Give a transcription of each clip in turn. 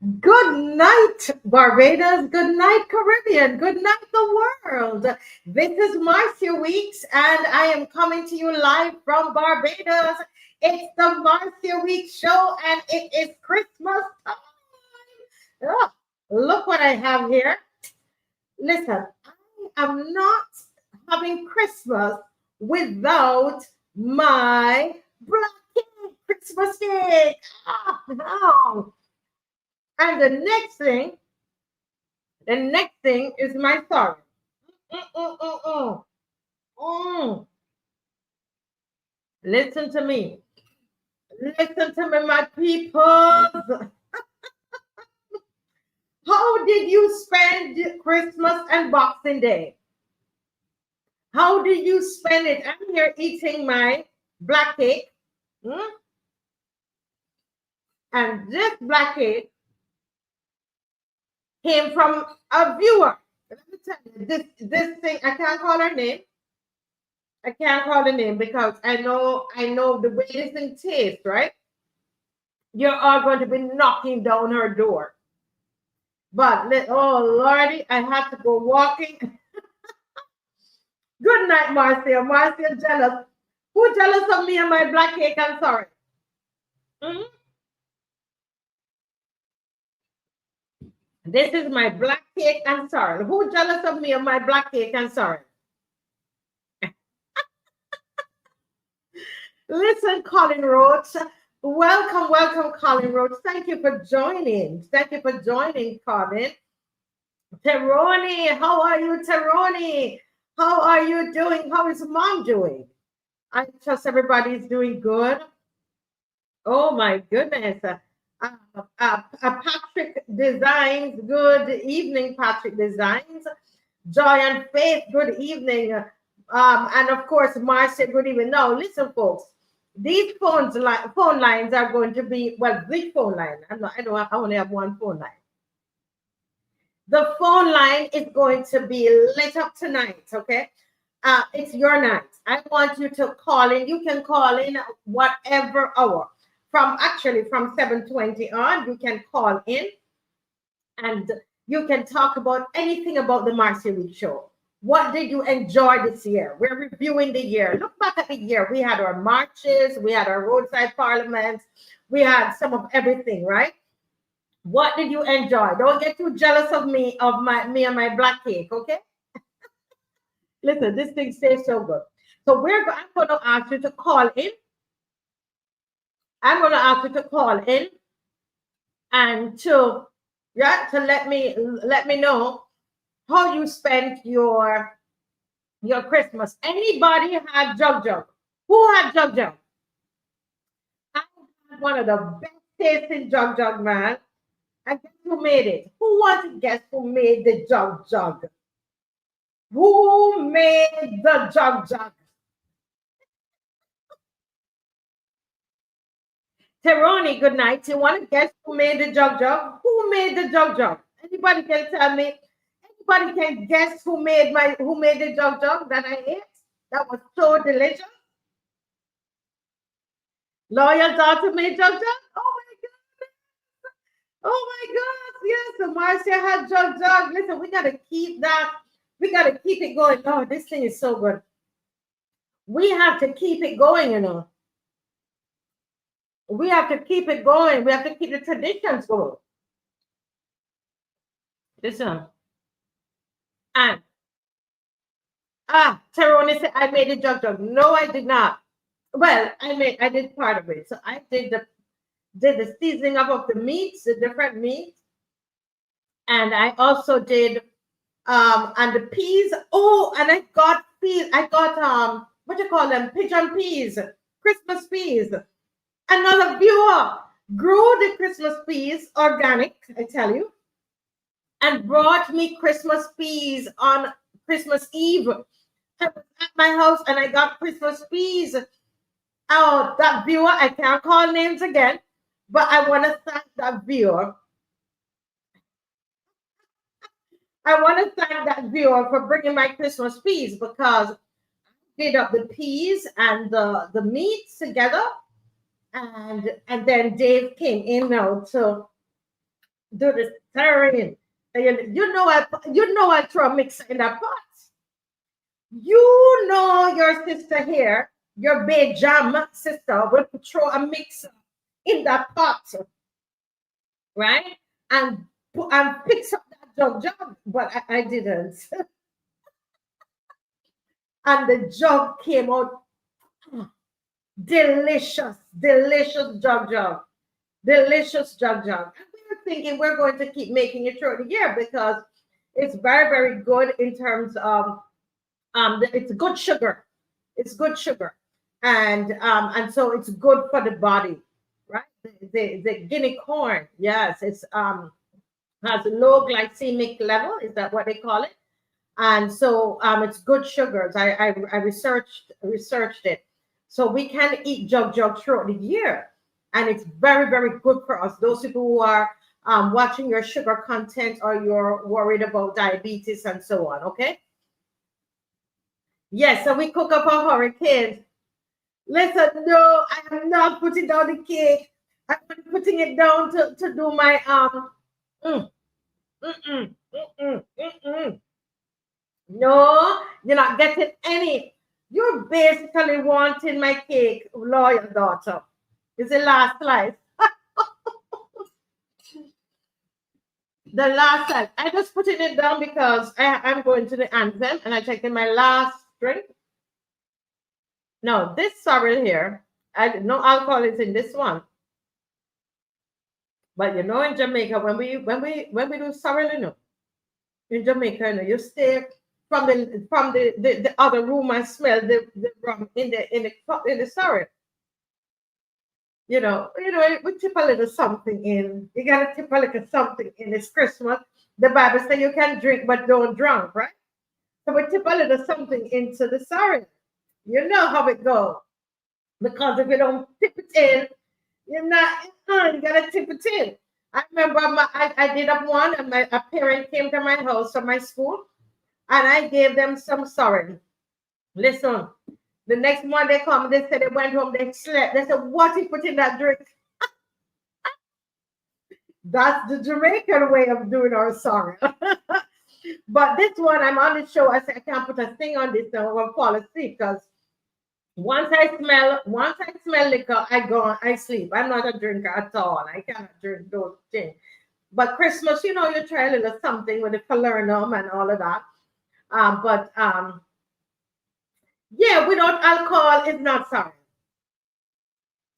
Good night, Barbados. Good night, Caribbean. Good night, the world. This is Marcia Weeks, and I am coming to you live from Barbados. It's the Marcia Weeks show, and it is Christmas time. Oh, look what I have here. Listen, I am not having Christmas without my black cake, Christmas cake. Oh. And the next thing is my sorry. Mm. Listen to me. Listen to me, my people. How did you spend Christmas and Boxing Day? How did you spend it? I'm here eating my black cake. And this black cake came from a viewer. Let me tell you, this thing, I can't call her name. I can't call her name because I know the way this thing tastes, right? You're all going to be knocking down her door. But, oh, Lordy, I had to go walking. Good night, Marcia. Marcia jealous. Who jealous of me and my black cake? I'm sorry. This is my black cake. I'm sorry. Who jealous of me and my black cake? I'm sorry. Listen, Colin Roach. Welcome, Colin Roach. Thank you for joining. Thank you for joining, Colin. Teroni, how are you, Teroni? How are you doing? How is mom doing? I trust everybody's doing good. Oh my goodness. Patrick Designs, good evening, Patrick Designs. Joy and Faith, good evening. And of course, Marcia, good evening. Now, listen, folks. These phone lines are going to be, well, the phone line. I only have one phone line. The phone line is going to be lit up tonight, okay? It's your night. I want you to call in. You can call in whatever hour. From 7:20 on, you can call in and you can talk about anything about the Marcia Week show. What did you enjoy this year? We're reviewing the year. Look back at the year. We had our marches, we had our roadside parliaments, we had some of everything, right? What did you enjoy? Don't get too jealous of me and my black cake, okay? Listen, this thing tastes so good. So I'm going to ask you to call in. I'm going to ask you to call in and to let me know how you spent your Christmas. Anybody had jug? Who had jug? I had one of the best tasting jug, man. And guess who made it? Who wants to guess who made the jug? Who made the jug? Teroni, good night. You want to guess who made the jug? Who made the jug? Anybody can tell me? Anybody can guess who made the jug that I ate? That was so delicious. Loyal daughter made jug? Oh my God. Oh my God. Yes, so Marcia had jug. Listen, we gotta keep that. We gotta keep it going. Oh, this thing is so good. We have to keep it going, you know. We have to keep it going. We have to keep the traditions going. Listen. And Teroni said I made a jug. No, I did not. Well, I did part of it. So I did the seasoning up of the meats, the different meats. And I also did and the peas. Oh, and I got peas. I got what do you call them? Pigeon peas, Christmas peas. Another viewer grew the Christmas peas organic, I tell you, and brought me Christmas peas on Christmas Eve. I was at my house and I got Christmas peas. Oh, that viewer, I can't call names again, but I want to thank that viewer. I want to thank that viewer for bringing my Christmas peas because I did up the peas and the meats together. And then Dave came in now to do the stirring. You know I throw a mixer in that pot. You know your sister here, your big jam sister, will throw a mixer in that pot, right? And picks up that jug, but I didn't. And the jug came out delicious, delicious jug. Delicious jug. And we were thinking we're going to keep making it throughout the year because it's very, very good in terms of it's good sugar. It's good sugar. And so it's good for the body, right? The guinea corn, yes, it's has a low glycemic level, is that what they call it? And so it's good sugars. I researched it. So we can eat jug throughout the year. And it's very, very good for us. Those people who are watching your sugar content or you're worried about diabetes and so on, okay? Yes, so we cook up a hurricane. Listen, no, I am not putting down the cake. I'm putting it down to do my No, you're not getting any. You're basically wanting my cake, loyal daughter. It's the last slice. The last slice. I just putting it down because I'm going to the anthem and I'm taking my last drink. No, this sorrel here, no alcohol is in this one. But you know, in Jamaica, when we do sorrel, you know, in Jamaica, you know, you stay from the other room and smell the rum in the sorrel. You know, we tip a little something in. You gotta tip a little something in. It's Christmas. The Bible says you can drink but don't drink, right? So we tip a little something into the sorrel. You know how it goes. Because if you don't tip it in, you gotta tip it in. I remember I did up one and a parent came to my house from my school and I gave them some sorrel. Listen, the next morning they come, they said they went home, they slept. They said, what you put in that drink? That's the Jamaican way of doing our sorrel. But this one, I'm on the show. I said, I can't put a thing on this now. I'm going to fall asleep because once I smell liquor, I sleep. I'm not a drinker at all. I cannot drink those things. But Christmas, you know, you try a little something with the falernum and all of that. Yeah, without alcohol, it's not sorry.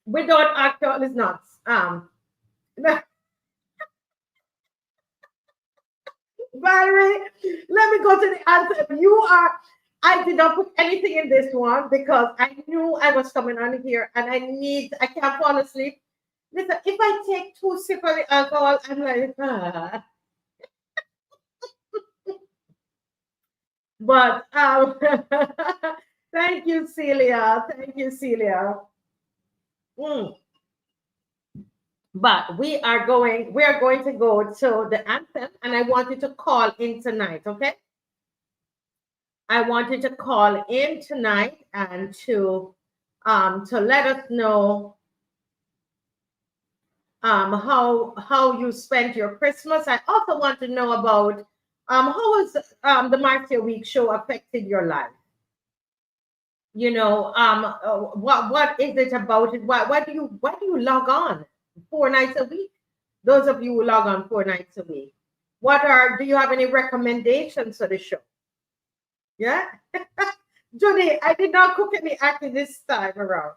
Without alcohol, it's not. Valerie, let me go to the answer. I did not put anything in this one because I knew I was coming on here and I can't fall asleep. Listen, if I take 2 sips of the alcohol, I'm like, But thank you, Celia. Thank you, Celia. But we are going to go to the anthem, and I want you to call in tonight, okay? I want you to call in tonight and to let us know how you spent your Christmas. I also want to know about how has the Marcia Week show affected your life? You know, what is it about it? Why do you log on 4 nights a week? Those of you who log on 4 nights a week, do you have any recommendations for the show? Yeah, Judy, I did not cook any ackee this time around.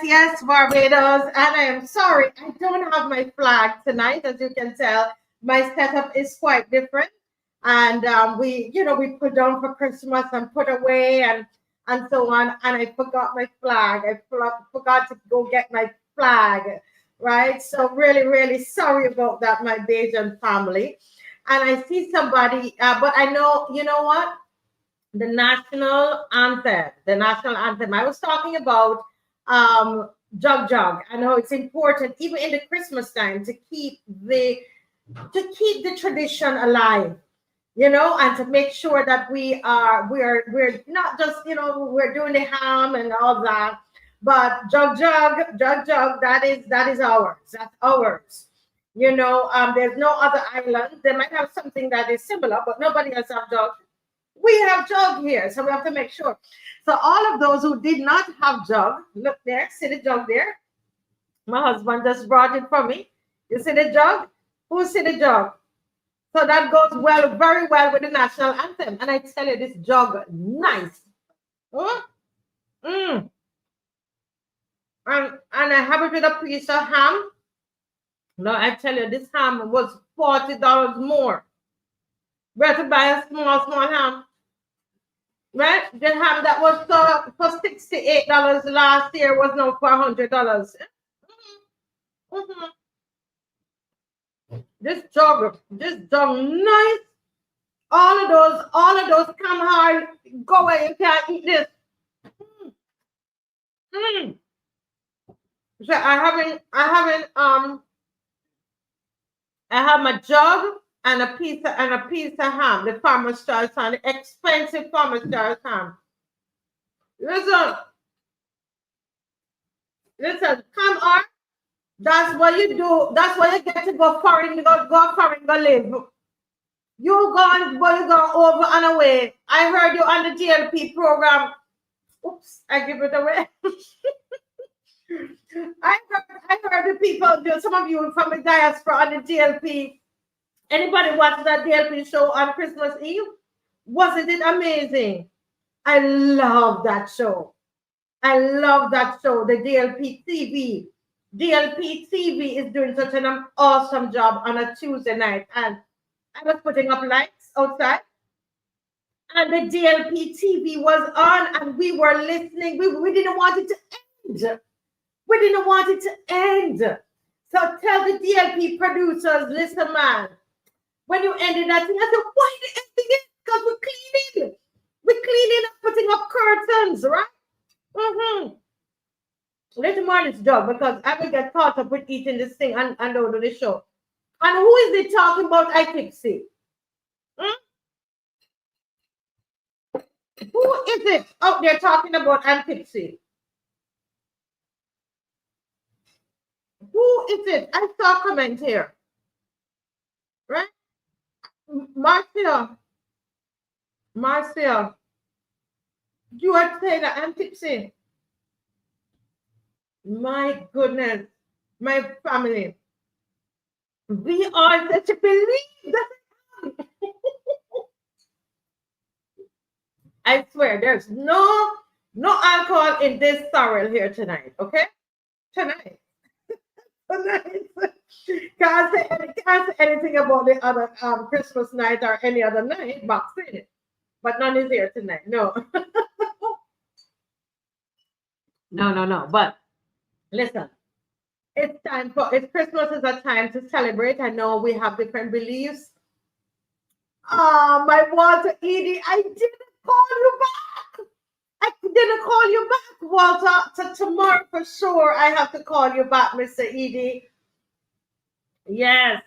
yes, Barbados. And I am sorry, I don't have my flag tonight. As you can tell, my setup is quite different. And we put down for Christmas and put away and so on. And I forgot my flag. I forgot to go get my flag, right? So really, really sorry about that, my Bajan family. And I see somebody, but I know, you know what? The national anthem. The national anthem. I was talking about jug jug. I know it's important, even in the Christmas time, to keep the tradition alive, and to make sure that we're not just we're doing the ham and all that, but jug jug, that is ours. That's ours. There's no other island. They might have something that is similar, but nobody else have jug. We have jug here, so we have to make sure. So all of those who did not have jug, look there, see the jug there. My husband just brought it for me. You see the jug? Who see the jug? So that goes very well with the national anthem. And I tell you, this jug, nice. And I have it with a piece of ham. No, I tell you, this ham was $40 more. We had to buy a small ham. Right? The ham that was for $68 last year was now for $100. This jug, nice. All of those come hard. Go away, you can't eat this. So I have my jug and a piece of ham, the farmer's choice ham, the expensive farmer's choice ham. Listen, come on. That's what you do. That's what you get to go foreign. You go foreign, go live. You go over and away. I heard you on the GLP program. Oops, I give it away. I heard the people, some of you from the diaspora on the GLP. Anybody watch that DLP show on Christmas Eve? Wasn't it amazing? I love that show. The DLP TV. DLP TV is doing such an awesome job on a Tuesday night. And I was putting up lights outside. And the DLP TV was on and we were listening. We didn't want it to end. So tell the DLP producers, listen, man. When you ended that thing, I said, why the ending it? Because we're cleaning. We're cleaning and putting up curtains, right? Little more this job because I will get caught up with eating this thing and don't do the show. And who is it talking about Tipsy? Who is it out there talking about Tipsy? Who is it? I saw a comment here. Right? Marcia, you are saying that I'm tipsy. My goodness, my family. We are such a belief that I swear there's no alcohol in this sorrel here tonight, okay? Tonight. Can't say anything about the other Christmas night or any other night, boxing. But none is here tonight. No. No. But listen, it's Christmas is a time to celebrate. I know we have different beliefs. My Walter Edie, I didn't call you back, Walter. So tomorrow for sure, I have to call you back, Mr. Edie. Yes,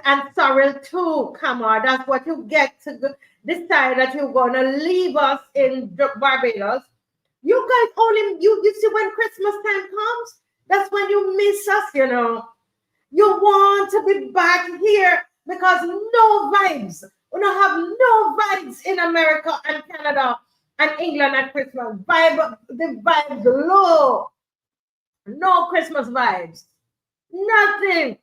and Sorrel too. Come on, that's what you get to decide that you're gonna leave us in Barbados. You guys you see when Christmas time comes, that's when you miss us. You want to be back here because no vibes. We don't have no vibes in America and Canada and England at Christmas. The vibes low. No Christmas vibes. Nothing.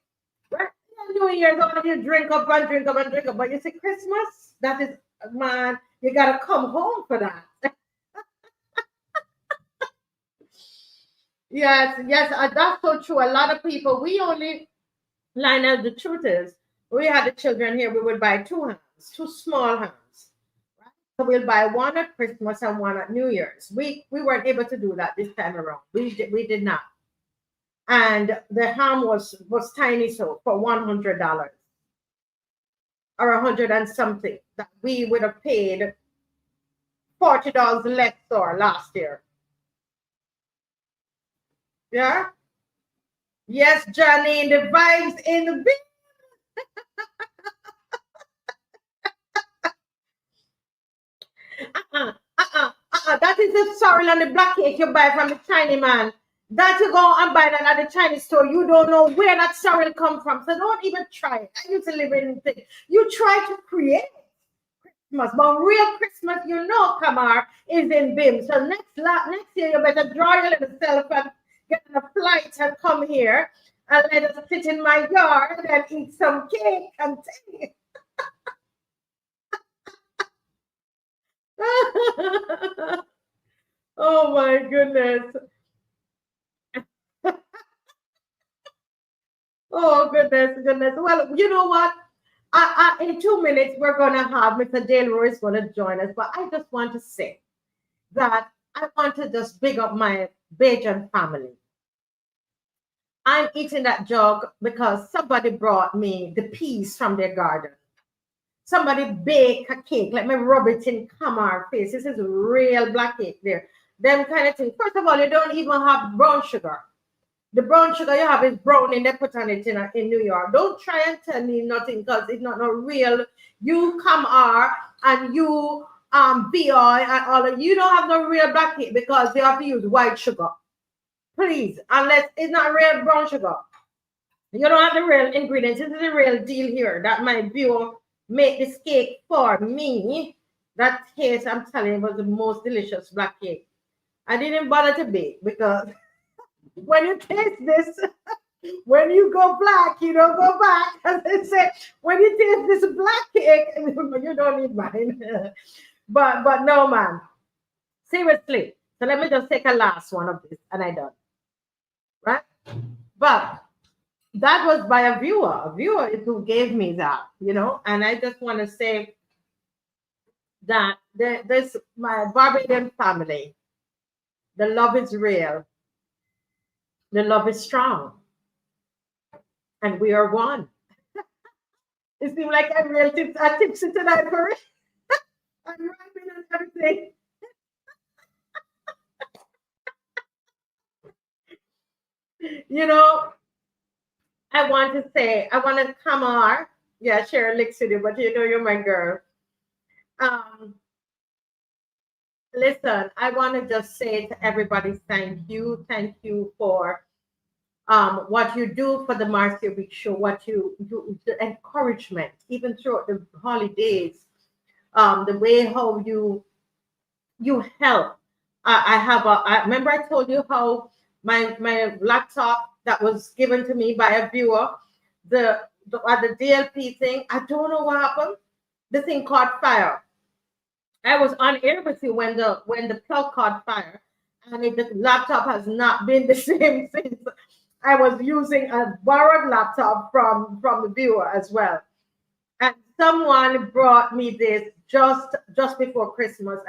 Right? New Year's, all of you drink up. But you see, Christmas, that is, man, you got to come home for that. Yes, yes, that's so true. A lot of people, we only line out the truth is, we had the children here, we would buy two hams, two small hams. Right? So we'll buy one at Christmas and one at New Year's. We weren't able to do that this time around. We did not. And the ham was tiny, so for $100 or 100 and something that we would have paid $40 less or last year. Yeah. Yes, Johnny, the vibes in the big. That is the sorrel and the black cake you buy from the Chinese man. That you go and buy that at the Chinese store. You don't know where that sorrel come from. So don't even try it. I used to live in thing. You try to create Christmas, but real Christmas, you know, Kamar, is in BIM. So next year you better draw your little self and get on a flight and come here and let us sit in my yard and eat some cake and tea. Oh my goodness. Oh goodness, goodness. Well, you know what? In 2 minutes, we're gonna have Mr. Delroy is gonna join us, but I just want to say that I want to just big up my Bajan family. I'm eating that jug because somebody brought me the peas from their garden. Somebody bake a cake. Let me rub it in Kamar face. This is real black cake there. Them kind of thing. First of all, you don't even have brown sugar. The brown sugar you have is brown and they put on it in New York. Don't try and tell me nothing because it's not no real. You Kamar and you BI and all of you don't have no real black cake because they have to use white sugar. Please, unless it's not real brown sugar. You don't have the real ingredients. This is the real deal here that my viewer make this cake for me. That taste, I'm telling you, was the most delicious black cake. I didn't bother to bake because when you taste this, when you go black, you don't go back. As they say, when you taste this black cake, you don't need mine. but no, man. Seriously. So let me just take a last one of this and I done. Right? But that was by a viewer. A viewer is who gave me that, you know. And I just want to say that this my Barbadian family, the love is real, the love is strong, and we are one. It seems like I'm real tipsy tonight for it. I'm rapping and everything. You know, I want to say, I want to come on. Yeah, share a lick with you, but you know you're my girl. Um, Listen, I want to just say to everybody, thank you. Thank you for what you do for the Marcia Week Show, what you do, the encouragement, even throughout the holidays, the way how you help. I remember I told you how my laptop that was given to me by a viewer, the DLP thing, I don't know what happened. The thing caught fire. I was on air with you when the plug caught fire, and the laptop has not been the same since. I was using a borrowed laptop from the viewer as well, and someone brought me this just before Christmas.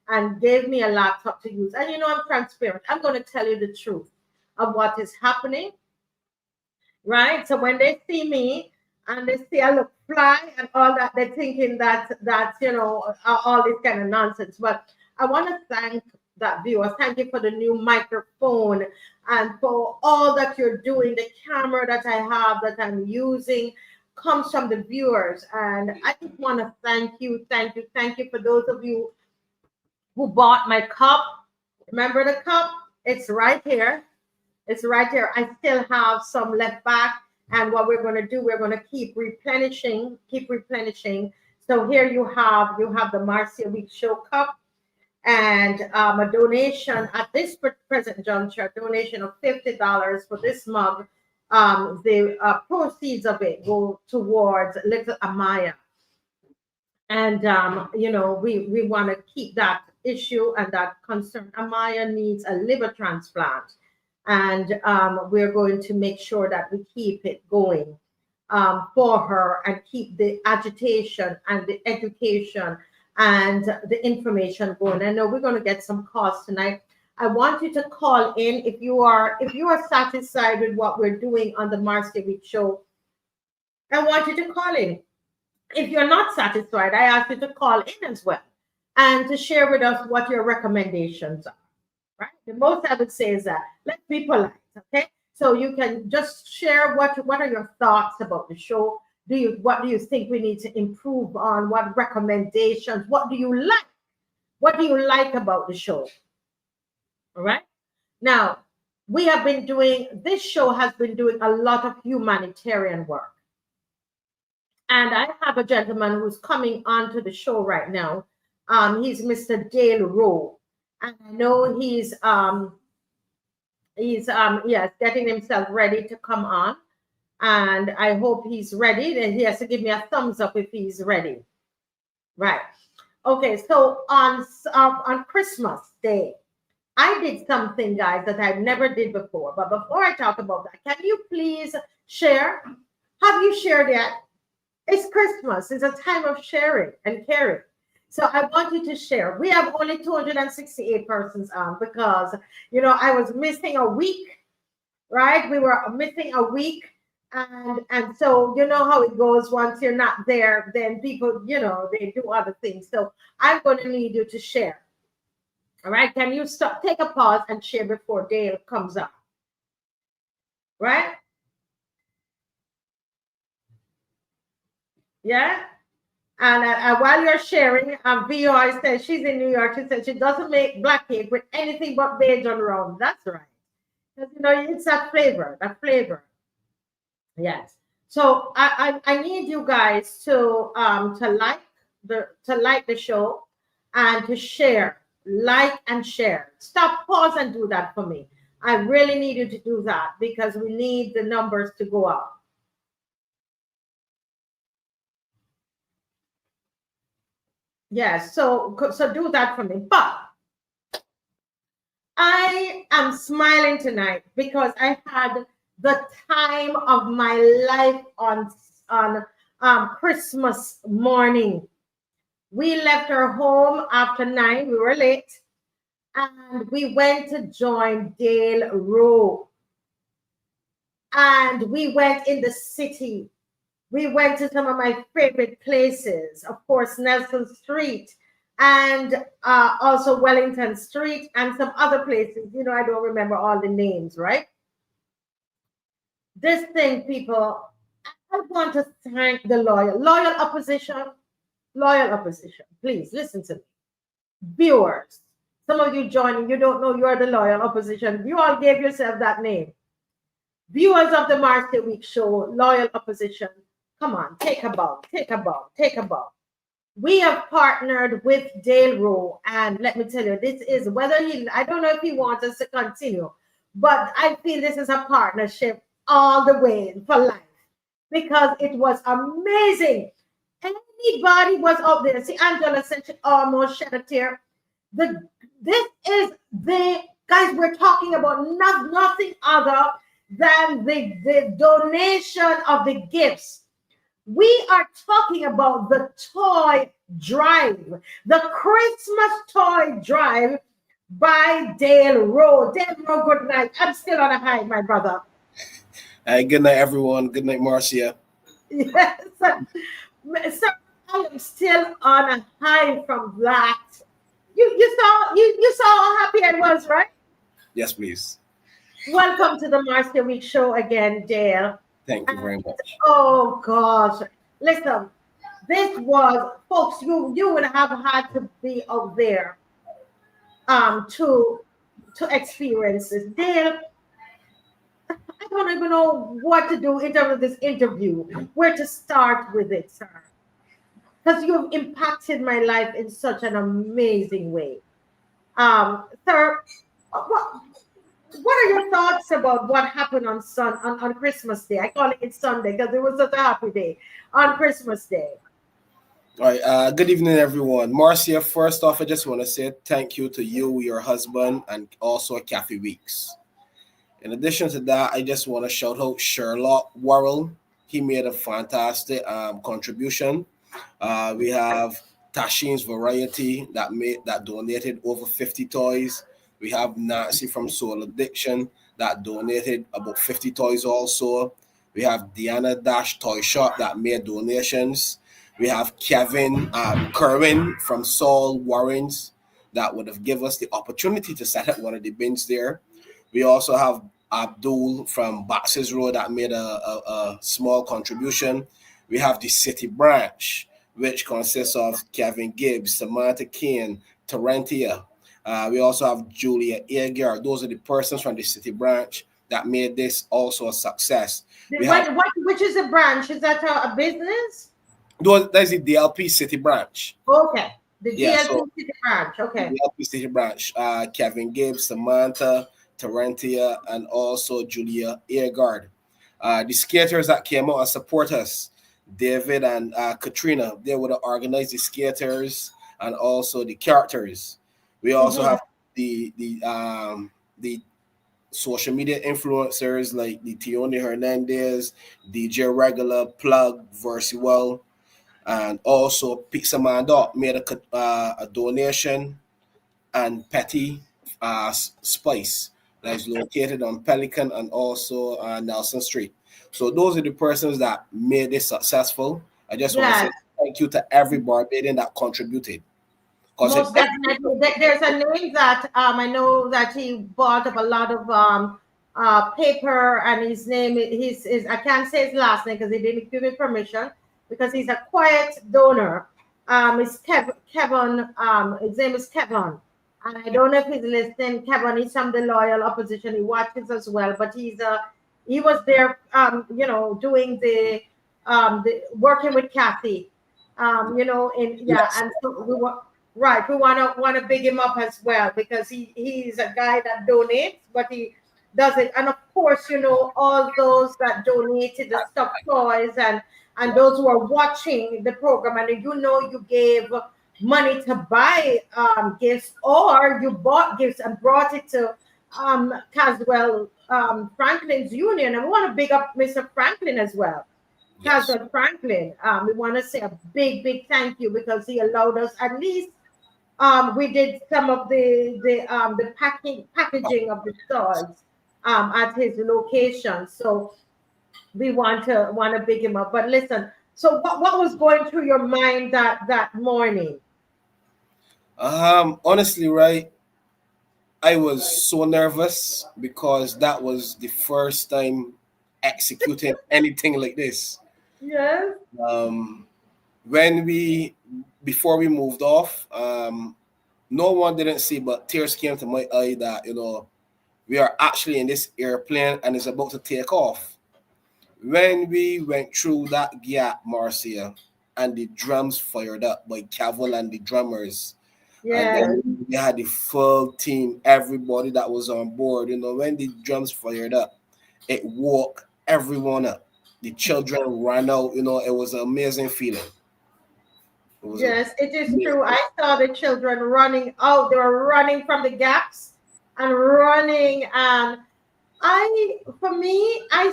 And gave me a laptop to use. And you know, I'm transparent. I'm going to tell you the truth of what is happening, right? So when they see me and they see I look fly and all that, they're thinking that you know all this kind of nonsense. But I want to thank that viewer. Thank you for the new microphone and for all that you're doing. The camera that I have that I'm using comes from the viewers, and I just want to thank you, thank you for those of you who bought my cup. Remember the cup? It's right here. It's right here. I still have some left back. And what we're going to do, we're going to keep replenishing, So here you have the Marcia Week Show cup and a donation at this present juncture, a donation of $50 for this mug. The proceeds of it go towards little Amaya. And you know, we want to keep that issue and that concern. Amaya needs a liver transplant, and we're going to make sure that we keep it going for her and keep the agitation and the education and the information going. I know we're going to get some calls tonight. I want you to call in if you are satisfied with what we're doing on the Marcia Week show. I want you to call in. If you're not satisfied, I ask you to call in as well and to share with us what your recommendations are. Right? The most I would say is that let's be polite, okay? So you can just share what are your thoughts about the show. What do you think we need to improve on? What recommendations? What do you like? What do you like about the show? All right. Now, this show has been doing a lot of humanitarian work. And I have a gentleman who's coming onto the show right now. He's Mr. Dale Rowe. And I know he's getting himself ready to come on. And I hope he's ready. And he has to give me a thumbs up if he's ready. Right. Okay, so on Christmas Day, I did something, guys, that I never did before. But before I talk about that, can you please share? Have you shared yet? It's Christmas. It's a time of sharing and caring. So I want you to share. We have only 268 persons on because, I was missing a week, right? We were missing a week. And so you know how it goes. Once you're not there, then people, they do other things. So I'm going to need you to share. All right. Can you take a pause and share before Dale comes up? Right? Yeah. And while you're sharing, VOI says she's in New York. She said she doesn't make black cake with anything but beige on rum. That's right. Because, it's that flavor, Yes. So I need you guys to like the show and to share, like and share. Stop, pause, and do that for me. I really need you to do that because we need the numbers to go up. Yes, so do that for me. But I am smiling tonight because I had the time of my life on Christmas morning. We left our home after 9. We were late. And we went to join Dale Rowe. And we went in the city. We went to some of my favorite places, of course, Nelson Street and also Wellington Street and some other places. I don't remember all the names, right? This thing, people, I want to thank the loyal opposition. Please listen to me. Viewers, some of you joining, you don't know you're the loyal opposition. You all gave yourself that name. Viewers of the Marcia Week show, loyal opposition. Come on, take a bow. We have partnered with Dale Rowe, and let me tell you, this is I don't know if he wants us to continue, but I feel this is a partnership all the way for life because it was amazing. Anybody was out there. See, Angela said she almost shed a tear. This is guys, we're talking about nothing other than the donation of the gifts. We are talking about the toy drive, the Christmas toy drive by Dale Rowe. Dale Rowe, good night. I'm still on a high, my brother. Good night, everyone. Good night, Marcia. Yes. So I am still on a high from that. You saw how happy I was, right? Yes, please. Welcome to the Marcia Week show again, Dale. Thank you very much. Oh gosh, listen, this was, folks, you would have had to be out there to experience this. Dale, I don't even know what to do in terms of this interview, where to start with it, sir, because you've impacted my life in such an amazing way. Sir, what are your thoughts about what happened on Christmas Day? I call it Sunday because it was such a happy day on Christmas Day. All right. Good evening, everyone. Marcia, first off, I just want to say thank you to you, your husband, and also Kathy Weeks. In addition to that, I just want to shout out Sherlock Worrell. He made a fantastic contribution. We have Tashin's Variety that donated over 50 toys. We have Nancy from Soul Addiction that donated about 50 toys also. We have Diana Dash Toy Shop that made donations. We have Kevin Kerwin from Saul Warrens that would have given us the opportunity to set up one of the bins there. We also have Abdul from Bax's Road that made a small contribution. We have the city branch, which consists of Kevin Gibbs, Samantha Kane, Tarentia. We also have Julia Agar. Those are the persons from the city branch that made this also a success. Which is a branch? Is that a business? That's the DLP city branch. Okay. The DLP city branch. Okay. The DLP city branch. Kevin Gibbs, Samantha, Tarentia, and also Julia Airguard. The skaters that came out and support us, David and Katrina, they would have organized the skaters and also the characters. We also have the social media influencers like the Tione Hernandez, DJ Regular, Plug, Versiwell, and also Pizza Man Dot made a donation, and Petty Spice that is located on Pelican and also Nelson Street. So those are the persons that made this successful. I just want to say thank you to every Barbadian that contributed. Most definitely. There's a name that I know that he bought up a lot of paper, and his name is I can't say his last name because he didn't give me permission, because he's a quiet donor. It's Kevin. His name is Kevin. And I don't know if he's listening. Kevin, he's from the loyal opposition. He watches as well, but he was there, doing the working with Kathy, and so we were right. We want to big him up as well, because he's a guy that donates, but he does it. And of course, all those that donated the stuffed toys and those who are watching the program, and you gave money to buy gifts, or you bought gifts and brought it to Caswell Franklin's Union. And we want to big up Mr. Franklin as well. Yes. Caswell Franklin. We want to say a big thank you, because he allowed us, at least we did some of the packaging of the stores at his location. So we want to big him up. But listen, so what was going through your mind that morning? Honestly, right, I was so nervous because that was the first time executing anything like this. Yes. Before we moved off, no one didn't see, but tears came to my eye that we are actually in this airplane and it's about to take off. When we went through that gap, Marcia, and the drums fired up by Cavill and the drummers. Yeah. And then we had the full team, everybody that was on board. When the drums fired up, it woke everyone up. The children ran out. It was an amazing feeling. It is true. I saw the children running out. They were running from the gaps and running. I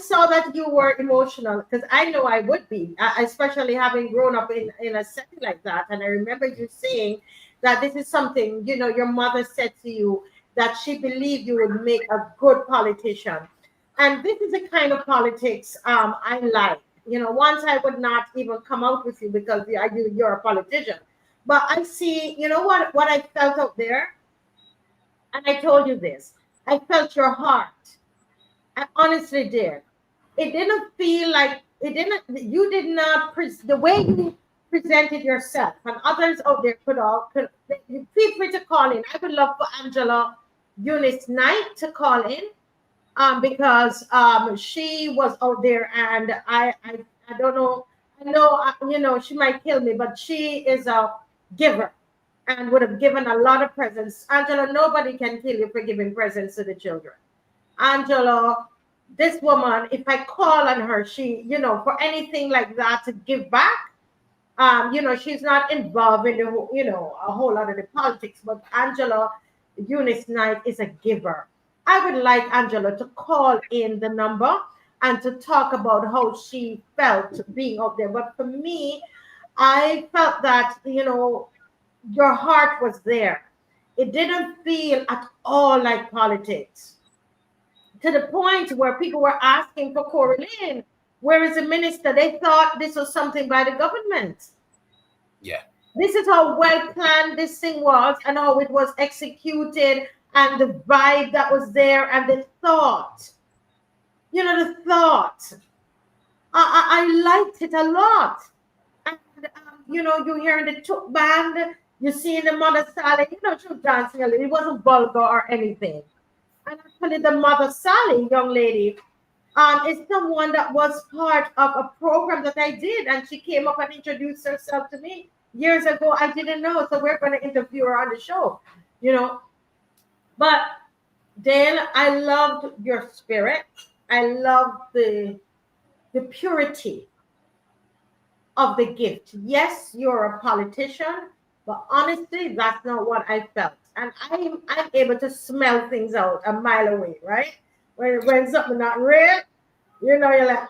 saw that you were emotional, because I know I would be, especially having grown up in a setting like that. And I remember you saying that this is something, your mother said to you, that she believed you would make a good politician. And this is the kind of politics I like. Once I would not even come out with you because you're a politician. But I see, what I felt out there, and I told you this, I felt your heart. I honestly did. It didn't feel like you did not the way you presented yourself, and others out there could feel free to call in. I would love for Angela Eunice Knight to call in, because she was out there, and I don't know. I know, she might kill me, but she is a giver and would have given a lot of presents. Angela, nobody can kill you for giving presents to the children. Angela, this woman, if I call on her, she, for anything like that to give back, she's not involved in a whole lot of the politics, but Angela Eunice Knight is a giver. I would like Angela to call in the number and to talk about how she felt being up there. But for me, I felt that, your heart was there. It didn't feel at all like politics, to the point where people were asking for Corey Lane. Where is the minister? They thought this was something by the government. Yeah. This is how well planned this thing was and how it was executed and the vibe that was there and the thought. The thought. I liked it a lot. And, you hearing the chook band, you see the Mother Sally, she was dancing a little. It wasn't vulgar or anything. And actually, the Mother Sally, young lady, is someone that was part of a program that I did. And she came up and introduced herself to me years ago. I didn't know. So we're going to interview her on the show, But, Dale, I loved your spirit. I loved the purity of the gift. Yes, you're a politician, but honestly, that's not what I felt. And I'm able to smell things out a mile away, right? When something not real, you're like,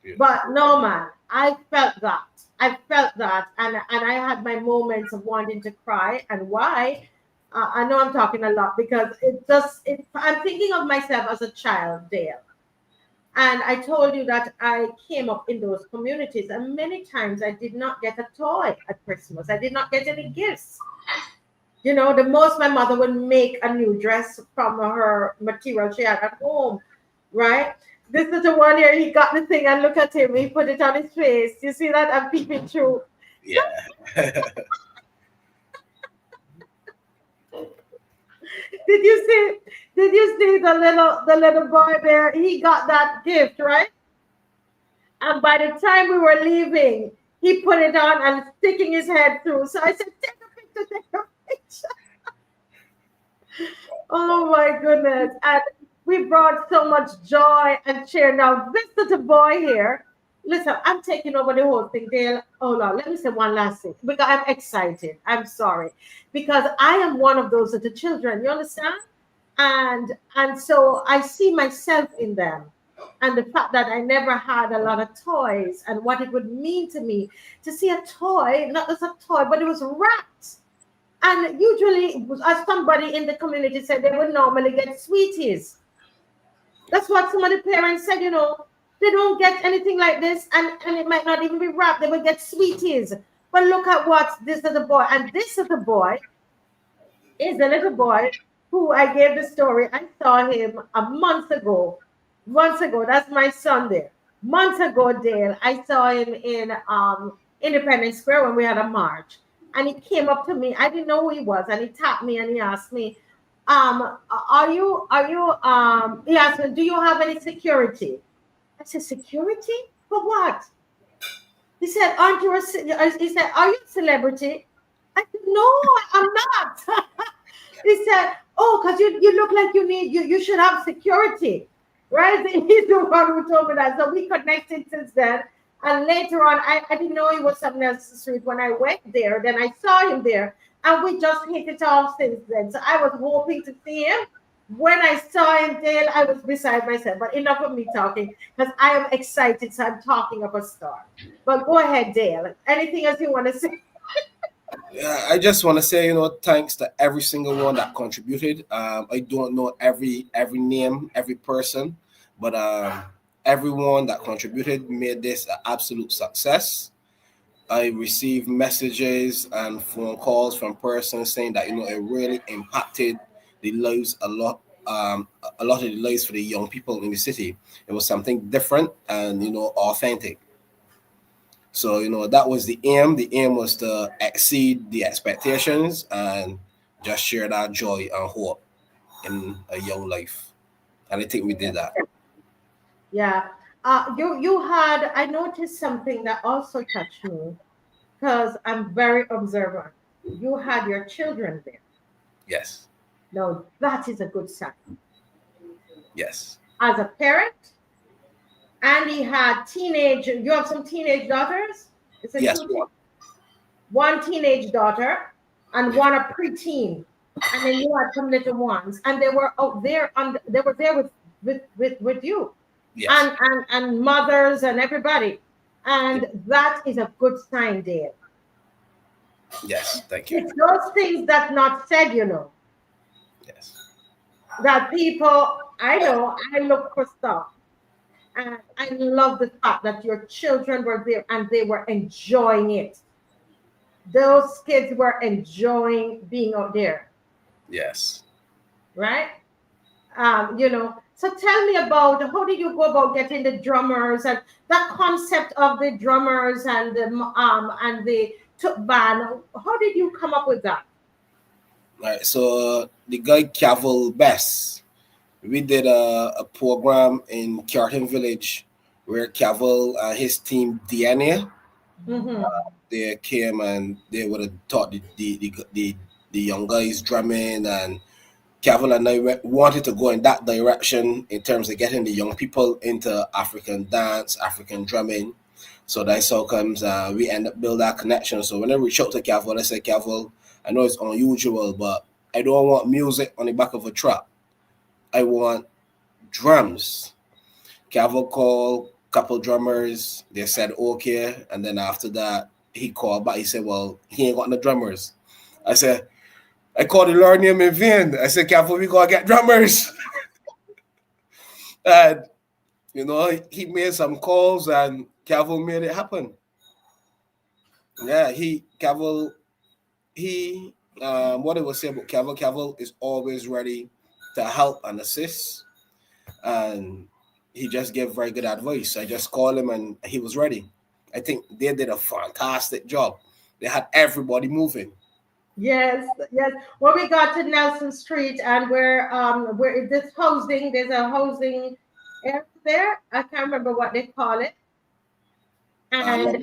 Yeah. But no, man, I felt that. I felt that, and I had my moments of wanting to cry. And why? I know I'm talking a lot because I'm thinking of myself as a child, Dale. And I told you that I came up in those communities, and many times I did not get a toy at Christmas. I did not get any gifts. The most my mother would make a new dress from her material she had at home, right? This is the one here. He got the thing, and look at him. He put it on his face. You see that? I'm peeping through. Yeah. Did you see the little boy there? He got that gift, right? And by the time we were leaving, he put it on and sticking his head through. So I said, take a picture. Oh my goodness. And we brought so much joy and cheer. Now, this little boy here, listen, I'm taking over the whole thing, Dale. Hold on, let me say one last thing because I'm excited. I'm sorry. Because I am one of those little children, you understand? And so I see myself in them. And the fact that I never had a lot of toys and what it would mean to me to see a toy, not just a toy, but it was wrapped. And usually, as somebody in the community said, they would normally get sweeties. That's what some of the parents said, they don't get anything like this, and it might not even be wrapped. They will get sweeties. But look at what this little boy, and this little boy is the little boy who I gave the story. I saw him a month ago. That's my son there. Months ago, Dale, I saw him in Independence Square when we had a march. And he came up to me. I didn't know who he was. And he tapped me and he asked me, he asked me, do you have any security? I said, security? For what? He said, are you a celebrity? I said, no, I'm not. He said, oh, because you look like you should have security. Right? He's the one who told me that. So we connected since then. And later on, I didn't know he was something else the street. When I went there, then I saw him there. And we just hit it off since then. So I was hoping to see him. When I saw him, Dale, I was beside myself. But enough of me talking, because I am excited, so I'm talking of a star. But go ahead, Dale. Anything else you want to say? Yeah, I just want to say, thanks to every single one that contributed. I don't know every name, every person, but everyone that contributed made this an absolute success. I received messages and phone calls from persons saying that it really impacted the lives a lot of the lives for the young people in the city. It was something different and authentic. So that was the aim. The aim was to exceed the expectations and just share that joy and hope in a young life. And I think we did that. Yeah. I noticed something that also touched me because I'm very observant. You had your children there. Yes. Now, that is a good sign. Yes. As a parent, and you have some teenage daughters? Yes. One teenage daughter and one a preteen. and then you had some little ones, and they were out there they were there with you, Yes. and mothers and everybody, and that is a good sign, Dale. Yes. Thank you. It's those things that not said, Yes. that people, I know, I look for stuff. And I love the fact that your children were there and they were enjoying it. Those kids were enjoying being out there, Yes. right? So tell me about how did you go about getting the drummers and that concept of the drummers and the band. How did you come up with that? All right. So the guy Cavill Best, we did a program in Carton Village where Cavill and his team DNA, Mm-hmm. they came and they would have taught the young guys drumming, and Cavill and I wanted to go in that direction in terms of getting the young people into African dance, African drumming. So that's how comes we end up build that connection. So when I reach out to Cavill, I say, Cavill, I know it's unusual, but I don't want music on the back of a truck. I want drums. Cavill called a couple drummers. They said okay, and then after that, he called back. He said, "Well, he ain't got no drummers." I said, "I called the Lord name in vain." I said, "Cavill, we gotta get drummers." And he made some calls, and Cavill made it happen. Yeah, Cavill, what I will say about Cavill is always ready to help and assist, and he just gave very good advice. I just called him and he was ready. I think they did a fantastic job. They had everybody moving. Yes, yes. When we got to Nelson Street and where this housing, there's a housing area there. I can't remember what they call it. And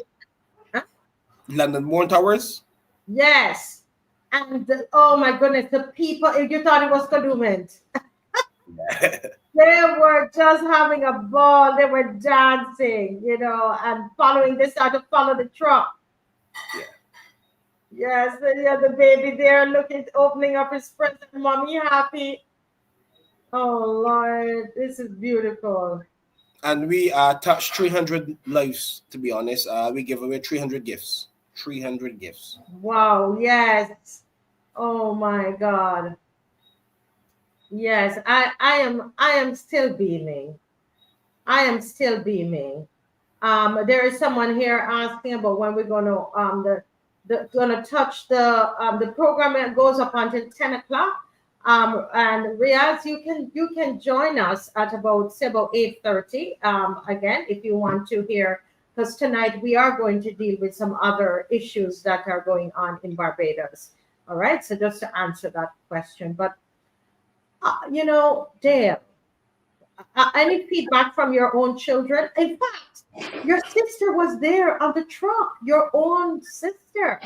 London Morn Towers. yes, and oh my goodness, the people, if you thought it was Kadooment, they were just having a ball. They were dancing, and following. They started to follow the truck. Yeah. Yes, the baby there looking, opening up his present. Mommy happy. Oh Lord, this is beautiful. And we touched 300 lives, to be honest. We give away 300 gifts. 300 gifts. Wow, yes. Oh my God. Yes, I am still beaming. I am still beaming. There is someone here asking about when we're gonna gonna touch the program that goes up until 10 o'clock. And Riaz, you can join us at about 8:30. Again, if you want to hear, because tonight we are going to deal with some other issues that are going on in Barbados. All right, so just to answer that question, but Dale, any feedback from your own children? In fact, your sister was there on the truck. Your own sister.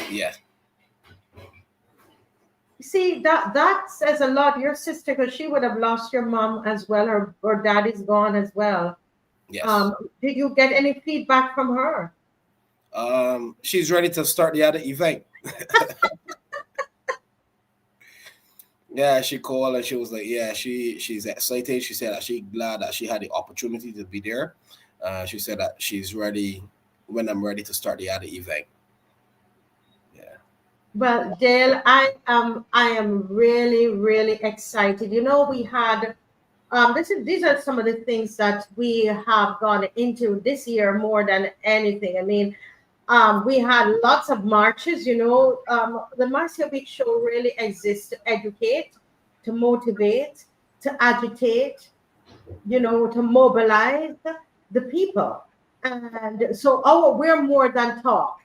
Yeah. See, that says a lot. Your sister, because she would have lost your mom as well, or dad is gone as well. Yes. Did you get any feedback from her? She's ready to start the other event. Yeah, she called and she was like, yeah, she's excited. She said that she's glad that she had the opportunity to be there. She said that she's ready when I'm ready to start the other event. Yeah. Well, Dale, I am really, really excited. We had these are some of the things that we have gone into this year more than anything. I mean, we had lots of marches. The Marcia Week show really exists to educate, to motivate, to agitate, to mobilize the people. And so we're more than talk.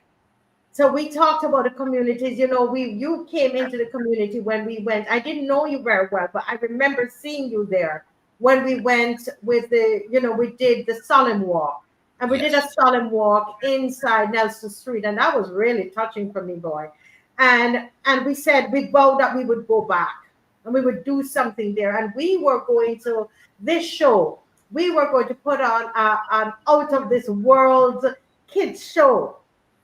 So we talked about the communities. You came into the community when we went. I didn't know you very well, but I remember seeing you there when we went with we did the solemn walk. And we did a solemn walk inside Nelson Street, and that was really touching for me, boy. And we said we vowed that we would go back and we would do something there. And we were going to this show. We were going to put on an out of this world kids show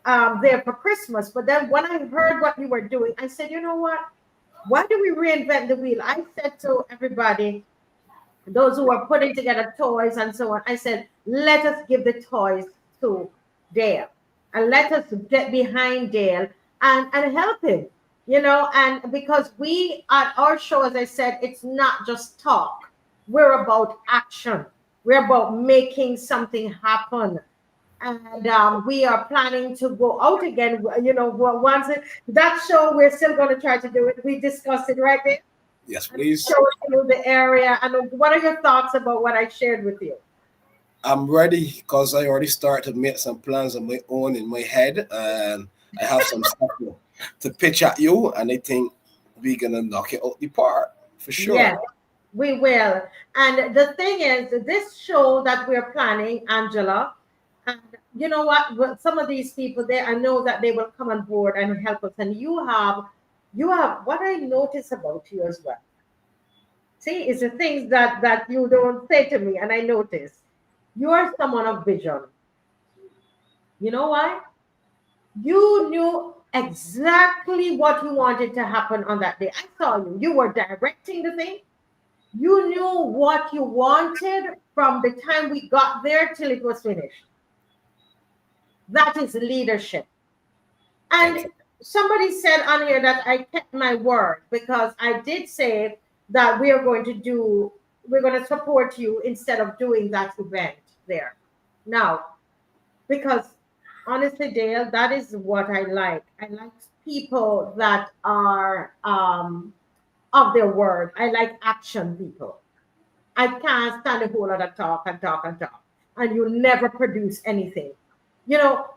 there for Christmas. But then when I heard what you were doing, I said, you know what? Why do we reinvent the wheel? I said to everybody, those who are putting together toys and so on, I said, let us give the toys to Dale and let us get behind Dale and help him, and because we at our show, as I said, it's not just talk. We're about action. We're about making something happen. And we are planning to go out again. Once that show, we're still going to try to do it. We discussed it right there. Yes, please. Show you the area. And what are your thoughts about what I shared with you? I'm ready because I already started to make some plans of my own in my head, and I have some stuff to pitch at you, and I think we're gonna knock it out the park for sure. Yes, we will. And the thing is, this show that we're planning, Angela, and you know what? Some of these people there, I know that they will come on board and help us. And you have what I notice about you as well. See, it's the things that you don't say to me, and I notice you are someone of vision. You know why? You knew exactly what you wanted to happen on that day. I saw you. You were directing the thing. You knew what you wanted from the time we got there till it was finished. That is leadership. And somebody said on here that I kept my word, because I did say that we're going to support you instead of doing that event there. Now, because honestly, Dale, that is what I like. I like people that are of their word. I like action people. I can't stand a whole lot of talk and talk and talk, and you never produce anything.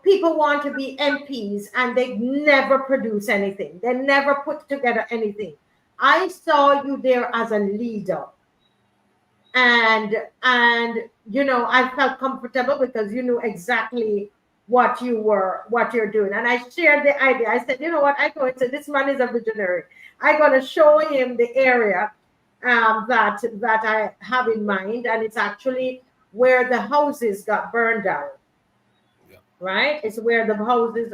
People want to be MPs and they never produce anything. They never put together anything. I saw you there as a leader, and I felt comfortable because you knew exactly what you're doing. And I shared the idea. I said, you know what, I go and say, this man is a visionary. I'm going to show him the area that I have in mind, and it's actually where the houses got burned down. Yeah. Right? It's where the houses,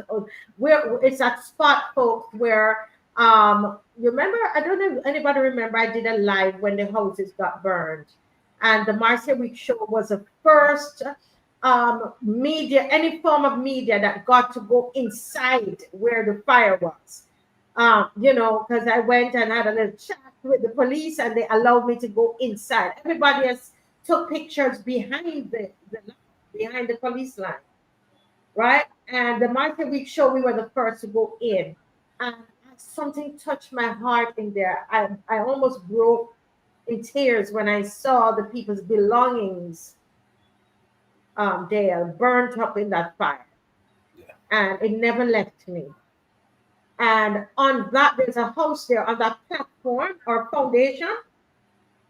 where it's that spot, folks, where you remember, I don't know if anybody remember, I did a live when the houses got burned, and the Marcia Week show was the first media, any form of media that got to go inside where the fire was. Because I went and had a little chat with the police, and they allowed me to go inside. Everybody else took pictures behind behind the police line, right? And the Martha Week show, we were the first to go in, and something touched my heart in there. I almost broke in tears when I saw the people's belongings, Dale, burnt up in that fire, Yeah. and it never left me. And on that, there's a house there on that platform or foundation.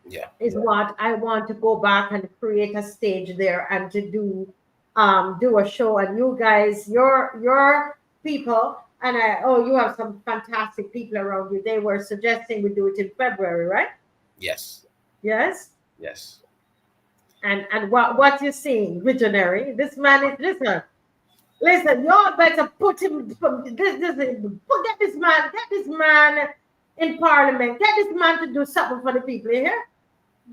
Yeah. Is what I want to go back and create a stage there and to do a show. And you guys, your people, and you have some fantastic people around you. They were suggesting we do it in February, right? Yes. Yes. Yes. And what you seeing, visionary? This man is listen. Y'all better put him from get this man in Parliament. Get this man to do something for the people here.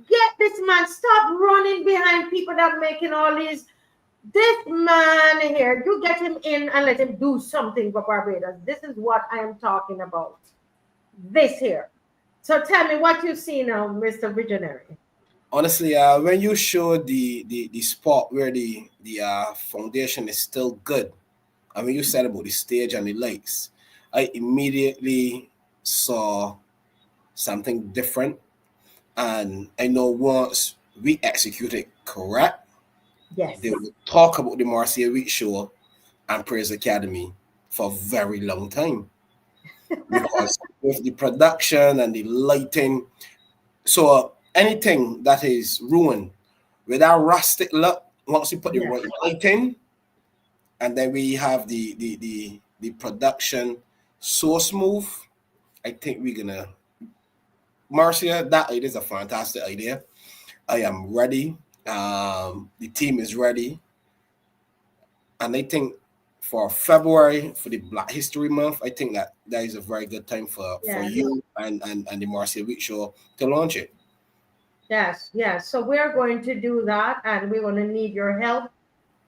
Get this man. Stop running behind people that are making all these. This man here, you get him in and let him do something for Barbados. This is what I am talking about. This here. So tell me what you see now, Mr. Visionary. Honestly, when you show the spot where the foundation is still good, I mean, you said about the stage and the lights, I immediately saw something different, and I know once we execute it correct, Yes. they will talk about the Marcia Week show and Praise Academy for a very long time, because with the production and the lighting, so anything that is ruined with that rustic look, once you put the right lighting, and then we have the production so smooth, I think we're gonna, Marcia, that idea is a fantastic idea. I am ready. The team is ready, and I think for February, for the Black History Month, I think that is a very good time for Yes. you and the Marcia Week Show to launch it. Yes, yes. So we're going to do that, and we're going to need your help.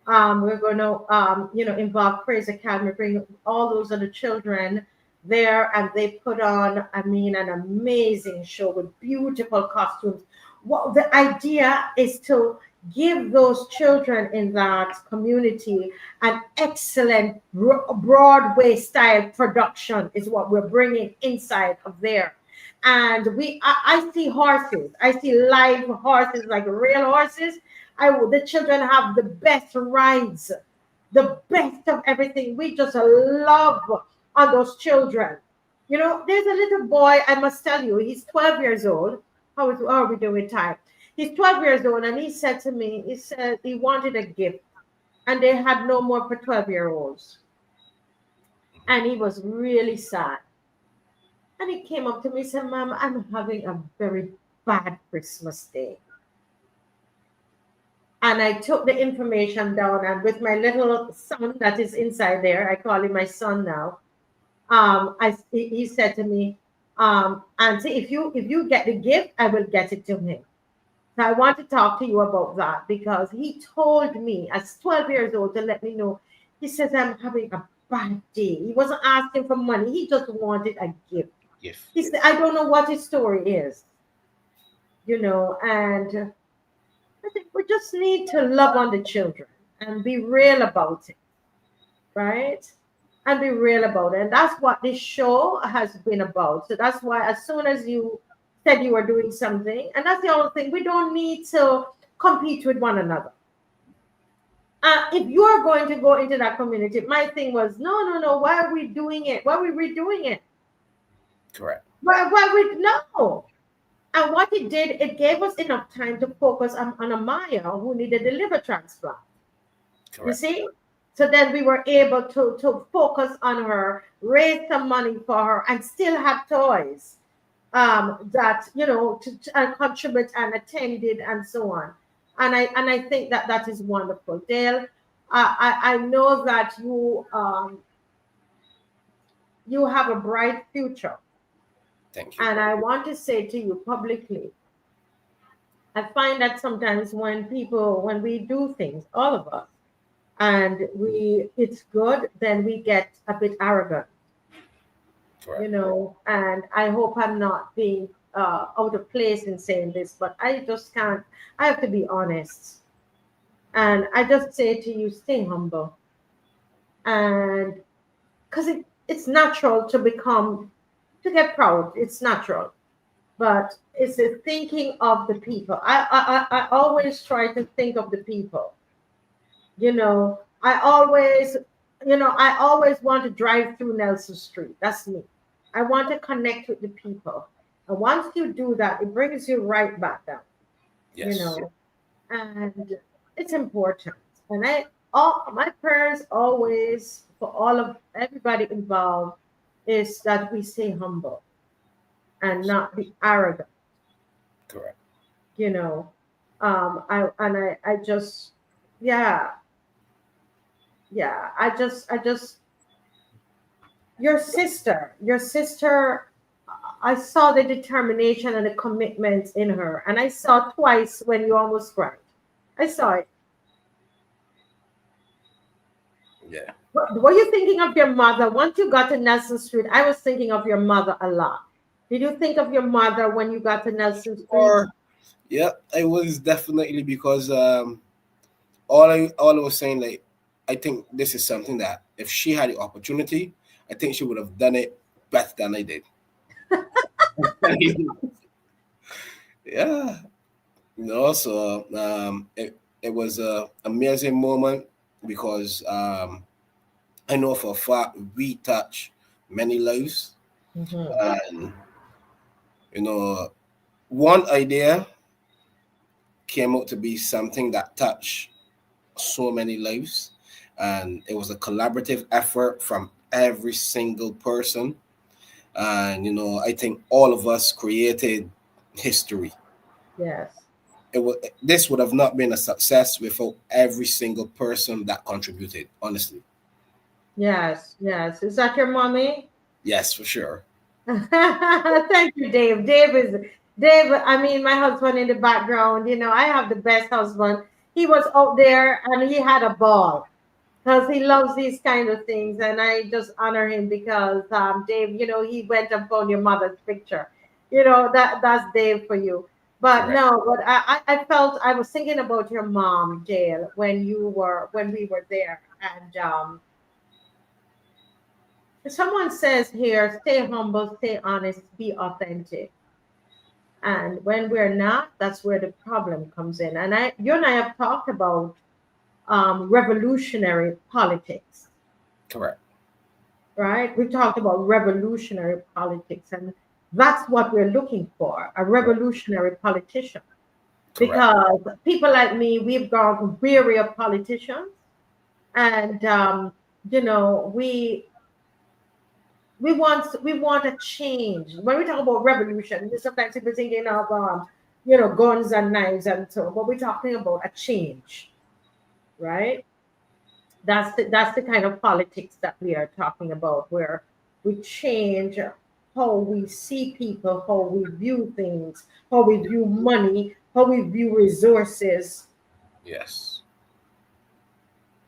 We're going to, involve Praise Academy, bring all those other children there, and they put on, I mean, an amazing show with beautiful costumes. What the idea is to give those children in that community an excellent Broadway style production is what we're bringing inside of there. And I see horses. I see live horses, like real horses. The children have the best rides, the best of everything. We just love on those children. There's a little boy, I must tell you, he's 12 years old. How are we doing with time? He's 12 years old, and he said to me, he said he wanted a gift, and they had no more for 12-year-olds. And he was really sad. And he came up to me and said, Mom, I'm having a very bad Christmas day. And I took the information down, and with my little son that is inside there, I call him my son now. He said to me, Auntie, if you get the gift, I will get it to him. So I want to talk to you about that, because he told me as 12 years old to let me know. He says, I'm having a bad day. He wasn't asking for money. He just wanted a gift. Yes. He said, I don't know what his story is, and I think we just need to love on the children and be real about it, right? And be real about it. And that's what this show has been about. So that's why as soon as you said you were doing something, and that's the other thing, we don't need to compete with one another. If you are going to go into that community, my thing was, no, why are we doing it? Why are we redoing it? Correct. No. And what it did, it gave us enough time to focus on Amaya, who needed a liver transplant. Correct. You see? So then we were able to focus on her, raise some money for her, and still have toys that, to contribute and attended and so on. And I think that is wonderful. Dale, I know that you have a bright future. Thank you. And I want to say to you publicly, I find that sometimes when we do things, all of us, and it's good, then we get a bit arrogant. Correct. And I hope I'm not being out of place in saying this, but I just can't. I have to be honest. And I just say to you, stay humble. And because it's natural to get proud. It's natural. But it's the thinking of the people. I always try to think of the people. I always want to drive through Nelson Street. That's me. I want to connect with the people. And once you do that, it brings you right back down. Yes. And it's important. And my prayers always for everybody involved is that we stay humble and not be arrogant. Correct. I just your sister, I saw the determination and the commitment in her, and I saw twice when you almost cried. I saw it. Yeah. Were you thinking of your mother? Once you got to Nelson Street, I was thinking of your mother a lot. Did you think of your mother when you got to Nelson Street? Yeah, it was definitely because all I was saying, like, I think this is something that if she had the opportunity, I think she would have done it better than I did. Yeah. So it was an amazing moment because I know for a fact we touch many lives. Mm-hmm. And one idea came out to be something that touched so many lives, and it was a collaborative effort from every single person. And I think all of us created history. Yes. This would have not been a success without every single person that contributed, honestly. Yes, yes. Is that your mommy? Yes, for sure. Thank you, Dave. Dave. I mean, my husband in the background. You know, I have the best husband. He was out there and he had a ball because he loves these kind of things, and I just honor him because Dave. You know, he went and found your mother's picture. You know that's Dave for you. But Correct. no, but I felt I was thinking about your mom, Dale, when we were there, and someone says here, stay humble, stay honest, be authentic. And when we're not, that's where the problem comes in. And you and I have talked about revolutionary politics, Correct. right? We talked about revolutionary politics, and that's what we're looking for, a revolutionary politician. Correct. Because people like me, we've grown weary of politicians, and you know, we want a change. When we talk about revolution, sometimes people thinking of guns and knives and so, but we're talking about a change, right? That's the kind of politics that we are talking about, where we change how we see people, how we view things, how we view money, how we view resources. Yes.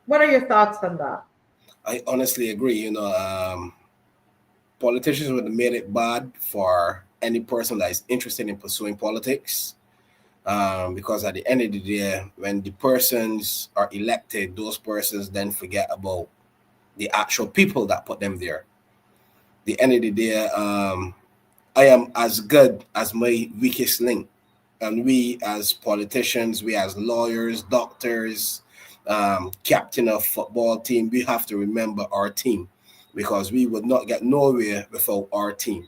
What are your thoughts on that? I honestly agree. Politicians would have made it bad for any person that is interested in pursuing politics. Because at the end of the day, when the persons are elected, those persons then forget about the actual people that put them there. The end of the day, I am as good as my weakest link. And we as politicians, we as lawyers, doctors, captain of football team, we have to remember our team because we would not get nowhere without our team.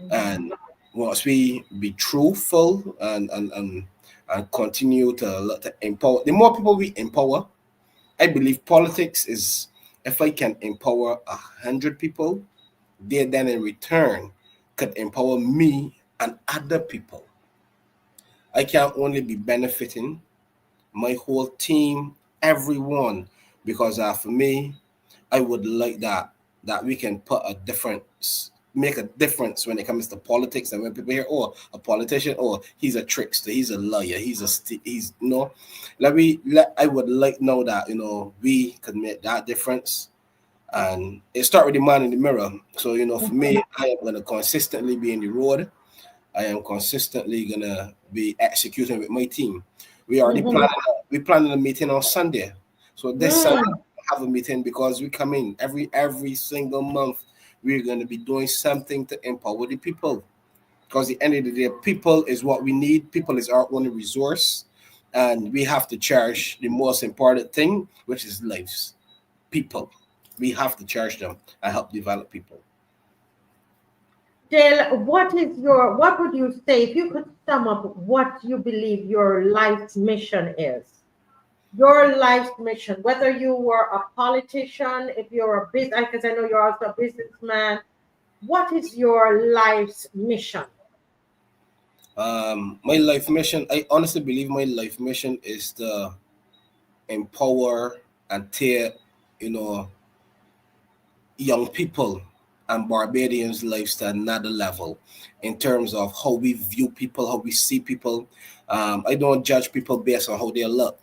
Mhm. And once we be truthful and continue to empower, the more people we empower, I believe politics is if I can empower 100 people, they then in return could empower me and other people. I can't only be benefiting my whole team, everyone, because for me, I would like that we can put a difference, make a difference when it comes to politics. And when people hear, oh, a politician, oh, he's a trickster, he's a liar, he's no. I would like know that we could make that difference, and it start with the man in the mirror. So for me, I am gonna consistently be in the road. I am consistently gonna be executing with my team. We already Mhm. planning a meeting on Sunday. So this Sunday Mm. we have a meeting because we come in every single month. We're gonna be doing something to empower the people. Because the end of the day, people is what we need. People is our only resource, and we have to cherish the most important thing, which is lives. People. We have to cherish them and help develop people. Dale, what would you say if you could sum up what you believe your life's mission is? Your life's mission, whether you were a politician, if you're a business, because I know you're also a businessman, what is your life's mission? My life mission, I honestly believe my life mission is to empower and tear, you know, young people and Barbadians' lives to another level in terms of how we view people, how we see people. I don't judge people based on how they look.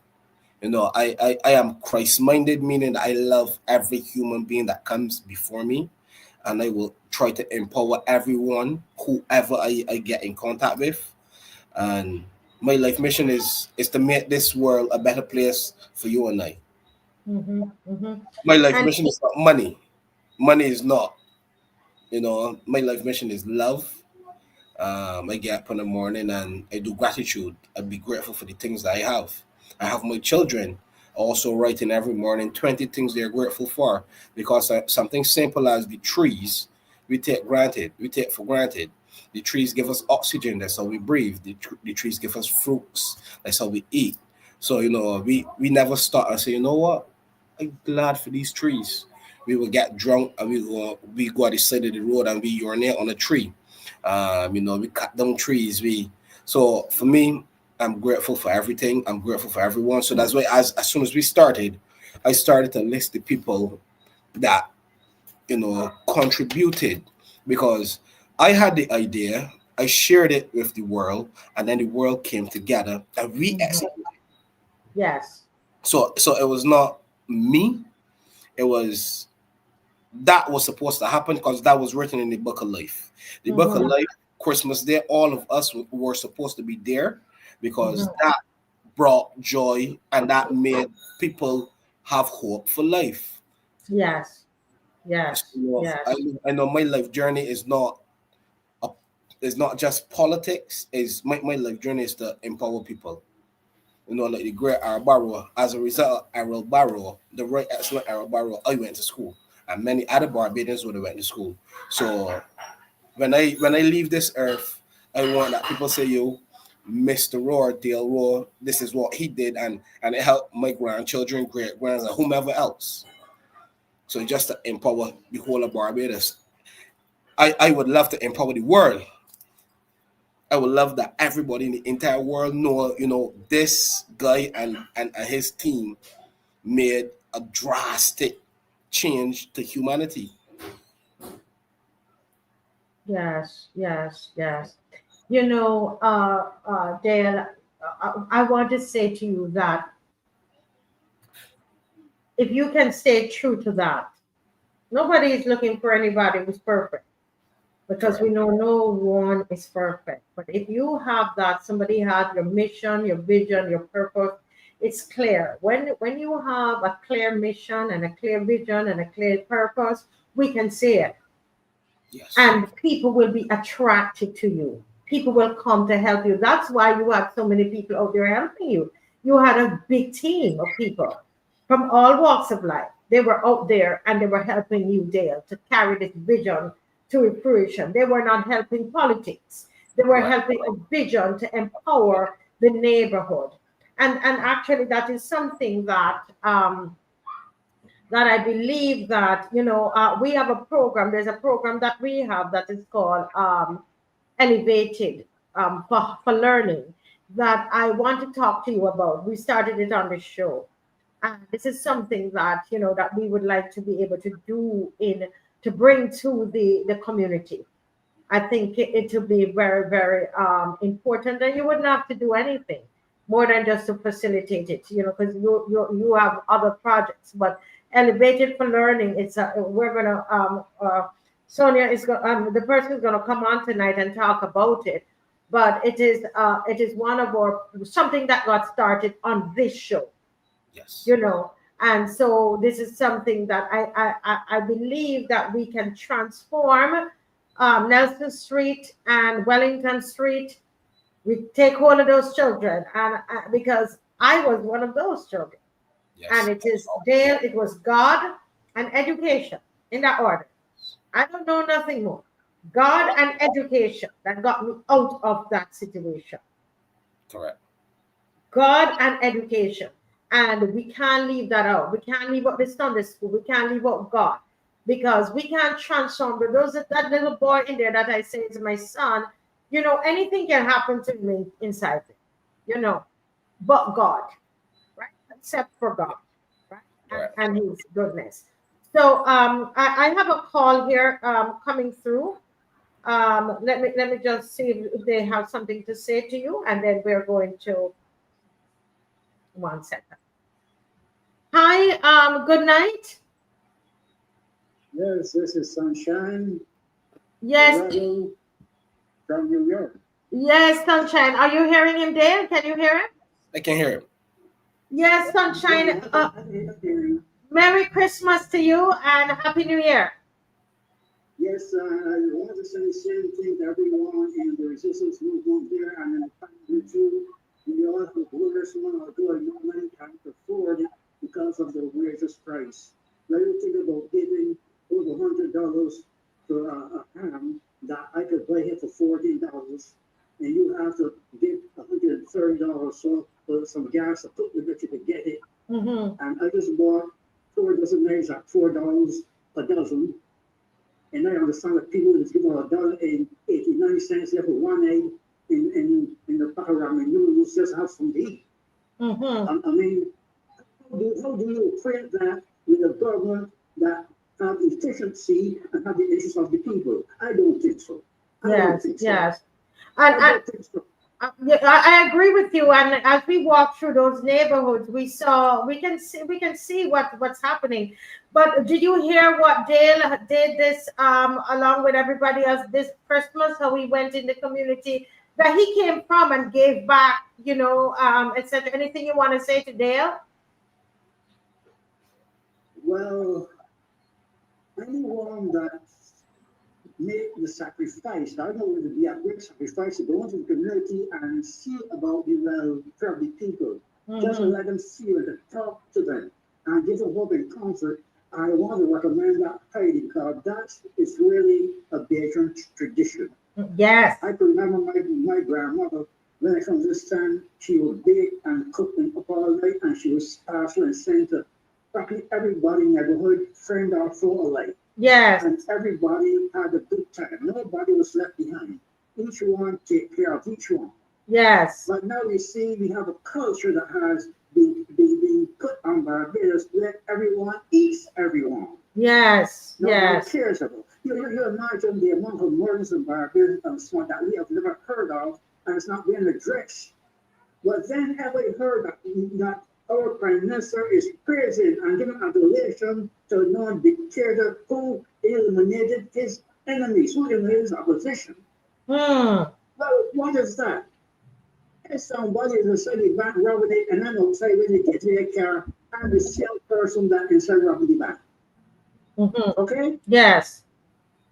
I am Christ minded, meaning that I love every human being that comes before me, and I will try to empower everyone, whoever I get in contact with. And my life mission is to make this world a better place for you and I. Hmm, hmm. My life And mission is not money. Money is not. My life mission is love. I get up in the morning and I do gratitude. I be grateful for the things that I have. I have my children also writing every morning 20 things they're grateful for because something simple as the trees we take for granted. The trees give us oxygen, that's how we breathe. The trees give us fruits, that's how we eat. So we never stop and say, you know what, I'm glad for these trees. We will get drunk and we go at the side of the road and we urinate on a tree. We cut down trees. So for me, I'm grateful for everything. I'm grateful for everyone. So that's why as soon as we started, I started to list the people that, contributed, because I had the idea, I shared it with the world, and then the world came together and we executed. Yes. So it was not me, it was that was supposed to happen because that was written in the book of life. The book of life, Christmas Day, all of us were supposed to be there because that brought joy and that made people have hope for life. Yes. Yes. So, Yes. I know my life journey is not just politics. Is my life journey is to empower people. Like the great Arab Barrow. As a result of Arab Barrow, the right excellent Arab Barrow, I went to school, and many other Barbadians would have went to school. So when I leave this earth, I want that people say, "Yo, Mr. Roar, Dale Roar, this is what he did," and it helped my grandchildren, great grands, and whomever else. So just to empower the whole of Barbados, I would love to empower the world. I would love that everybody in the entire world know, this guy and his team made a drastic change to humanity. Yes. Yes. Yes. Dale, I want to say to you that if you can stay true to that, nobody is looking for anybody who's perfect, because we know no one is perfect. But if you have that, somebody has your mission, your vision, your purpose, it's clear. When you have a clear mission and a clear vision and a clear purpose, we can see it. Yes. And people will be attracted to you. People will come to help you. That's why you have so many people out there helping you. You had a big team of people from all walks of life. They were out there and they were helping you, Dale, to carry this vision to fruition. They were not helping politics. They were helping a vision to empower the neighborhood. And actually that is something that I believe that, we have a program. There's a program that we have that is called Elevated for Learning, that I want to talk to you about. We started it on the show. And this is something that, that we would like to be able to do to bring to the community. I think it will be very, very important, and you wouldn't have to do anything more than just to facilitate it, because you have other projects. But Elevated for Learning, we're gonna Sonia is going. The person is gonna come on tonight and talk about it. But it is one of our something that got started on this show. Yes. And so this is something that I believe that we can transform Nelson Street and Wellington Street. We take hold of those children, and because I was one of those children. Yes. And it is Dale, it was God and education in that order. I don't know nothing more. God and education that got me out of that situation. Correct. God and education. And we can't leave that out. We can't leave out the Sunday school. We can't leave out God, because we can't transform. But that little boy in there that I say is my son, anything can happen to me inside him, but God, right? Except for God, right? Right. And his goodness. So I have a call here coming through. Let me just see if they have something to say to you, and then we're going to 1 second. Hi, good night. Yes, this is Sunshine. Yes. From New York. Yes, Sunshine. Are you hearing him, Dale? Can you hear him? I can hear him. Yes, Sunshine. Merry Christmas to you and Happy New Year. Yes, I want to say the same thing to everyone in the resistance movement there, and in fact, with you. We all have workers want to do a no money can't afford it because of the wages price. Now you think about giving over $100 for a ham that I could buy it for $14, and you have to give $130 for some gas to put with it to get it. Mm-hmm. And I just bought 4 dozen eggs at $4 a dozen. And I understand that people is giving $1.89 there for 1 egg in the panorama, and you just have some meat. Mm-hmm. I mean, how do you equate that with a government that have efficiency and have the interest of the people. I don't think so. Yes, yes. I And don't think so. yeah, I agree with you. And as we walk through those neighborhoods, we can see what's happening. But did you hear what Dale did this along with everybody else this Christmas? How he went in the community that he came from and gave back, etc. Anything you want to say to Dale? Well, anyone that make the sacrifice, I know it would be a great sacrifice to go into the community and see about the welfare of the people. Just to let them see it and talk to them and give them hope and comfort. I want to recommend that highly because that is really a Bajan tradition. Yes. I can remember my grandmother, when it comes this time, she would bake and cook and up all night, and she was partial and sent to practically everybody in the neighborhood, friend or foe alike. Yes. And everybody had a good time. Nobody was left behind. Each one take care of each one. Yes. But now we see we have a culture that has been put on Barbados where everyone eats everyone. Yes. Nobody Yes. cares about. You imagine the amount of murders in Barbados and so on that we have never heard of, and it's not being addressed. But then have we heard that our Prime Minister is praising and giving adulation to a non-dictator who eliminated his enemies, who eliminated his opposition? Well, what is that? If somebody is inside the bank robbing it, and then outside when they get to their car, and the same person that inside robbing the bank. Okay? Yes.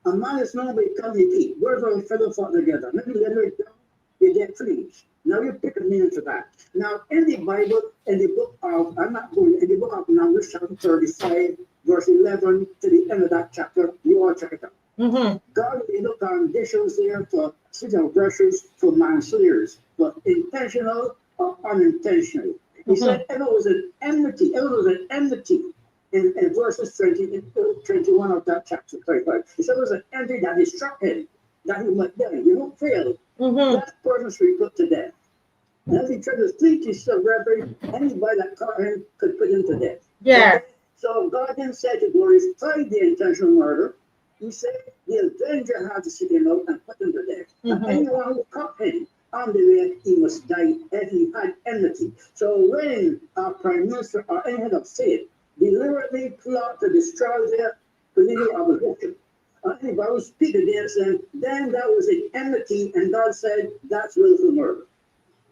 A man is not become a thief. Words are fellow fought together. Maybe later it down, you get pleased. Now you pick a meaning to that. Now in the Bible, in the book of, in the book of Numbers, chapter 35, verse 11 to the end of that chapter, you all check it out. God laid up conditions there for civil oppressions, for manslayers, for intentional or unintentional. He said, and it was an enmity, in verses 20 21 of that chapter 35. He said it was an enmity that he struck him, that he might die. You don't fail. That person should be put to death. And as he tried to flee his reverend, anybody that caught him could put him to death. Yes. Okay? So God then said to glorify the intentional murder. He said the avenger had to seek him out and put him to death. And anyone who caught him on the way, he must die if he had enmity. So when our Prime Minister or any head of state deliberately plot to destroy their political opposition, anybody who speak against them, then that was an enmity, and God said that's willful murder.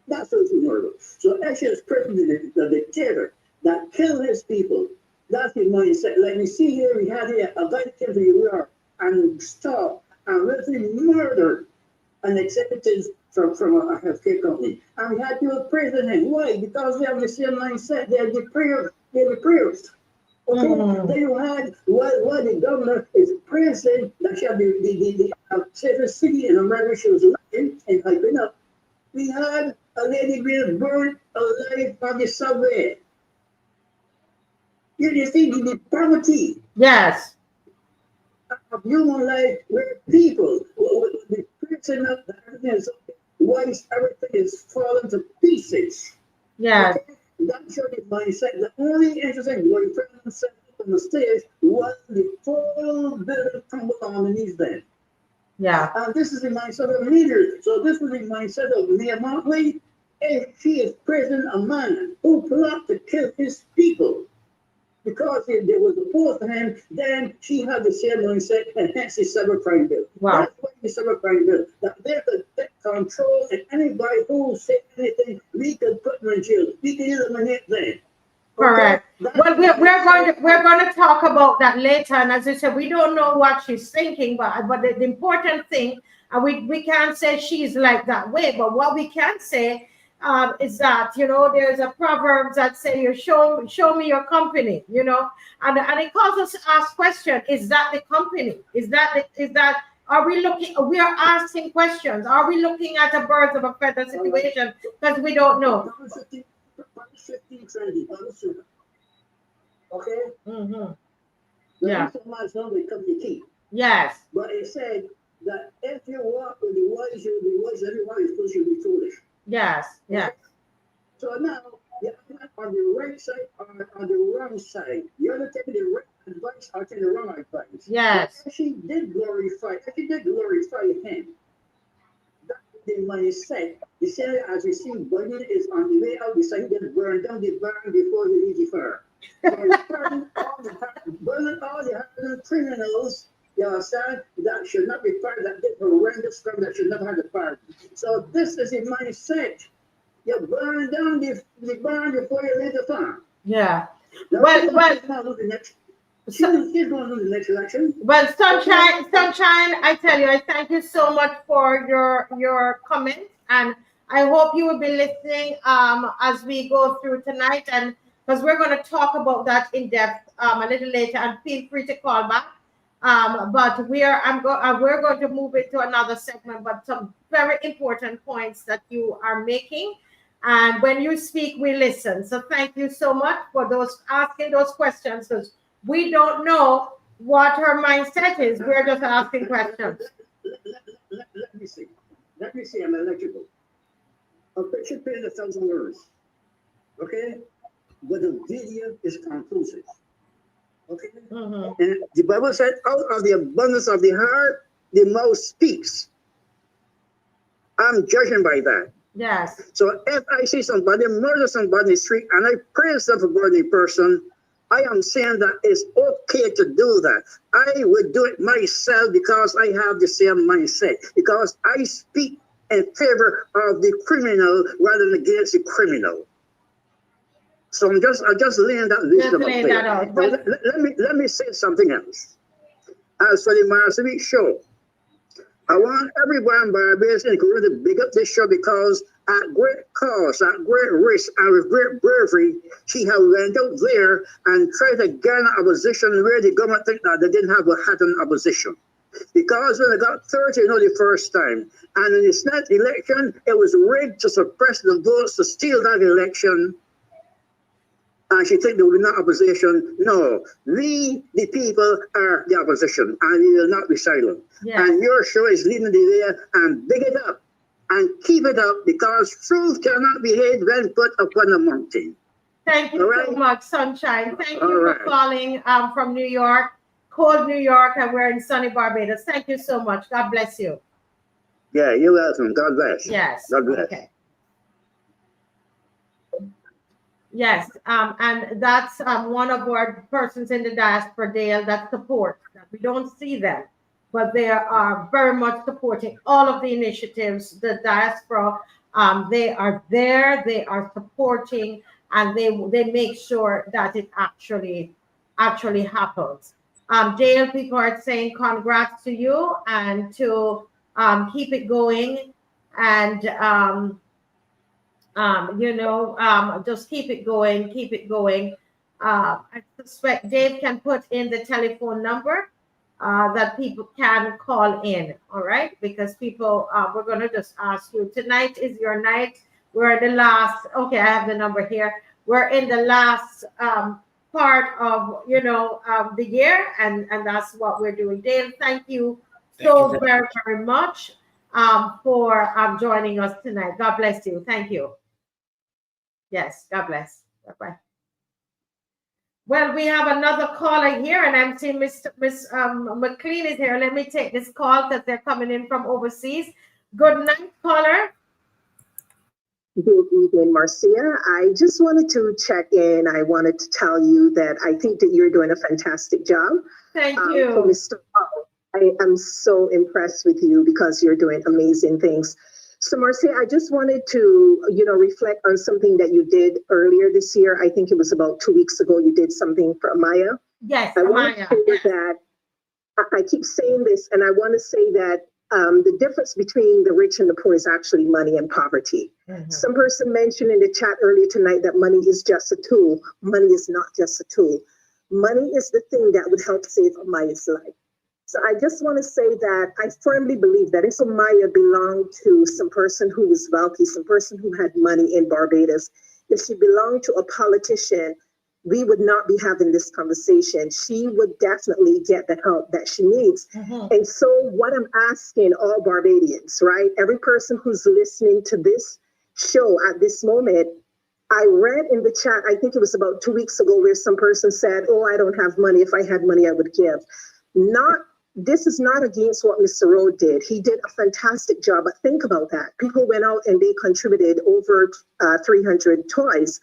That's willful murder. So actually, as President, the dictator that killed his people, that's the mindset. Like we see here, we had here a guy came to Europe and stopped and literally murdered an executive from a healthcare company. And we had people praising him. Why? Because they have the same mindset. They're depraved. They're depraved. Okay? Then you had what the governor is praising that she had the safest city in America she was living and hyping up. We had a lady being burned alive on the subway. You see the poverty. Yes. Of human life where people will be preaching up that everything is once everything is falling to pieces. Yes. Okay? That's your mindset. The only interesting when the president said on the stage was the full building crumbled underneath them. Yeah. And this is the mindset of leaders. So this is the mindset of Mayor Mottley. If she is praising a man who plotted to kill his people, because there was a poor to him, then she had the same mindset, and hence the cybercrime bill. Wow. That's why the cybercrime bill, that they could take control, and anybody who said anything, we could put them in jail. We can eliminate them. Correct. Okay? Well, we're going to talk about that later. And as I said, we don't know what she's thinking, but the important thing, and we can't say she's like that way, but what we can say is that, there's a proverb that say, you show me your company, and it causes us to ask question, is that the company? Is that are we are asking questions? Are we looking at a birds of a feather situation? Because we don't know. Okay? Yeah. So much now they come to keep. Yes. But it said that if you walk with the wise, you'll be wise. Everybody is supposed to be foolish. Yes. Okay? Yes. So now you're not on the right side or on the wrong side. You're not taking the right advice or take the wrong advice. Yes. If she did glorify him, that the mindset, the same as we see Bunyan is on the way out, decided to burn down the barn before he leaves the fire. So burn all the hardened criminals, you understand, that should not be fired, that did horrendous crime that should never have the fire. So this is the mindset. You burn down the barn before you leave the farm. Yeah. Now, Well, she's going to lose the next election. Well, Sunshine, I tell you, I thank you so much for your comments, and I hope you will be listening as we go through tonight, and because we're going to talk about that in depth a little later, and feel free to call back. But we're going to move into another segment, but some very important points that you are making. And when you speak, we listen. So thank you so much for asking those questions, because we don't know what her mindset is. We're just asking questions. Let me see. I'm electrical. A picture paints 1,000 words. Okay? But the video is conclusive. Okay? Mm-hmm. And the Bible said, out of the abundance of the heart, the mouth speaks. I'm judging by that. Yes. So if I see somebody murder somebody in the street and I praise them for murdering a person, I am saying that it's okay to do that. I would do it myself because I have the same mindset. Because I speak in favor of the criminal rather than against the criminal. So I'm just laying that wisdom up there. Let me say something else. As for the Marsabit show, I want everyone in Barbados to big up this show because at great cost, at great risk, and with great bravery, she has went out there and tried to gain a position where the government think that they didn't have a hat in opposition. Because when they got 30, the first time, and in the next election, it was rigged to suppress the votes to steal that election. And she think there will be no opposition. No, we, the people, are the opposition, and we will not be silent. Yes. And your show is leading the way, and big it up, and keep it up, because truth cannot be hid when put upon a mountain. Thank you so much, Sunshine. Thank you for calling from New York, cold New York, and we're in sunny Barbados. Thank you so much. God bless you. Yeah, you're welcome. God bless. Yes. God bless. Okay. Yes, and that's one of our persons in the diaspora, Dale, that support. We don't see them, but they are very much supporting all of the initiatives. The diaspora, they are there, they are supporting, and they make sure that it actually happens. Dale, people are saying congrats to you and to keep it going, and just keep it going. I suspect Dave can put in the telephone number that people can call in, all right? Because people, we're going to just ask you, tonight is your night. We're in the last, okay, I have the number here. We're in the last part of, the year, and that's what we're doing. Dave, thank you so very, very much for joining us tonight. God bless you. Thank you. Yes, God bless. Bye-bye. Well, we have another caller here, and I'm seeing Miss McLean is here. Let me take this call because they're coming in from overseas. Good night, caller. Good evening, Marcia. I just wanted to check in. I wanted to tell you that I think that you're doing a fantastic job. Thank you. So Mr. Paul, I am so impressed with you because you're doing amazing things. So Marcia, I just wanted to, reflect on something that you did earlier this year. I think it was about 2 weeks ago. You did something for Amaya. Yes, I want to say that I keep saying this, and I want to say that the difference between the rich and the poor is actually money and poverty. Mm-hmm. Some person mentioned in the chat earlier tonight that money is just a tool. Money is not just a tool. Money is the thing that would help save Amaya's life. So I just want to say that I firmly believe that if Amaya belonged to some person who was wealthy, some person who had money in Barbados, if she belonged to a politician, we would not be having this conversation. She would definitely get the help that she needs. Mm-hmm. And so what I'm asking all Barbadians, right? Every person who's listening to this show at this moment, I read in the chat, I think it was about 2 weeks ago, where some person said, oh, I don't have money. If I had money, I would give. This is not against what Mr. Rowe did. He did a fantastic job, but think about that. People went out and they contributed over 300 toys.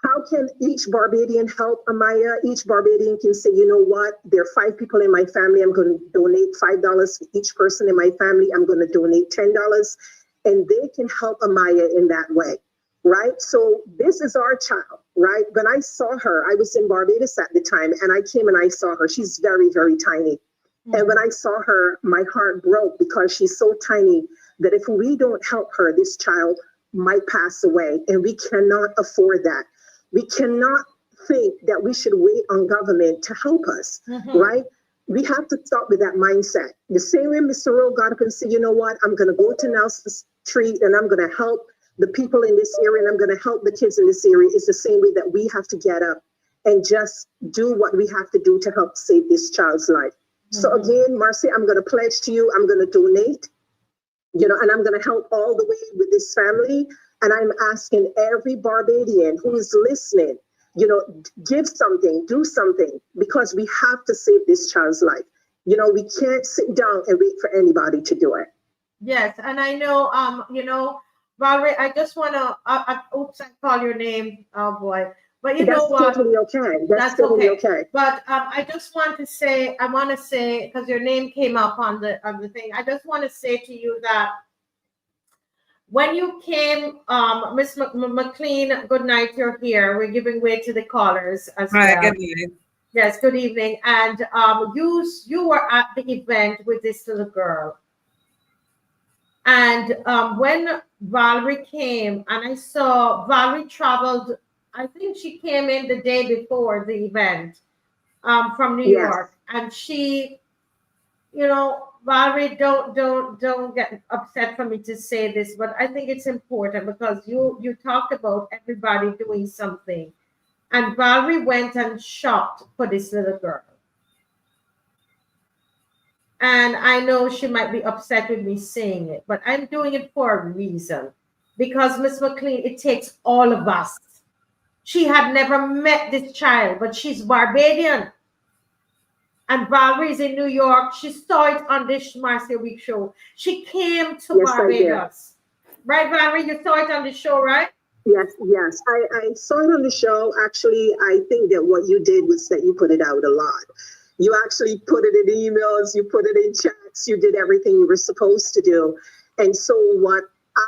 How can each Barbadian help Amaya? Each Barbadian can say, you know what, there are 5 people in my family. I'm going to donate $5 for each person in my family. I'm going to donate $10, and they can help Amaya in that way. Right? So this is our child, right? When I saw her, I was in Barbados at the time, and I came and I saw her. She's very, very tiny. Mm-hmm. And when I saw her, my heart broke because she's so tiny that if we don't help her, this child might pass away, and we cannot afford that. We cannot think that we should wait on government to help us, right? We have to stop with that mindset. The same way Mr. Rowe got up and said, you know what, I'm going to go to Nelson Street and I'm going to help the people in this area, and I'm going to help the kids in this area. Is the same way that we have to get up and just do what we have to do to help save this child's life. So again, Marcy, I'm going to pledge to you, I'm going to donate, you know, and I'm going to help all the way with this family. And I'm asking every Barbadian who is listening, you know, give something, do something, because we have to save this child's life. You know, we can't sit down and wait for anybody to do it. Yes, and I know, you know, Valerie, I just want to, oops, I call your name, oh boy, but you know what? Totally okay. That's totally okay. But I just want to say, because your name came up on the thing, I just want to say to you that when you came, Miss McLean, good night, you're here. We're giving way to the callers as well. Good evening. Yes, good evening. And you were at the event with this little girl. And when Valerie came, and I saw Valerie traveled, I think she came in the day before the event from New York. And she, you know, Valerie, don't get upset for me to say this, but I think it's important because you talked about everybody doing something. And Valerie went and shopped for this little girl. And I know she might be upset with me saying it, but I'm doing it for a reason. Because Miss McLean, it takes all of us. She had never met this child, but she's Barbadian. And Valerie's in New York. She saw it on this Marcia Week show. She came to Barbados. Right, Valerie? You saw it on the show, right? Yes. I saw it on the show. Actually, I think that what you did was that you put it out a lot. You actually put it in emails, you put it in chats, you did everything you were supposed to do. And so what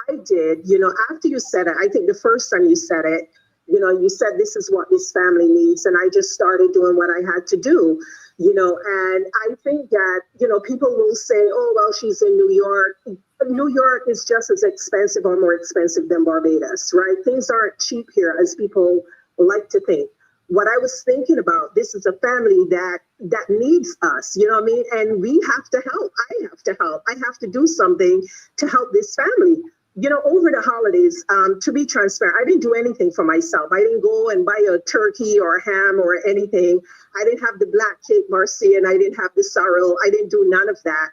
I did, you know, after you said it, I think the first time you said it, you know, you said this is what this family needs. And I just started doing what I had to do, you know, and I think that, you know, people will say, oh, well, she's in New York. New York is just as expensive or more expensive than Barbados, right? Things aren't cheap here as people like to think. What I was thinking about, this is a family that needs us, you know what I mean? And we have to help. I have to help. I have to do something to help this family. You know, over the holidays, to be transparent, I didn't do anything for myself. I didn't go and buy a turkey or a ham or anything. I didn't have the black cake, Marcy, and I didn't have the sorrel. I didn't do none of that.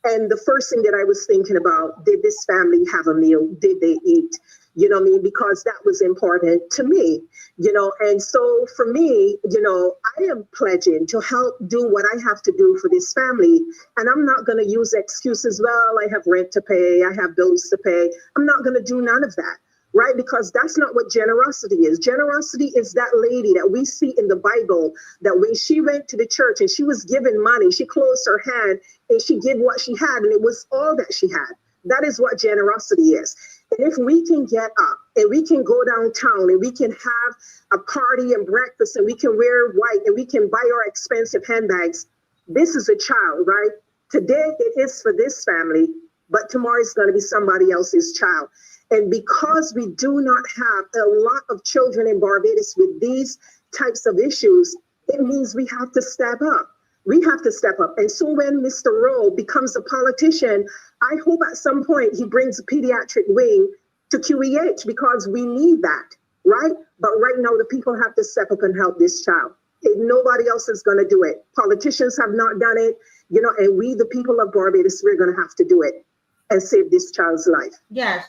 And the first thing that I was thinking about, did this family have a meal? Did they eat? You know what I mean? Because that was important to me, you know. And so for me, you know, I am pledging to help do what I have to do for this family. And I'm not going to use excuses. Well, I have rent to pay. I have bills to pay. I'm not going to do none of that, right? Because that's not what generosity is. Generosity is that lady that we see in the Bible, that when she went to the church and she was given money, she closed her hand and she gave what she had, and it was all that she had. That is what generosity is. And if we can get up and we can go downtown and we can have a party and breakfast and we can wear white and we can buy our expensive handbags, this is a child, right? Today it is for this family, but tomorrow it's going to be somebody else's child. And because we do not have a lot of children in Barbados with these types of issues, it means we have to step up. We have to step up. And so when Mr. Rowe becomes a politician, I hope at some point he brings a pediatric wing to QEH, because we need that, right? But right now the people have to step up and help this child. Nobody else is going to do it. Politicians have not done it, you know, and we, the people of Barbados, we're going to have to do it and save this child's life. Yes.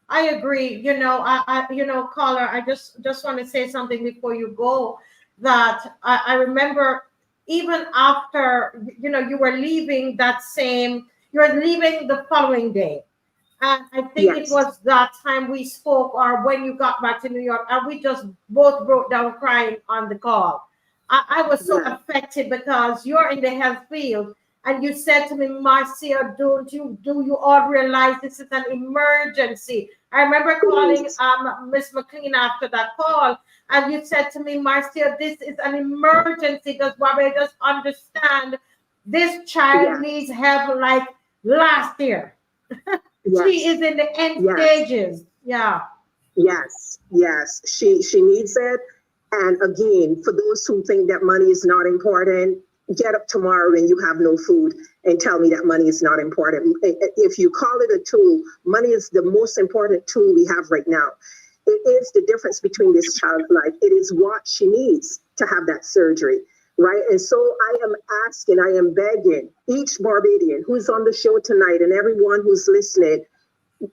I agree. You know, caller, I just want to say something before you go. That I remember even after you were leaving you were leaving the following day, and I think it Yes. was that time we spoke, or when you got back to New York, and we just both broke down crying on the call. I was so Yeah. affected because you're in the health field, and you said to me, Marcia, do you all realize this is an emergency? I remember calling Yes. Miss McLean after that call, and you said to me, Marcia, this is an emergency. Does Barbados understand this child Yeah. needs help like last year? She Yes. is in the end Yes. stages. Yeah. Yes. Yes. She needs it. And again, for those who think that money is not important, get up tomorrow when you have no food and tell me that money is not important. If you call it a tool, money is the most important tool we have right now. It is the difference between this child's life. It is what she needs to have that surgery, right? And so I am asking, I am begging each Barbadian who's on the show tonight and everyone who's listening,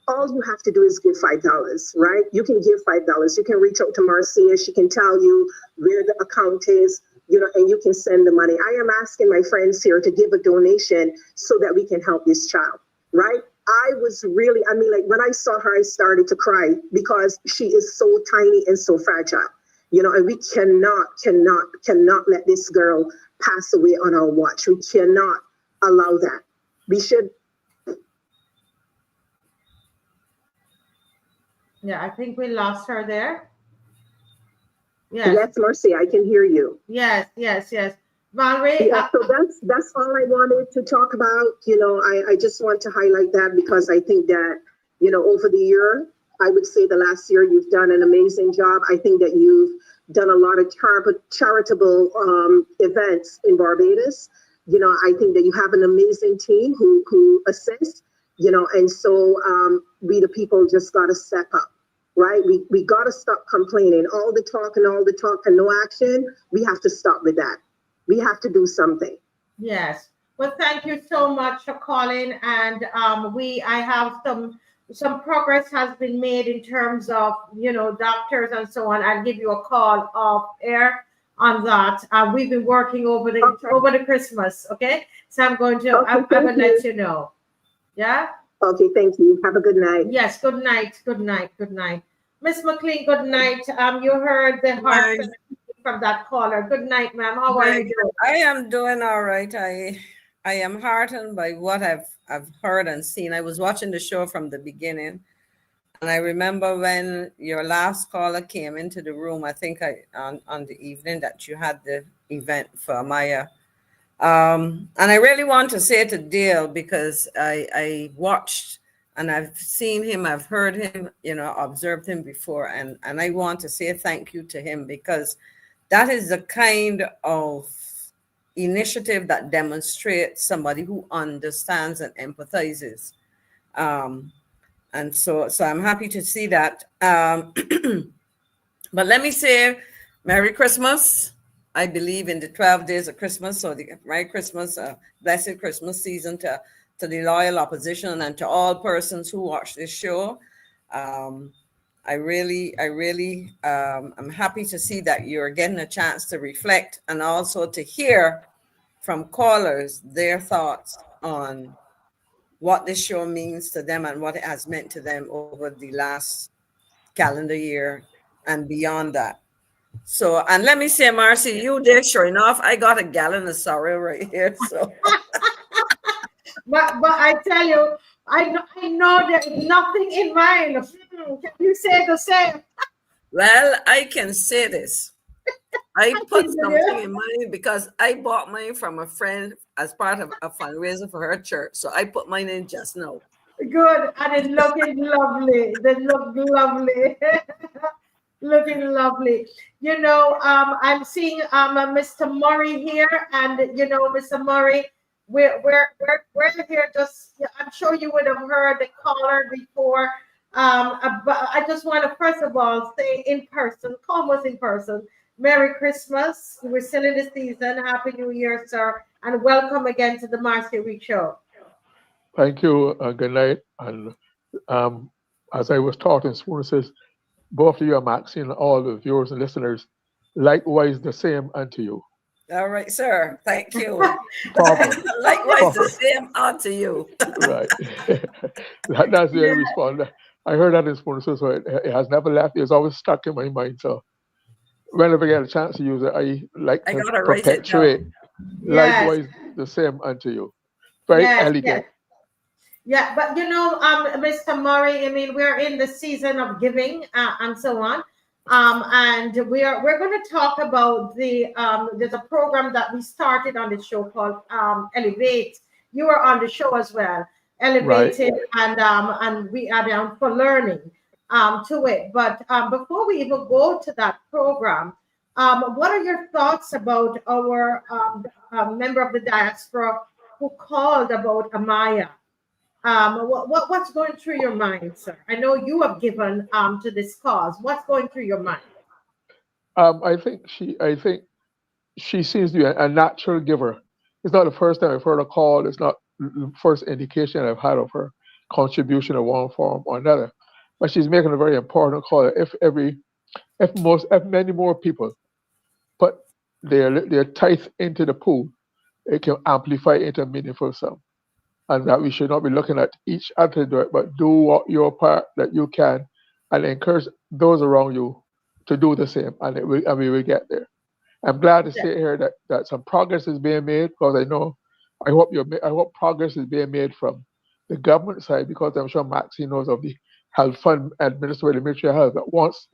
all you have to do is give $5, right? You can give $5. You can reach out to Marcia. She can tell you where the account is, and you can send the money. I am asking my friends here to give a donation so that we can help this child, right? I was really, like when I saw her, I started to cry because she is so tiny and so fragile, and we cannot let this girl pass away on our watch. We cannot allow that. We should. Yeah, I think we lost her there. Yes. Yes, Marcy, I can hear you. Yes. Valerie. Yeah, so that's all I wanted to talk about. I just want to highlight that because I think that, over the year, I would say the last year, you've done an amazing job. I think that you've done a lot of charitable events in Barbados. I think that you have an amazing team who assists, and so we the people just got to step up. Right? We got to stop complaining. All the talk and no action. We have to stop with that. We have to do something. Yes. Well, thank you so much for calling. And I have some progress has been made in terms of, doctors and so on. I'll give you a call off air on that. We've been working over the Christmas. Okay. So I'm going to, I will let you know. Yeah. Okay, thank you. Have a good night. Yes, good night. Miss McLean, good night. You heard the heart from that caller. Good night, ma'am. How are you doing? I am doing all right. I am heartened by what I've heard and seen. I was watching the show from the beginning, and I remember when your last caller came into the room, I think on the evening that you had the event for Amaya. And I really want to say to Dale, because I watched and I've seen him, I've heard him, observed him before. And I want to say thank you to him, because that is the kind of initiative that demonstrates somebody who understands and empathizes. And so I'm happy to see that. But let me say Merry Christmas. I believe in the 12 days of Christmas, so the Merry Christmas, blessed Christmas season to the loyal opposition and to all persons who watch this show. I really am happy to see that you're getting a chance to reflect and also to hear from callers their thoughts on what this show means to them and what it has meant to them over the last calendar year and beyond that. So, and let me say, Marcy, you did, sure enough, I got a gallon of sorrow right here. So, but I tell you, I know there is nothing in mine. Can you say the same? Well, I can say this. I put something in mine because I bought mine from a friend as part of a fundraiser for her church. So I put mine in just now. Good, and it's looking lovely. They look lovely. Looking lovely. I'm seeing Mr. Murray here, and Mr. Murray, we're here. I'm sure you would have heard the caller before. But I just want to first of all say in person, almost in person, Merry Christmas. We're still in the season. Happy New Year, sir, and welcome again to the Marcy Week Show. Thank you. Good night, and as I was taught in school, it says, both of you, Maxine, and all the viewers and listeners, likewise the same unto you. All right, sir. Thank you. Proper. Likewise, the same unto you. Right. That's the way I respond. I heard that in school, so it has never left. It's always stuck in my mind. So whenever I get a chance to use it, I like to perpetuate. Likewise, the same unto you. Very elegant. Yeah, but Mr. Murray, I mean, we're in the season of giving and so on. And we're going to talk about there's a program that we started on the show called Elevate. You were on the show as well, Elevated, right. And we are down for learning to it. But before we even go to that program, what are your thoughts about our member of the diaspora who called about Amaya? What's going through your mind, sir? I know you have given to this cause. What's going through your mind? I think she seems to be a natural giver. It's not the first time I've heard a call. It's not the first indication I've had of her contribution in one form or another. But she's making a very important call. If many more people put their tithe into the pool, it can amplify into a meaningful sum. And that we should not be looking at each other do it, but do your part that you can, and encourage those around you to do the same, and we will get there. I'm glad to say here that some progress is being made, because I hope progress is being made from the government side, because I'm sure Maxine knows of the health fund administered by the Ministry of Health, that once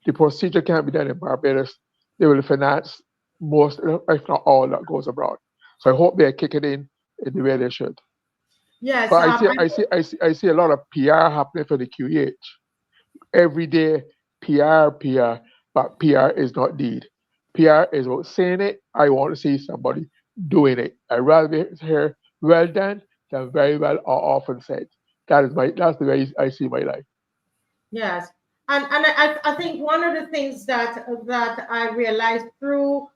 the procedure can be done in Barbados, they will finance most, if not all, that goes abroad. So I hope they kick it in the way they should. Yes, but I see a lot of PR happening for the QEH. Every day, PR, but PR is not deed. PR is about saying it. I want to see somebody doing it. I'd rather hear well done than very well or often said. That's the way I see my life. Yes, and I think one of the things that I realized through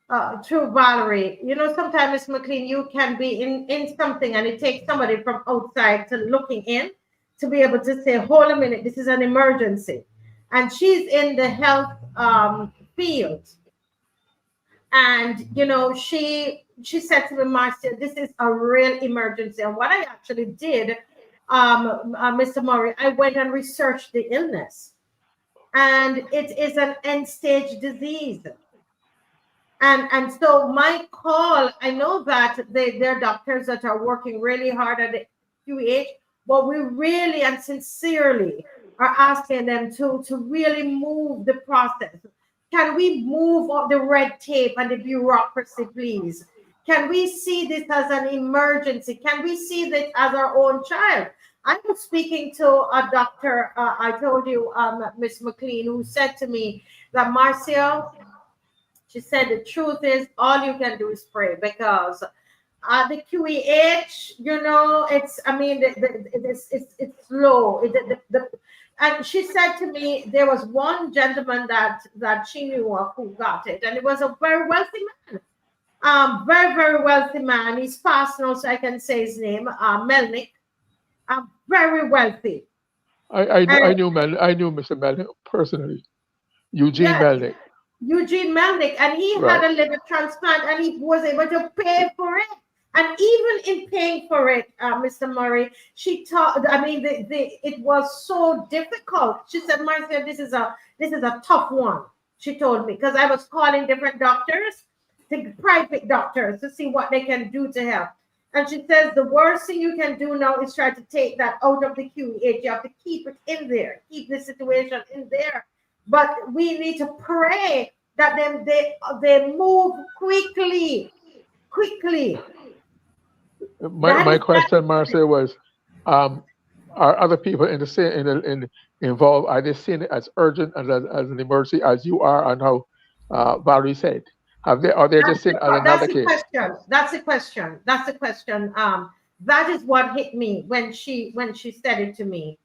Valerie, sometimes, Ms. McLean, you can be in something and it takes somebody from outside to looking in to be able to say, hold a minute, this is an emergency. And she's in the health field. And, she said to me, Marcia, this is a real emergency. And what I actually did, Mr. Murray, I went and researched the illness. And it is an end-stage disease. And so my call, I know that there are doctors that are working really hard at the QEH, but we really and sincerely are asking them to really move the process. Can we move up the red tape and the bureaucracy, please? Can we see this as an emergency? Can we see this as our own child? I was speaking to a doctor, I told you, Ms. McLean, who said to me that, Marcia, she said, the truth is all you can do is pray, because the QEH, it's low. And she said to me, there was one gentleman that she knew of who got it, and it was a very wealthy man, very, very wealthy man. He's passed now, so I can say his name, Melnick, very wealthy. I knew Mr. Melnick personally, Eugene Melnick. Eugene Melnick, and he had a liver transplant, and he was able to pay for it. And even in paying for it, Mr. Murray, she taught. I mean, it was so difficult. She said, Marcia, this is a tough one. She told me, because I was calling different doctors, private doctors, to see what they can do to help. And she says the worst thing you can do now is try to take that out of the QEH. You have to keep it in there, keep the situation in there. But we need to pray that they move quickly. My question, Marcia, was: are other people in the same involved? Are they seeing it as urgent and as an emergency as you are, and how Valerie said? Are they just seeing it as another case? That's the question. That is what hit me when she said it to me.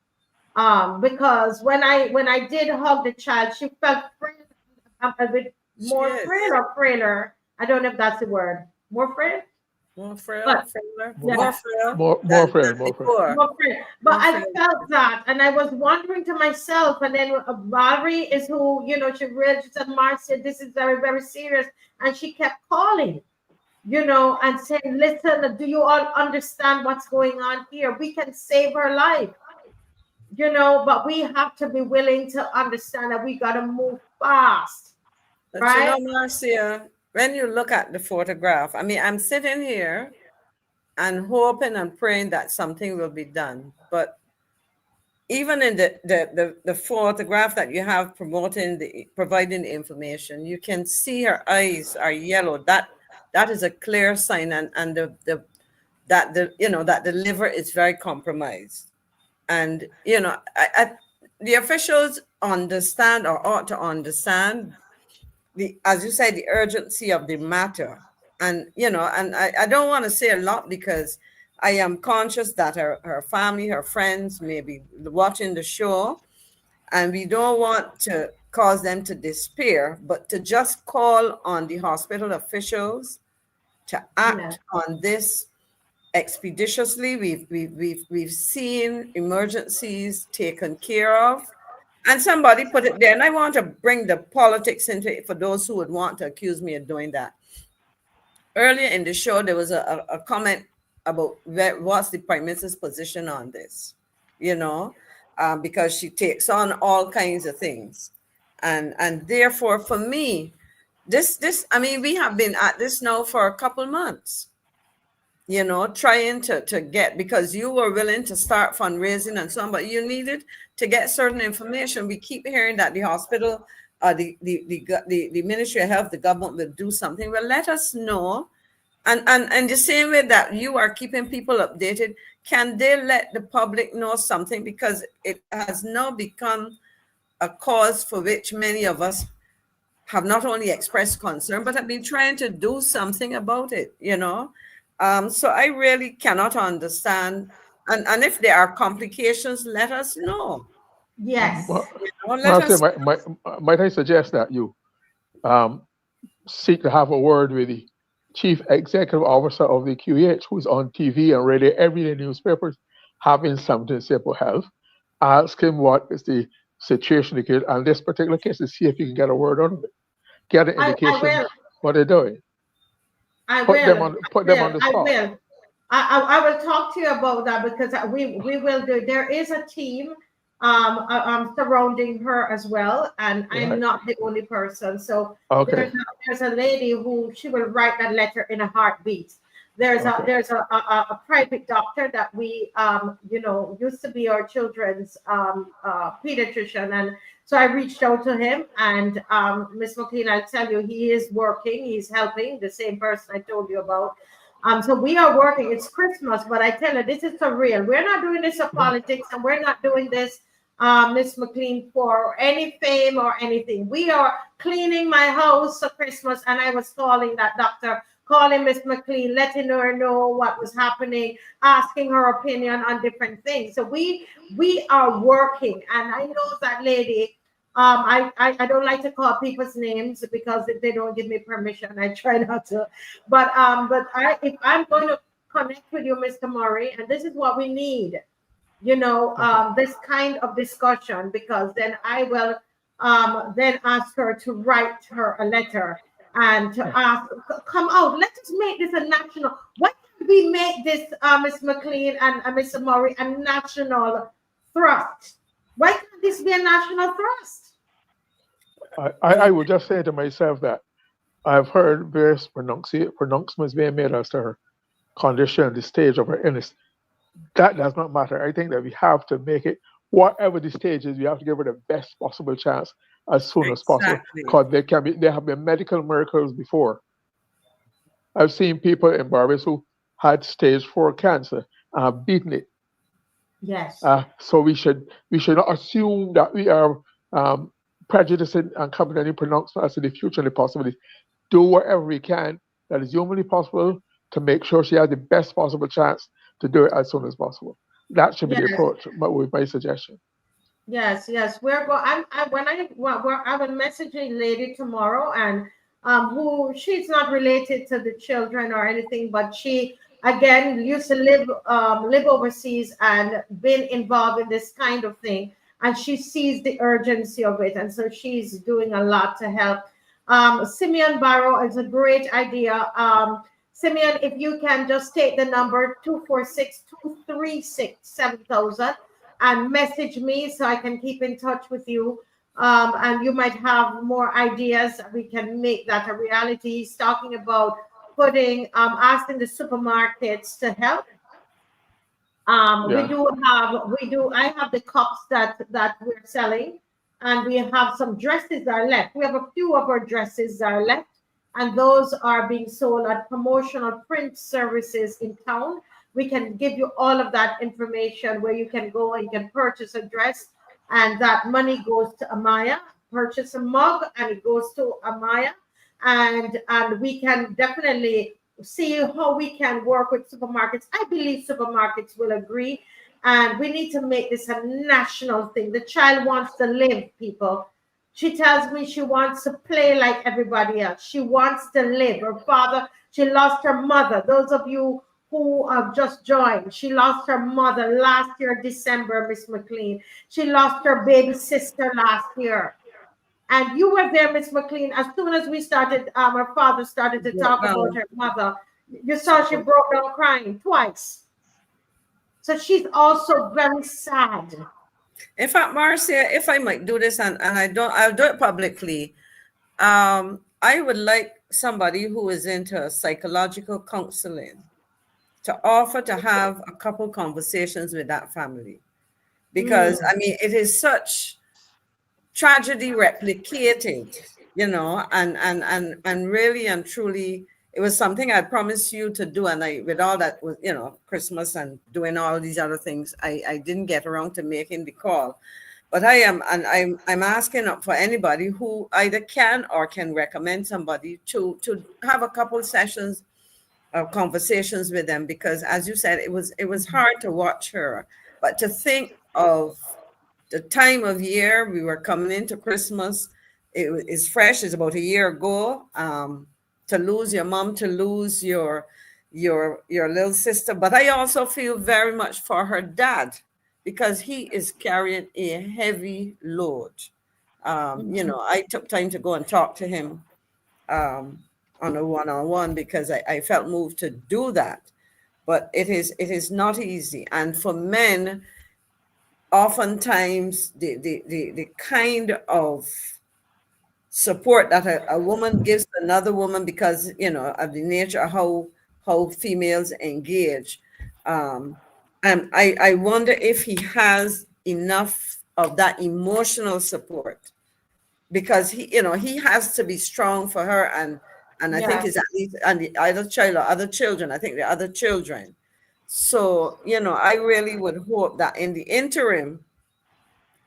Because when I did hug the child, she felt a bit more frail or frailer. I don't know if that's the word. More frail? More frail, But frailer, More, more frail more than friend, more friend. before. more free. But More I frail. felt that, and I was wondering to myself, and then Valerie is who, you know, she said, Marcia, this is very, very serious. And she kept calling, you know, and saying, listen, do you all understand what's going on here? We can save her life, you know, but we have to be willing to understand that we got to move fast, But you right? know, Marcia, when you look at the photograph, I mean, I'm sitting here and hoping and praying that something will be done. But even in the photograph that you have providing the information, you can see her eyes are yellow. That is a clear sign, and that the liver is very compromised. And the officials understand, or ought to understand, as you say, the urgency of the matter. And I don't want to say a lot because I am conscious that her family, her friends may be watching the show, and we don't want to cause them to despair, but to just call on the hospital officials to act on this expeditiously. We've seen emergencies taken care of, and somebody put it there, and I want to bring the politics into it for those who would want to accuse me of doing that. Earlier in the show, there was a comment about what's the Prime Minister's position on this, because she takes on all kinds of things. And therefore, for me, I mean, we have been at this now for a couple months, trying to get, because you were willing to start fundraising and so on, but you needed to get certain information. We keep hearing that the hospital, the Ministry of Health, the government will do something. Well, let us know. And the same way that you are keeping people updated, can they let the public know something? Because it has now become a cause for which many of us have not only expressed concern, but have been trying to do something about it, So I really cannot understand. And if there are complications, let us know. Yes. Might I suggest that you seek to have a word with the Chief Executive Officer of the QEH, who's on TV and radio every day, newspapers, having something to say about health. Ask him what is the situation in the case, and this particular case, to see if you can get a word out of it. Get an indication what they're doing. Put them on the spot. I will talk to you about that, because we will do. There is a team surrounding her as well, and I'm not the only person. So there's a lady who she will write that letter in a heartbeat. There's a private doctor that we used to be our children's pediatrician, and so I reached out to him, and Miss McLean, I'll tell you, he is working, he's helping the same person I told you about. So we are working. It's Christmas, but I tell you, this is surreal. We're not doing this for politics, and we're not doing this, Miss McLean, for any fame or anything. We are cleaning my house for Christmas, and I was calling that doctor, calling Miss McLean, letting her know what was happening, asking her opinion on different things. So we are working, and I know that lady. I don't like to call people's names because if they don't give me permission, I try not to. But if I'm going to connect with you, Mr. Murray, and this is what we need, this kind of discussion, because then I will then ask her to write her a letter and to ask, come out, let us make this a national. Why can't we make this, Ms. McLean and Mr. Murray, a national thrust? Why can't this be a national thrust? I would just say to myself that I've heard various pronouncements being made as to her condition, the stage of her illness. That does not matter. I think that we have to make it, whatever the stage is, we have to give her the best possible chance as soon as possible, because there have been medical miracles before. I've seen people in Barbados who had stage 4 cancer and have beaten it. Yes. So we should not assume that we are prejudicing and coming to any pronouncement as to the future and the possibilities. Do whatever we can that is humanly possible to make sure she has the best possible chance to do it as soon as possible. That should be the approach, but with my suggestion. Yes. We're going. I will message a lady tomorrow, and who she's not related to the children or anything, but she again used to live overseas and been involved in this kind of thing, and she sees the urgency of it, and so she's doing a lot to help. Simeon Barrow is a great idea. Simeon, if you can just take the number 246-236-7000 and message me so I can keep in touch with you. And you might have more ideas. We can make that a reality. He's talking about putting, asking the supermarkets to help. I have the cups that we're selling, and we have some dresses that are left. We have a few of our dresses that are left, and those are being sold at promotional print services in town. We can give you all of that information where you can go and you can purchase a dress, and that money goes to Amaya. Purchase a mug and it goes to Amaya, and we can definitely see how we can work with supermarkets. I believe supermarkets will agree, and we need to make this a national thing. The child wants to live, people. She tells me she wants to play like everybody else. She wants to live. Her father, she lost her mother. Those of you who have just joined, she lost her mother last year, December, Miss McLean. She lost her baby sister last year. And you were there, Miss McLean. As soon as we started, her father started to talk about her mother. You saw she broke down crying twice. So she's also very sad. In fact, Marcia, if I might do this, and I'll do it publicly. I would like somebody who is into psychological counseling to offer to have a couple conversations with that family, because I mean, it is such tragedy replicated, you know, and really and truly, it was something I promised you to do, and with all that, you know, Christmas and doing all these other things, I didn't get around to making the call. But I'm asking for anybody who either can or can recommend somebody to have a couple sessions of conversations with them, because as you said, it was hard to watch her, but to think of the time of year we were coming into Christmas, it is fresh. It's about a year ago. To lose your mom, to lose your little sister, but I also feel very much for her dad, because he is carrying a heavy load. You know, I took time to go and talk to him on a one-on-one, because I felt moved to do that. But it is not easy. And for men, oftentimes the kind of support that a woman gives another woman, because, you know, of the nature of how females engage. And I wonder if he has enough of that emotional support, because he has to be strong for her, and I think it's at least, and the other child or other children, I think the other children. So, you know, I really would hope that in the interim,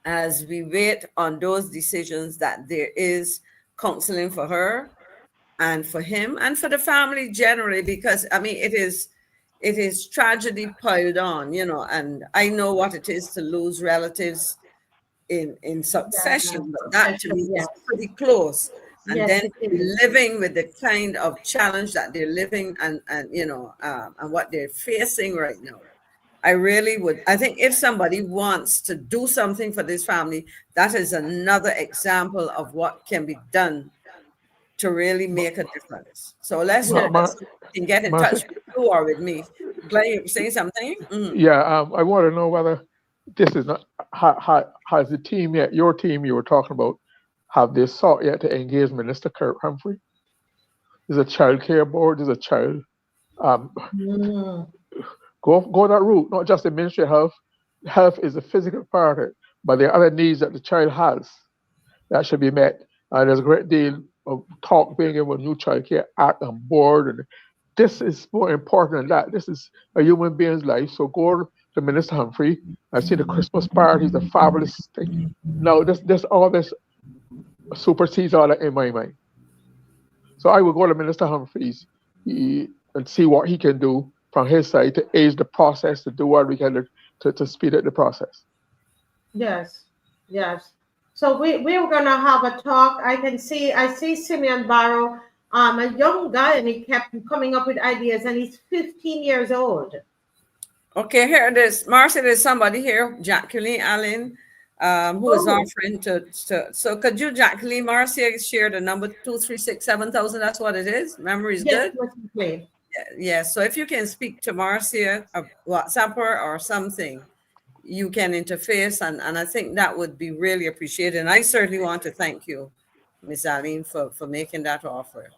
as we wait on those decisions, that there is counseling for her and for him and for the family generally, because I mean, it is tragedy piled on, you know, and I know what it is to lose relatives in succession, but that to me is pretty close. And then living with the kind of challenge that they're living and you know, and what they're facing right now. I think if somebody wants to do something for this family, that is another example of what can be done to really make a difference. So let's hope that you can get in touch with you or with me. Glenn, you saying something? Yeah, I want to know whether this is not, has the team yet, your team you were talking about, have they sought yet to engage Minister Kirk Humphrey? There's a child care board, there's a child. Go that route, not just the Ministry of Health. Health is a physical part of it, but there are other needs that the child has that should be met. And there's a great deal of talk being able to new child care act on board. And this is more important than that. This is a human being's life. So go to Minister Humphrey. I've seen the Christmas parties, a fabulous thing. Now this all this supersedes all that in my mind. So I will go to Minister Humphreys and see what he can do from his side to aid the process, to do what we can to speed up the process. Yes. So we're gonna have a talk. I see Simeon Barrow, a young guy, and he kept coming up with ideas, and he's 15 years old. Okay, here it is. Marcia, there's somebody here, Jacqueline Allen, who is offering to. So could you, Jacqueline, Marcia, share the number 2367000? That's what it is. Memory is good. Yes. Yeah. So if you can speak to Marcia, a WhatsApper or something, you can interface, and I think that would be really appreciated. And I certainly want to thank you, Ms. Aline, for making that offer.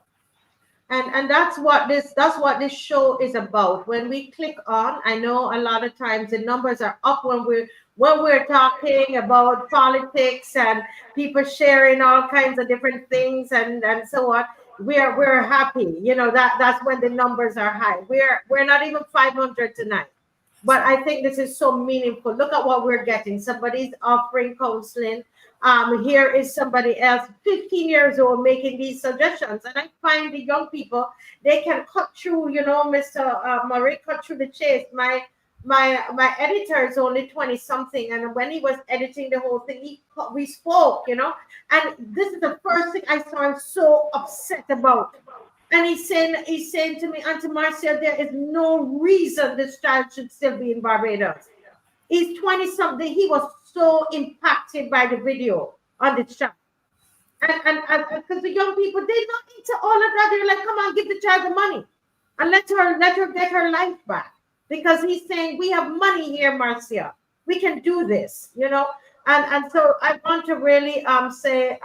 And that's what this show is about. When we click on, I know a lot of times the numbers are up when we're talking about politics and people sharing all kinds of different things and so on. We're happy, that's when the numbers are high. We're not even 500 tonight, but I think this is so meaningful. Look at what we're getting. Somebody's offering counseling. Here is somebody else, 15 years old, making these suggestions. And I find the young people, they can cut through, Mr. Murray, cut through the chase. My editor is only 20 something. And when he was editing the whole thing, we spoke, and this is the first thing I saw him so upset about. And he's saying to me, Auntie Marcia, there is no reason this child should still be in Barbados. He's 20 something. He was so impacted by the video on the child. And because the young people, they're not into all of that. They're like, come on, give the child the money and let her get her life back. Because he's saying, we have money here, Marcia. We can do this, And so I want to really say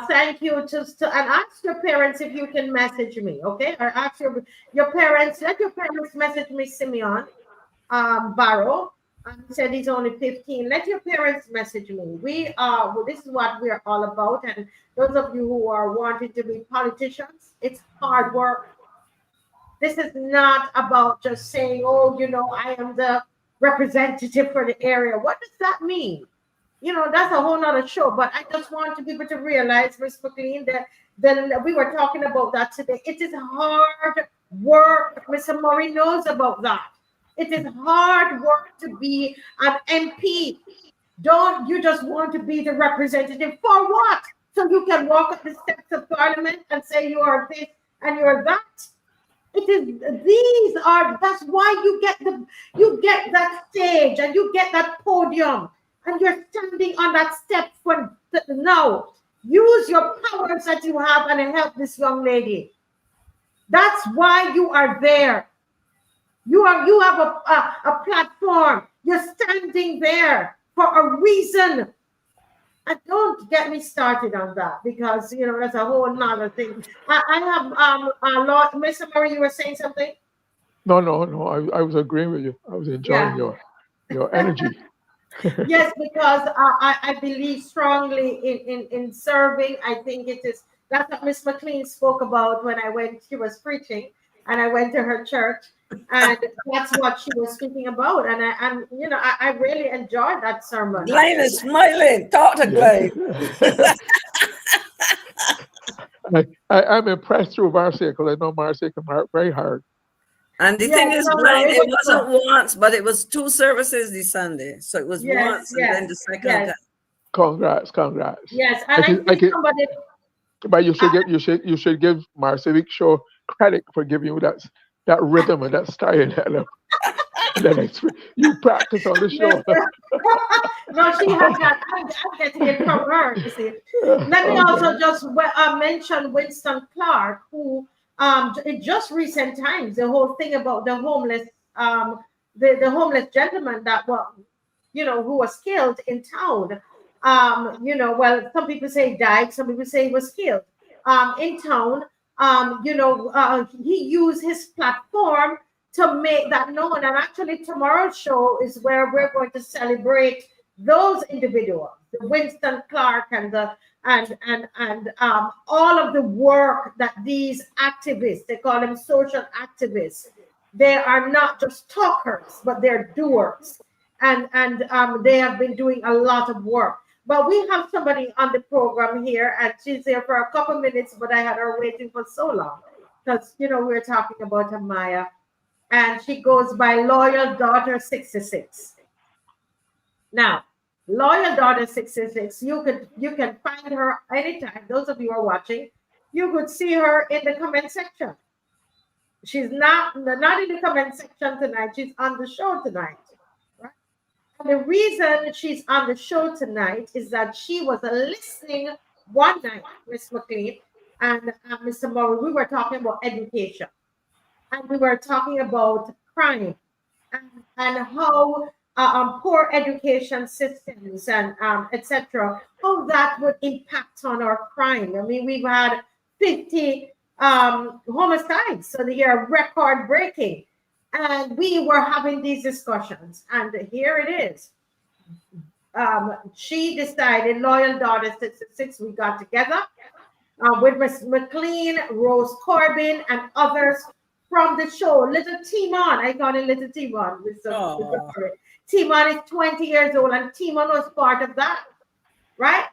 thank you and ask your parents if you can message me, okay? Or ask your parents, let your parents message me, Simeon Barrow. He said he's only 15. Let your parents message me. This is what we're all about. And those of you who are wanting to be politicians, it's hard work. This is not about just saying, I am the representative for the area. What does that mean? That's a whole nother show. But I just want people to realize, Ms. McLean, that we were talking about that today. It is hard work. Mr. Murray knows about that. It is hard work to be an MP. Don't you just want to be the representative for what? So you can walk up the steps of Parliament and say you are this and you're that. That's why you get that stage and you get that podium and you're standing on that step now. Use your powers that you have and help this young lady. That's why you are there. You have a platform. You're standing there for a reason. And don't get me started on that because that's a whole nother thing. I have Lord, Mr. Murray, you were saying something? No. I was agreeing with you. I was enjoying your energy. Yes, because I believe strongly in serving. I think that's what Miss McLean spoke about when she was preaching, and I went to her church. And that's what she was speaking about, and I really enjoyed that sermon. Glenn is smiling. Talk to Glenn. I'm impressed through Marcia because I know Marcia can work very hard. And the thing is, Glenn, it wasn't once, but it was 2 services this Sunday. So it was once and then the second time. Congrats. Yes, and I think somebody. But you should give Marcia Vic Show credit for giving you that rhythm and that style that you practice on the show. No, she has that. I'm getting it from her, you see. Let me also just mention Winston Clark, who in just recent times, the whole thing about the homeless, the homeless gentleman that who was killed in town. Well, some people say he died, some people say he was killed in town. He used his platform to make that known. And actually tomorrow's show is where we're going to celebrate those individuals, the Winston Clark and all of the work that these activists, they call them social activists. They are not just talkers, but they're doers. And they have been doing a lot of work. But we have somebody on the program here, and she's here for a couple minutes, but I had her waiting for so long because, we're talking about Amaya, and she goes by Loyal Daughter 66. Now, Loyal Daughter 66. You can find her anytime. Those of you who are watching, you could see her in the comment section. She's not in the comment section tonight. She's on the show tonight. Right? And the reason she's on the show tonight is that she was listening one night, Miss McLean and Mr. Murray. We were talking about education, and we were talking about crime, and how poor education systems and etc. how that would impact on our crime. I mean, we've had 50 homicides, so the year record breaking, and we were having these discussions, and here it is. She decided, Loyal Daughter 66, we got together with Miss McLean, Rose Corbin, and others from the show. Little Timon, I call it Little Timon. Timon is 20 years old, and Timon was part of that, right?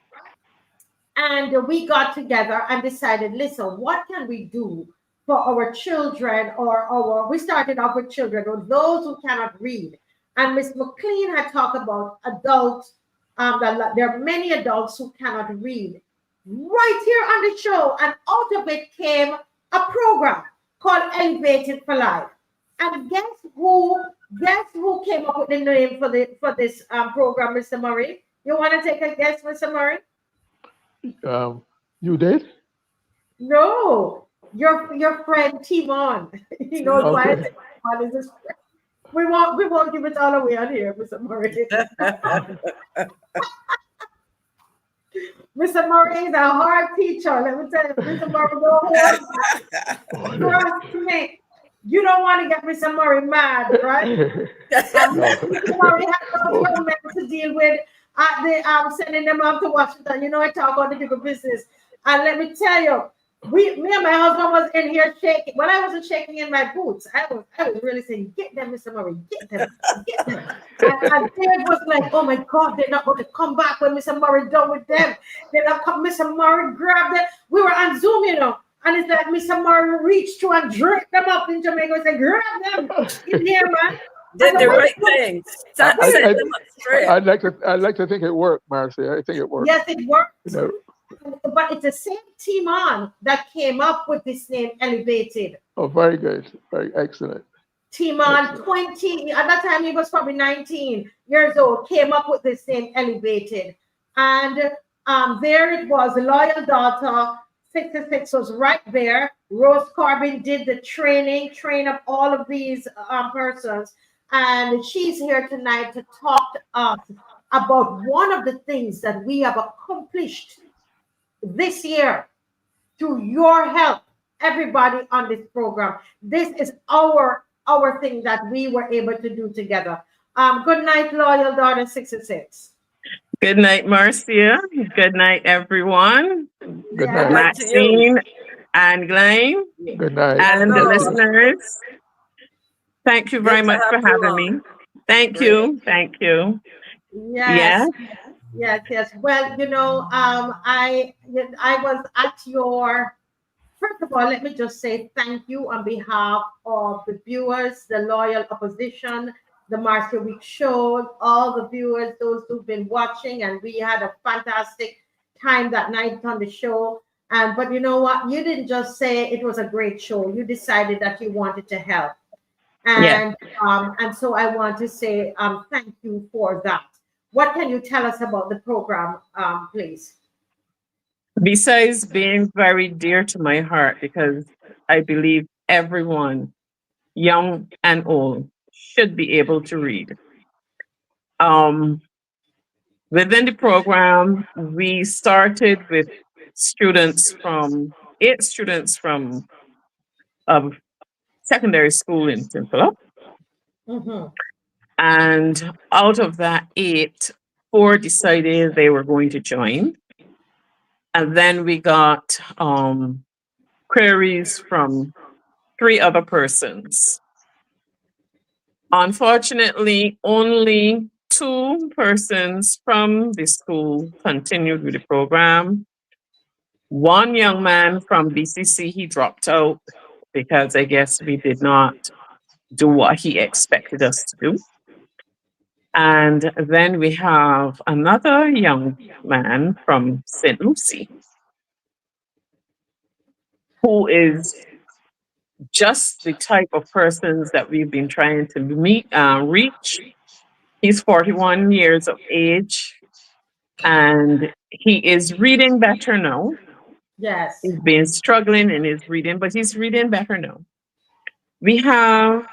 And we got together and decided, listen, what can we do for our children, we started off with children or those who cannot read. And Miss McLean had talked about adults, that there are many adults who cannot read. Right here on the show, and out of it came a program called Elevated for Life. And guess who came up with the name for this program, Mr. Murray? You want to take a guess, Mr. Murray? You did? No, your friend Timon. He knows why Timon is his friend. We won't give it all away on here, Mr. Murray. Mr. Murray is a hard teacher. Let me tell you, Mr. Murray, trust me. You don't want to get Mr. Murray mad, right? Mr. Murray has no young men to deal with. Sending them up to Washington. You know, I talk about the bigger business. And let me tell you, me and my husband was in here shaking. Well, I wasn't shaking in my boots. I was really saying, get them, Mr. Murray, get them. And Dave was like, oh my God, they're not going to come back when Mr. Murray done with them. They're not come. Mr. Murray grabbed them. We were on Zoom, you know. And it's like Mr. Murray reached through and dragged them up in Jamaica and said, grab them in here, man. Did the right thing. I'd like to think it worked, Marcy. I think it worked. Yes, it worked. You know, but it's the same Timon that came up with this name, Elevated. Oh, very good. Very excellent. Timon, 20, at that time he was probably 19 years old, came up with this name, Elevated. And there it was, the Loyal Daughter 66 was right there. Rose Corbin did the train up all of these persons. And she's here tonight to talk to us about one of the things that we have accomplished this year through your help, everybody on this program. This is our thing that we were able to do together. Good night, Loyal Daughter 66. Good night, Marcia. Good night, everyone. Good night. Maxine and Glenn. Good night. And the listeners. Thank you very much for having me. Thank you. Thank you. Yes. Well, you know, I was at your, first of all, let me just say thank you on behalf of the viewers, the loyal opposition, the Marcia Week show, all the viewers, those who've been watching, and we had a fantastic time that night on the show. But you know what? You didn't just say it was a great show. You decided that you wanted to help. And so I want to say thank you for that. What can you tell us about the program, please? Besides being very dear to my heart, because I believe everyone, young and old, should be able to read. Within the program, we started with eight students from secondary school in Timpala. Mm-hmm. And out of that 8, 4 decided they were going to join. And then we got queries from 3 other persons. Unfortunately, only 2 persons from the school continued with the program. One young man from BCC, he dropped out because I guess we did not do what he expected us to do. And then we have another young man from St. Lucie who is just the type of persons that we've been trying to reach. He's 41 years of age and he is reading better now. Yes. He's been struggling in his reading, but he's reading better now. We have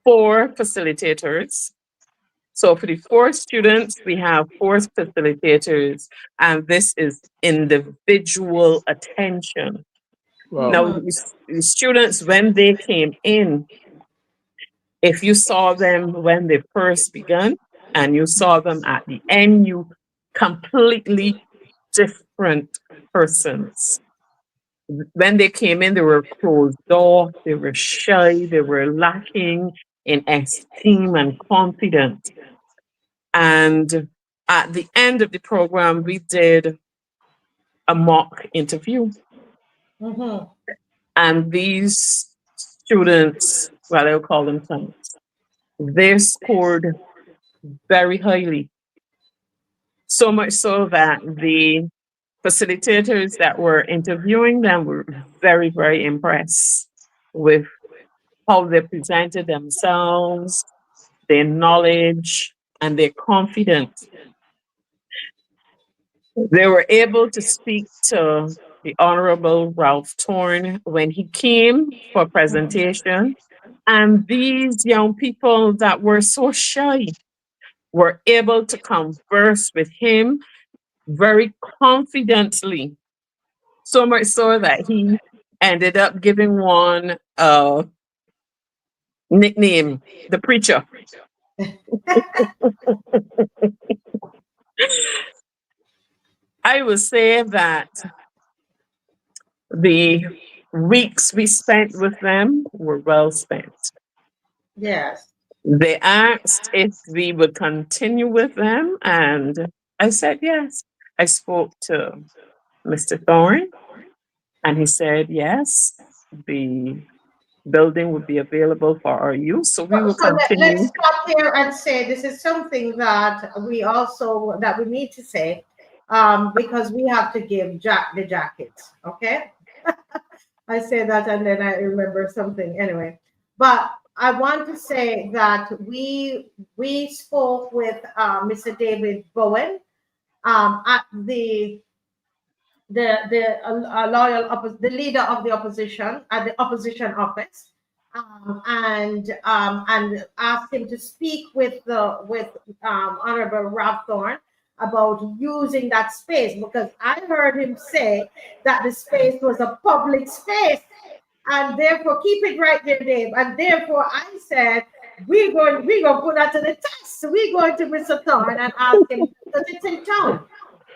4 facilitators. So for the 4 students, we have 4 facilitators, and this is individual attention. Wow. Now, the students, when they came in, if you saw them when they first began and you saw them at the end, you completely different persons. When they came in, they were closed door, they were shy, they were lacking in esteem and confidence. And at the end of the program, we did a mock interview. And these students, well, I'll call them sons, they scored very highly. So much so that the facilitators that were interviewing them were very, very impressed with how they presented themselves, their knowledge, and their confidence. They were able to speak to the Honorable Ralph Thorne when he came for presentation. And these young people that were so shy were able to converse with him very confidently. So much so that he ended up giving one a nickname, the preacher. I would say that the weeks we spent with them were well spent. Yes. They asked if we would continue with them, and I said yes. I spoke to Mr. Thorne, and he said yes, the building would be available for our use, so we will So continue. let's stop here and say this is something that we need to say, because we have to give Jack the jackets. Okay. I say that and then I remember something anyway. But I want to say that we spoke with Mr. David Bowen at the the leader of the opposition at the opposition office, and asked him to speak with Honorable Ralph Thorne about using that space, because I heard him say that the space was a public space, and therefore keep it right there, Dave. And therefore I said we're going to put that to the test. So we're going to Mr. Thorne and ask him, because it's in town.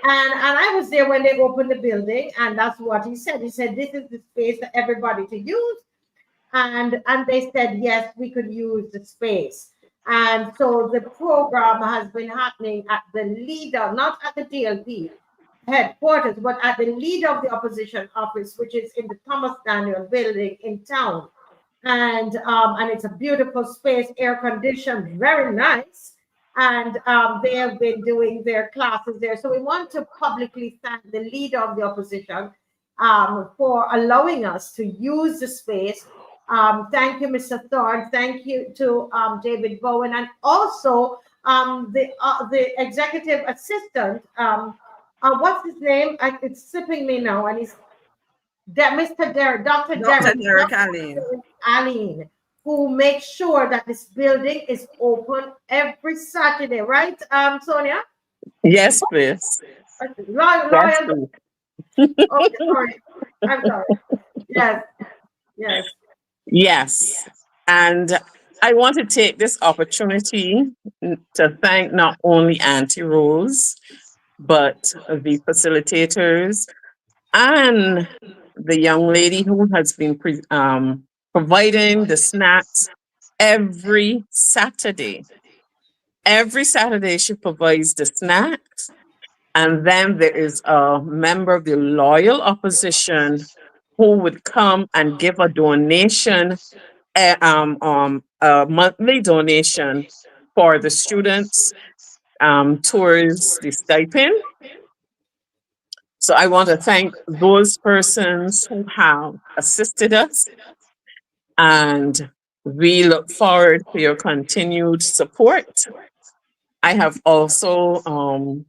And I was there when they opened the building, and that's what he said. He said, this is the space for everybody to use. And they said, yes, we could use the space. And so the program has been happening at the leader, not at the DLP headquarters, but at the leader of the opposition office, which is in the Thomas Daniel building in town. And it's a beautiful space, air conditioned, very nice. And they have been doing their classes there. So we want to publicly thank the leader of the opposition for allowing us to use the space. Thank you, Mr. Thorne. Thank you to David Bowen, and also the executive assistant. What's his name? It's slipping me now. And he's Mr. Derek, Dr. Derek Aline, who makes sure that this building is open every Saturday, right, Sonia? Yes, please. Loyal. Yes, please. Okay, sorry. I'm sorry. Yes. And I want to take this opportunity to thank not only Auntie Rose, but the facilitators and the young lady who has been providing the snacks every Saturday. Every Saturday she provides the snacks. And then there is a member of the loyal opposition who would come and give a donation, a monthly donation for the students towards the stipend. So I want to thank those persons who have assisted us, and we look forward to your continued support. I have also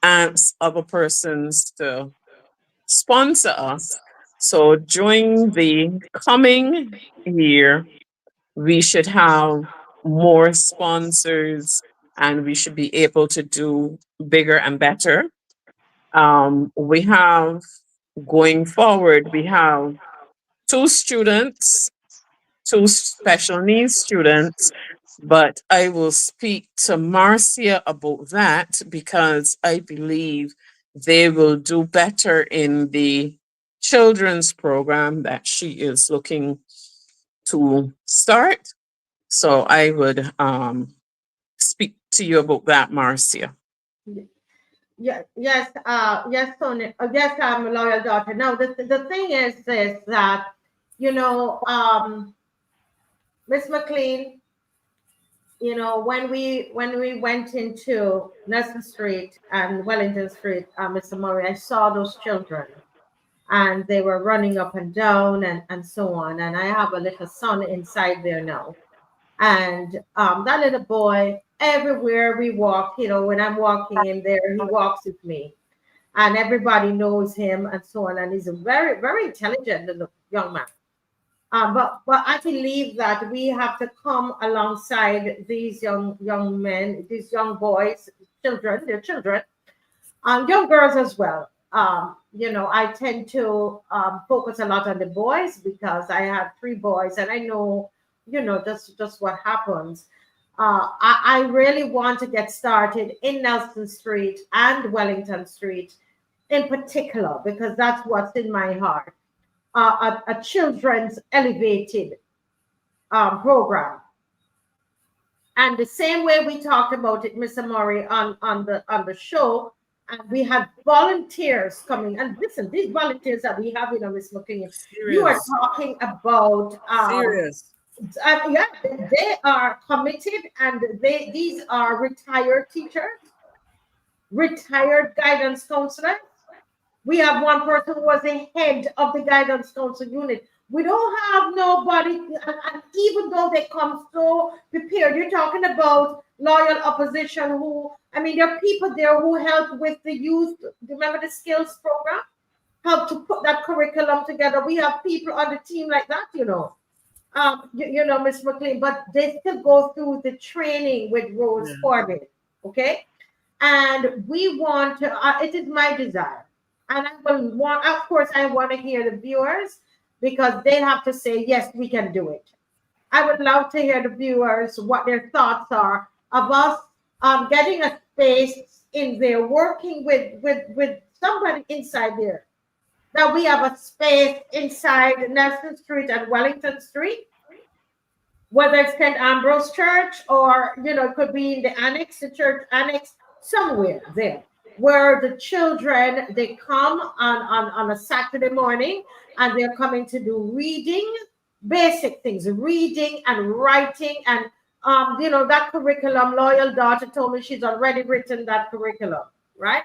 asked other persons to sponsor us. So during the coming year, we should have more sponsors and we should be able to do bigger and better. We have, going forward, we have two students, two special needs students, but I will speak to Marcia about that because I believe they will do better in the children's program that she is looking to start. So I would speak to you about that, Marcia. Yes, Tony. Yes, I'm a loyal daughter. Now, the thing is this, that, you know, Miss McLean, you know, when we went into Nelson Street and Wellington Street, Mr. Murray, I saw those children, and they were running up and down and so on. And I have a little son inside there now. And that little boy, everywhere we walk, you know, when I'm walking in there, he walks with me. And everybody knows him and so on. And he's a very, very intelligent little young man. But I believe that we have to come alongside these young men, these young boys, children, they're children, young girls as well. You know, I tend to focus a lot on the boys because I have 3 boys, and I know, you know, just what happens. I really want to get started in Nelson Street and Wellington Street in particular, because that's what's in my heart. A children's elevated program. And the same way we talked about it, Mr. Murray, on the show, and we had volunteers coming. And listen, these volunteers that we have in Miss McLean, you are talking about Serious. yeah, they are committed, and these are retired teachers, retired guidance counselors. We have one person who was the head of the guidance council unit. We don't have nobody, and even though they come so prepared, you're talking about loyal opposition who, I mean, there are people there who help with the youth, remember the skills program? Help to put that curriculum together. We have people on the team like that, you know. You know, Miss McLean, but they still go through the training with Rose Corbin, okay? And we want to, it is my desire. And I will want, of course, I want to hear the viewers because they have to say, yes, we can do it. I would love to hear the viewers, what their thoughts are of us getting a space in there, working with somebody inside there. That we have a space inside Nelson Street and Wellington Street, whether it's St. Ambrose Church or, you know, it could be in the annex, the church annex, somewhere there, where the children, they come on a Saturday morning and they're coming to do reading, basic things, reading and writing. And, you know, that curriculum, Loyal Daughter told me she's already written that curriculum, right?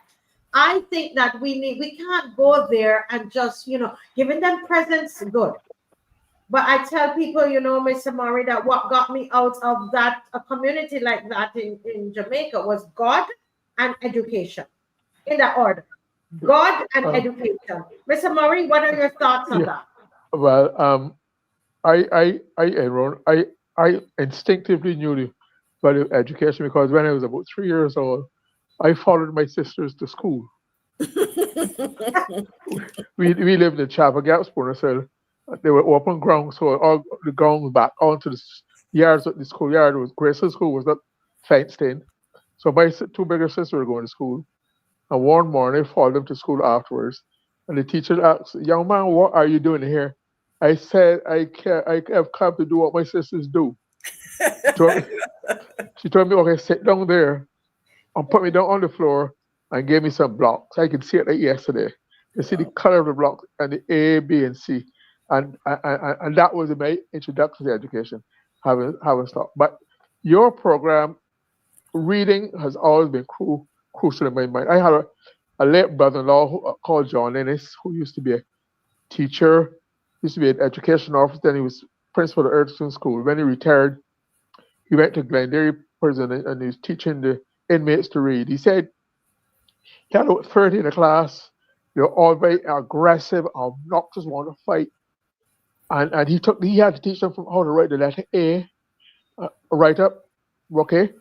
I think that we can't go there and just, you know, giving them presents, good. But I tell people, you know, Mr. Murray, that what got me out of that, a community like that in Jamaica was God and education, in that order. God and education. Mr. Murray, what are your thoughts on that? Well, I instinctively knew the value of education because when I was about 3 years old, I followed my sisters to school. we lived in Chapel Gap, so they were open ground, so all the ground back onto the yards of the schoolyard was Grayson School was not fenced in. So my 2 bigger sisters were going to school, and one morning I followed them to school afterwards, and the teacher asked, "Young man, what are you doing here?" I said, I have come to do what my sisters do. She told me, okay, sit down there and put me down on the floor and gave me some blocks. I could see it like yesterday. You see the color of the block and the A, B, and C. And that was my introduction to education, having stopped. But your program, reading has always been crucial in my mind. I had a late brother-in-law called John Ennis, who used to be a teacher, used to be an education officer, then he was principal of Earthstone School. When he retired, he went to Glendale Prison and he was teaching the inmates to read. He said he had about 30 in the class. They were all very aggressive, obnoxious, want to fight. And he had to teach them from how to write the letter A, write up, okay?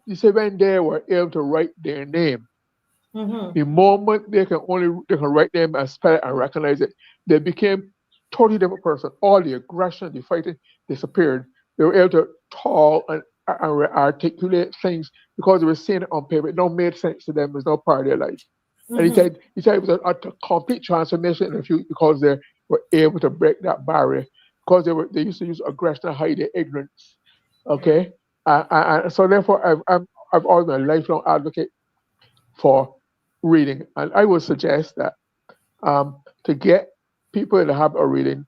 He said when they were able to write their name, the moment they can write them and spell it and recognize it, they became totally different person. All the aggression, the fighting disappeared. They were able to talk and articulate things because they were seeing it on paper. It don't make sense to them. It's not part of their life. And he said it was a complete transformation in the future because they were able to break that barrier because they used to use aggression to hide their ignorance. Okay, and so therefore I've always been a lifelong advocate for reading, and I would suggest that to get people in the habit of reading,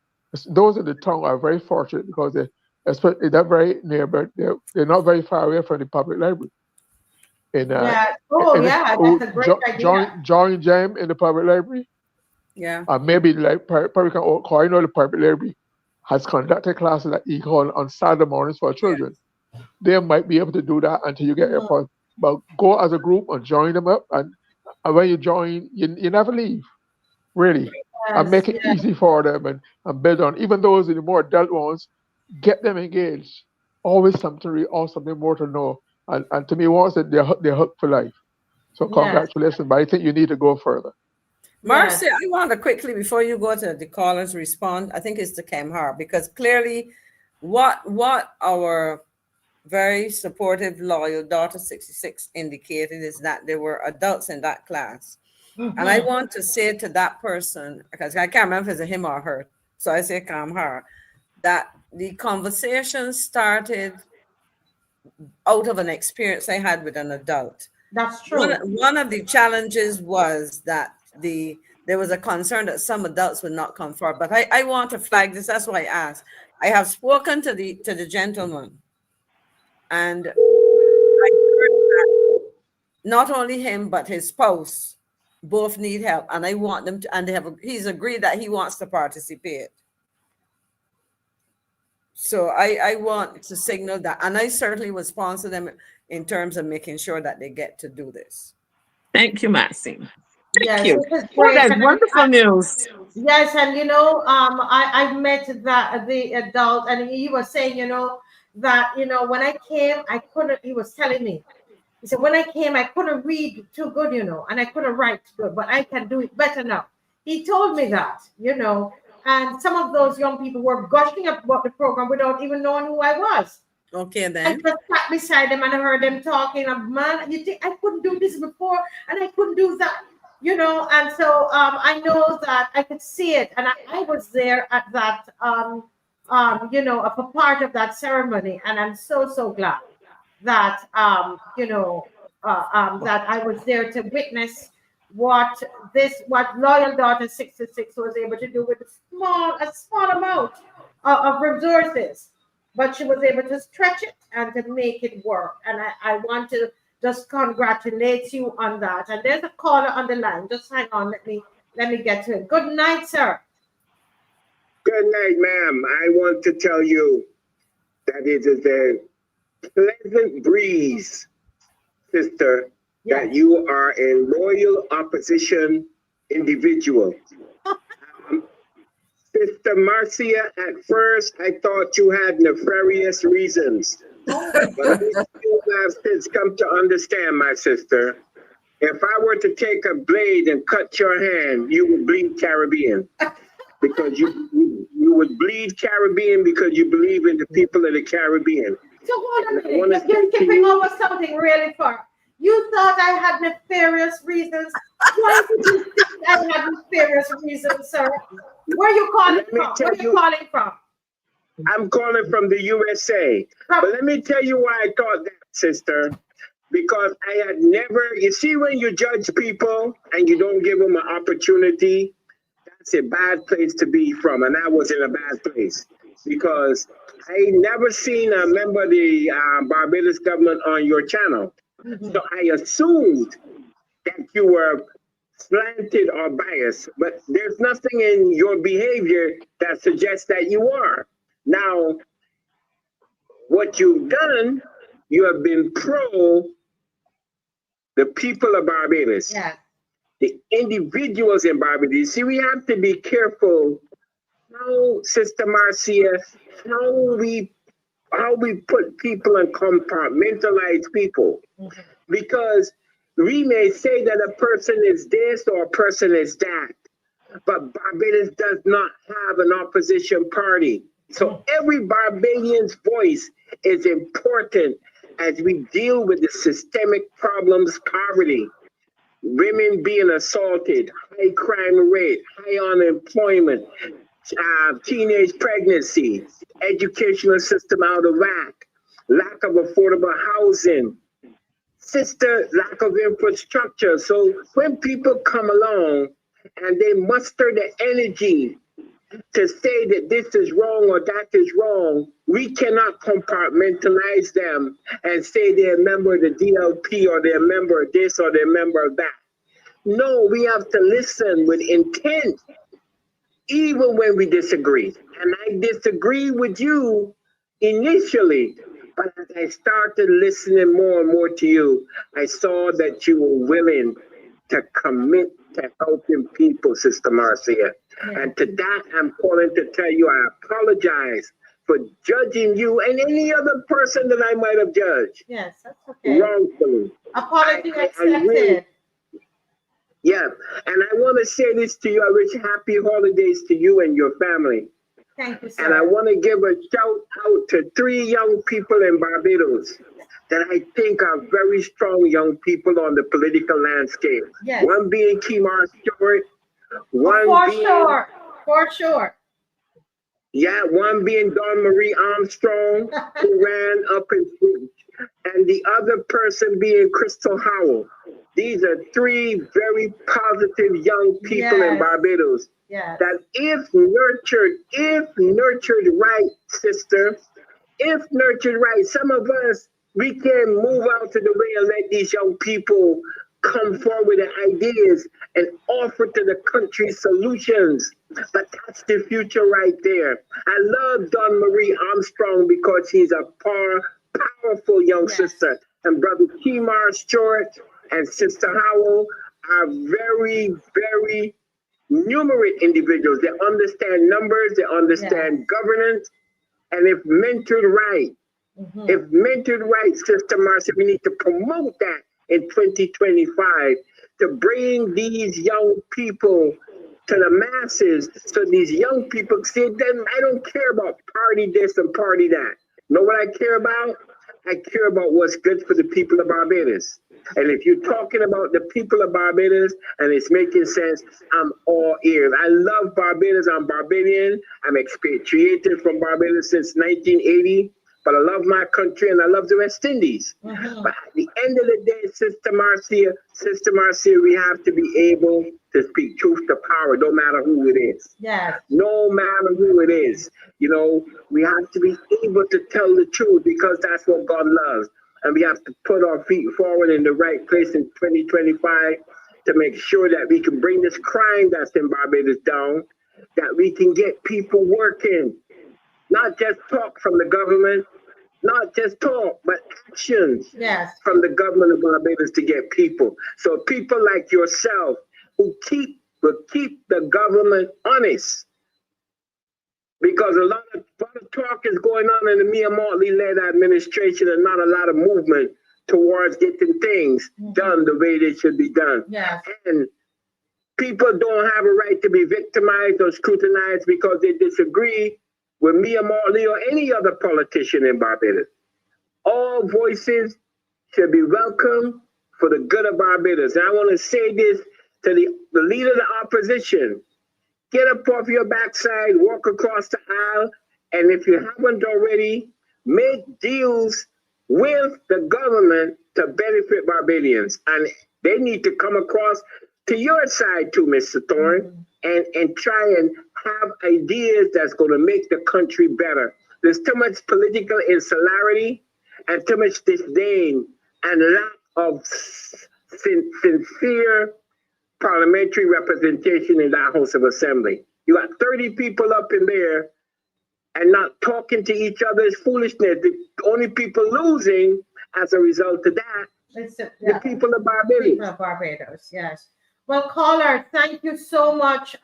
those in the town are very fortunate because they're very near, but they're not very far away from the public library. That's a great idea. Join Jam in the public library. Yeah. Maybe like probably can call. I know the public library has conducted classes at Econ on Saturday mornings for children. Yes. They might be able to do that until you get your point. But go as a group and join them up, and when you join, you never leave, really. Yes, and make it easy for them and build on. Even those in the more adult ones, get them engaged. Always something to read, or something more to know. And to me, once that they're hooked for life. So congratulations, but I think you need to go further. Marcy, I want to quickly, before you go to the callers respond, I think it's to Kemhar, because clearly what our very supportive, loyal daughter 66 indicated is that there were adults in that class. And I want to say to that person, because I can't remember if it's a him or her, so I say Kemhar, that the conversation started out of an experience I had with an adult. That's true. One of the challenges was that there was a concern that some adults would not come forward. But I want to flag this. That's why I asked. I have spoken to the gentleman, and I heard that not only him but his spouse both need help, and I want them to. And he's agreed that he wants to participate. So I want to signal that, and I certainly will sponsor them in terms of making sure that they get to do this. Thank you, Maxine. Thank Yes, you. this is great. That's wonderful news. Yes, and I met the adult, and he was saying, that when I came, I couldn't. He was telling me, he said, when I came, I couldn't read too good, and I couldn't write good, but I can do it better now. He told me that, and some of those young people were gushing about the program without even knowing who I was. Okay, then. I just sat beside them and I heard them talking. Man, you think I couldn't do this before, and I couldn't do that. And so I know that I could see it, and I was there at that, a part of that ceremony, and I'm so glad that, that I was there to witness what Loyal Daughter 66 was able to do with a small amount of resources, but she was able to stretch it and to make it work, and I want to just congratulate you on that. And there's a caller on the line. Just hang on. Let me get to it. Good night, sir. Good night, ma'am. I want to tell you that it is a pleasant breeze, sister, that you are a loyal opposition individual. Sister Marcia, at first I thought you had nefarious reasons. But you have since come to understand, my sister, if I were to take a blade and cut your hand, you would bleed Caribbean. Because you would bleed Caribbean because you believe in the people of the Caribbean. So hold on a minute. You're skipping over something really far. You thought I had nefarious reasons. Why did you think I had nefarious reasons, sir? Where are you calling from? Where are you calling from? I'm calling from the USA. But let me tell you why I thought that, sister. Because I had never, you see, when you judge people and you don't give them an opportunity, that's a bad place to be from. And I was in a bad place because I never seen a member of the Barbados government on your channel. So I assumed that you were slanted or biased, but there's nothing in your behavior that suggests that you are. Now, what you've done, you have been pro the people of Barbados, the individuals in Barbados. See, we have to be careful how, Sister Marcia, how we put people and compartmentalize people. Because we may say that a person is this or a person is that, but Barbados does not have an opposition party. So every Barbadian's voice is important as we deal with the systemic problems, poverty, women being assaulted, high crime rate, high unemployment, teenage pregnancy, educational system out of whack, lack of affordable housing, sister, lack of infrastructure. So when people come along and they muster the energy to say that this is wrong or that is wrong, we cannot compartmentalize them and say they're a member of the DLP or they're a member of this or they're a member of that. No, we have to listen with intent, even when we disagree. And I disagree with you initially, but as I started listening more and more to you, I saw that you were willing to commit to helping people, Sister Marcia. And to that, I'm calling to tell you I apologize for judging you and any other person that I might have judged. Yes, that's okay. Wrongfully. Apology accepted. Really, yeah, and I want to say this to you. I wish happy holidays to you and your family. Thank you, sir. And I want to give a shout out to 3 young people in Barbados that I think are very strong young people on the political landscape. Yes. One being Kimar Stewart. For sure. Yeah, one being Dawn Marie Armstrong, who ran up and the other person being Crystal Howell. These are 3 very positive young people in Barbados. That if nurtured right, sister, if nurtured right, some of us, we can move out of the way and let these young people come forward with ideas and offer to the country solutions. But that's the future right there. I love Dawn Marie Armstrong because she's a powerful young sister. And Brother Kimar Stewart and Sister Howell are very, very numerate individuals. They understand numbers, they understand governance, and if mentored right, Sister Marcia, we need to promote that in 2025 to bring these young people to the masses, so these young people see them. I don't care about party this and party that. Know what I care about? I care about what's good for the people of Barbados. And if you're talking about the people of Barbados and it's making sense, I'm all ears. I love Barbados. I'm Barbadian. I'm expatriated from Barbados since 1980. But I love my country and I love the West Indies. But at the end of the day, Sister Marcia, we have to be able to speak truth to power, no matter who it is. Yes. No matter who it is. You know, we have to be able to tell the truth because that's what God loves. And we have to put our feet forward in the right place in 2025 to make sure that we can bring this crime that's in Barbados down, that we can get people working. Not just talk from the government, not just talk, but actions from the government of Barbados to get people. So people like yourself who will keep the government honest. Because a lot of talk is going on in the Mottley-led administration and not a lot of movement towards getting things done the way they should be done. And people don't have a right to be victimized or scrutinized because they disagree with Mottley or any other politician in Barbados. All voices should be welcome for the good of Barbados. And I want to say this to the leader of the opposition. Get up off your backside, walk across the aisle, and if you haven't already, make deals with the government to benefit Barbadians. And they need to come across to your side too, Mr. Thorne, and try and have ideas that's going to make the country better. There's too much political insularity and too much disdain and lack of sincere parliamentary representation in that House of Assembly. You got 30 people up in there and not talking to each other is foolishness. The only people losing as a result of that, the people of Barbados. People of Barbados, yes. Well, caller, thank you so much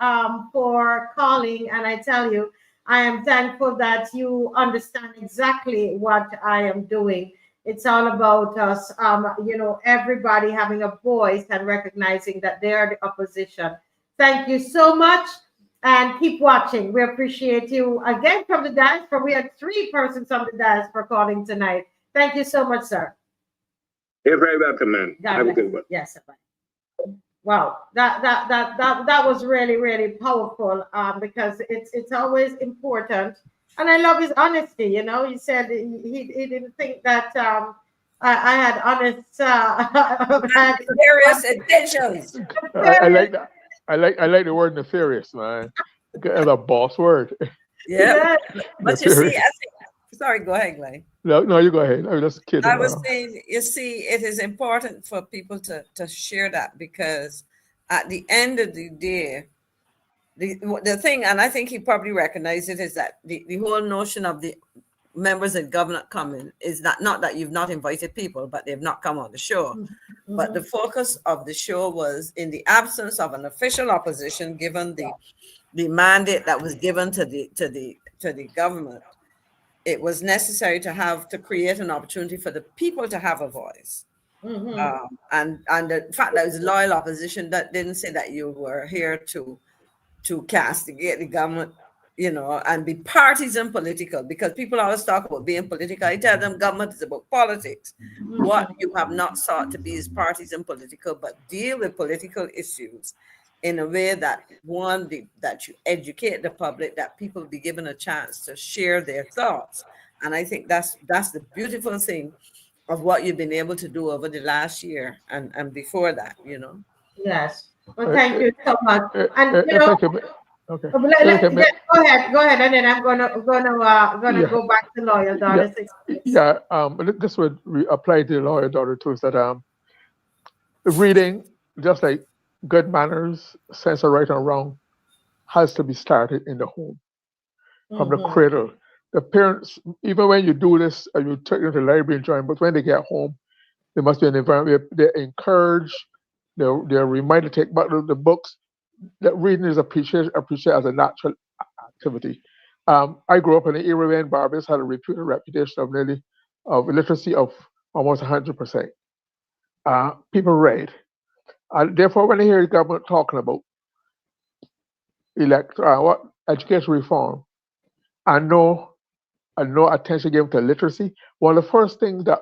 for calling. And I tell you, I am thankful that you understand exactly what I am doing. It's all about us, everybody having a voice and recognizing that they are the opposition. Thank you so much and keep watching. We appreciate you again from the diaspora. We had 3 persons on the diaspora calling tonight. Thank you so much, sir. You're very welcome, ma'am. Have a good one. Yes, bye. Wow, that was really, really powerful because it's always important. And I love his honesty. You know, he said he didn't think that I had honest, serious intentions. I like that. I like the word nefarious, man. As a boss word. Yeah, but you see, sorry, go ahead, Glenn. No, you go ahead. I was just kidding. I was saying, you see, it is important for people to share that because at the end of the day, the thing, and I think he probably recognized it, is that the whole notion of the members of government coming is not that you've not invited people, but they've not come on the show. Mm-hmm. But the focus of the show was in the absence of an official opposition, given the mandate that was given to the government. It was necessary to create an opportunity for the people to have a voice. Mm-hmm. And the fact that it was loyal opposition that didn't say that you were here to castigate the government, and be partisan political, because people always talk about being political. I tell them government is about politics. Mm-hmm. What you have not sought to be is partisan political, but deal with political issues in a way that that you educate the public, that people be given a chance to share their thoughts. And I think that's the beautiful thing of what you've been able to do over the last year and before that, Yes. Well, thank you so much. And okay. Go ahead, and then I'm gonna go back to Loyal Daughter. This would apply to Loyal Daughter too. Is that reading, just like good manners, sense of right and wrong, has to be started in the home, from the cradle. The parents, even when you do this, you take them to the library and join, but when they get home, there must be an environment where they're encouraged, they're reminded to take back the books. That reading is appreciated as a natural activity. I grew up in an era when Barbados had a reputation of literacy of almost 100%. People read. Therefore, when I hear the government talking about education reform, and no attention given to literacy, one of the first things that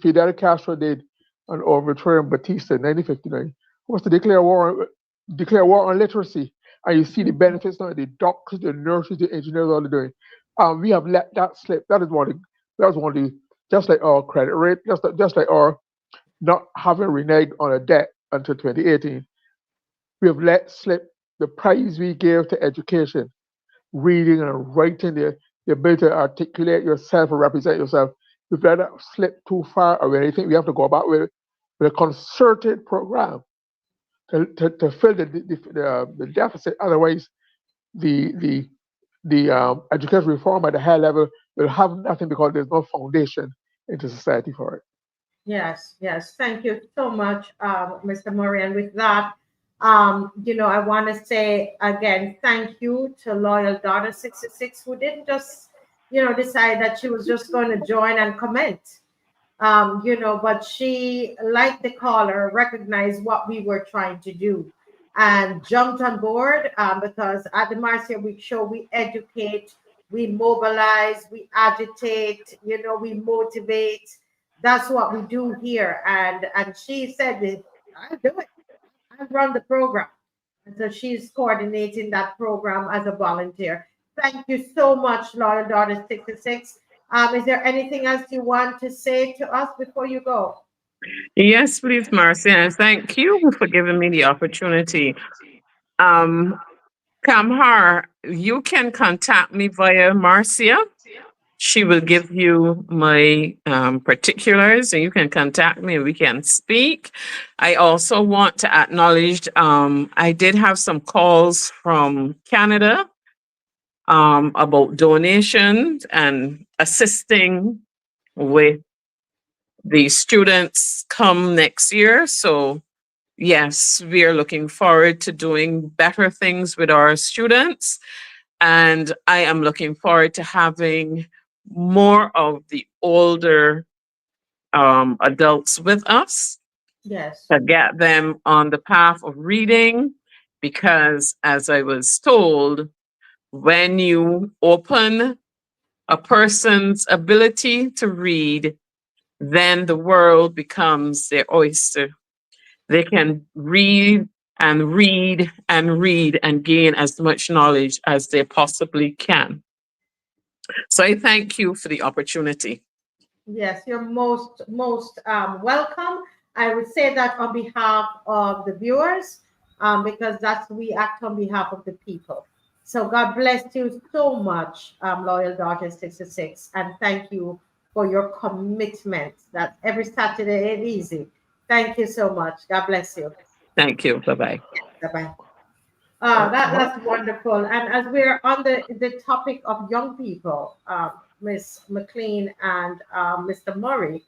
Fidel Castro did on overthrowing Batista in 1959 was to declare war on literacy. And you see the benefits now, the doctors, the nurses, the engineers, all they're doing. We have let that slip. That was one of the, just like our credit rate, just like our not having reneged on a debt until 2018. We have let slip the prize we gave to education, reading and writing, the ability to articulate yourself and represent yourself. We've let that slip too far away. I think we have to go back with a concerted program to fill the deficit. Otherwise, the education reform at the high level will have nothing because there's no foundation into society for it. Yes. Thank you so much, Mr. Murray. And with that, I want to say again, thank you to Loyal Daughter 66, who didn't just, decide that she was just going to join and comment, but she, like the caller, recognized what we were trying to do and jumped on board because at the Marcia Week Show, we educate, we mobilize, we agitate, we motivate. That's what we do here. And she said, I'll do it. I'll run the program. And so she's coordinating that program as a volunteer. Thank you so much, Loyal Daughter 66. Is there anything else you want to say to us before you go? Yes, please, Marcia. And thank you for giving me the opportunity. Kamhar, you can contact me via Marcia She will give you my particulars, and you can contact me and we can speak. I also want to acknowledge I did have some calls from Canada about donations and assisting with the students come next year. So yes, we are looking forward to doing better things with our students. And I am looking forward to having more of the older adults with us Yes. to get them on the path of reading. Because as I was told, when you open a person's ability to read, then the world becomes their oyster. They can read and read and read and gain as much knowledge as they possibly can. So I thank you for the opportunity. Yes, you're most welcome. I would say that on behalf of the viewers, because that's we act on behalf of the people. So God bless you so much, Loyal Daughter 66, and thank you for your commitment. That every Saturday ain't easy. Thank you so much. God bless you. Thank you. Bye-bye. Bye-bye. That's wonderful. And as we're on the topic of young people, Miss McLean and Mr. Murray,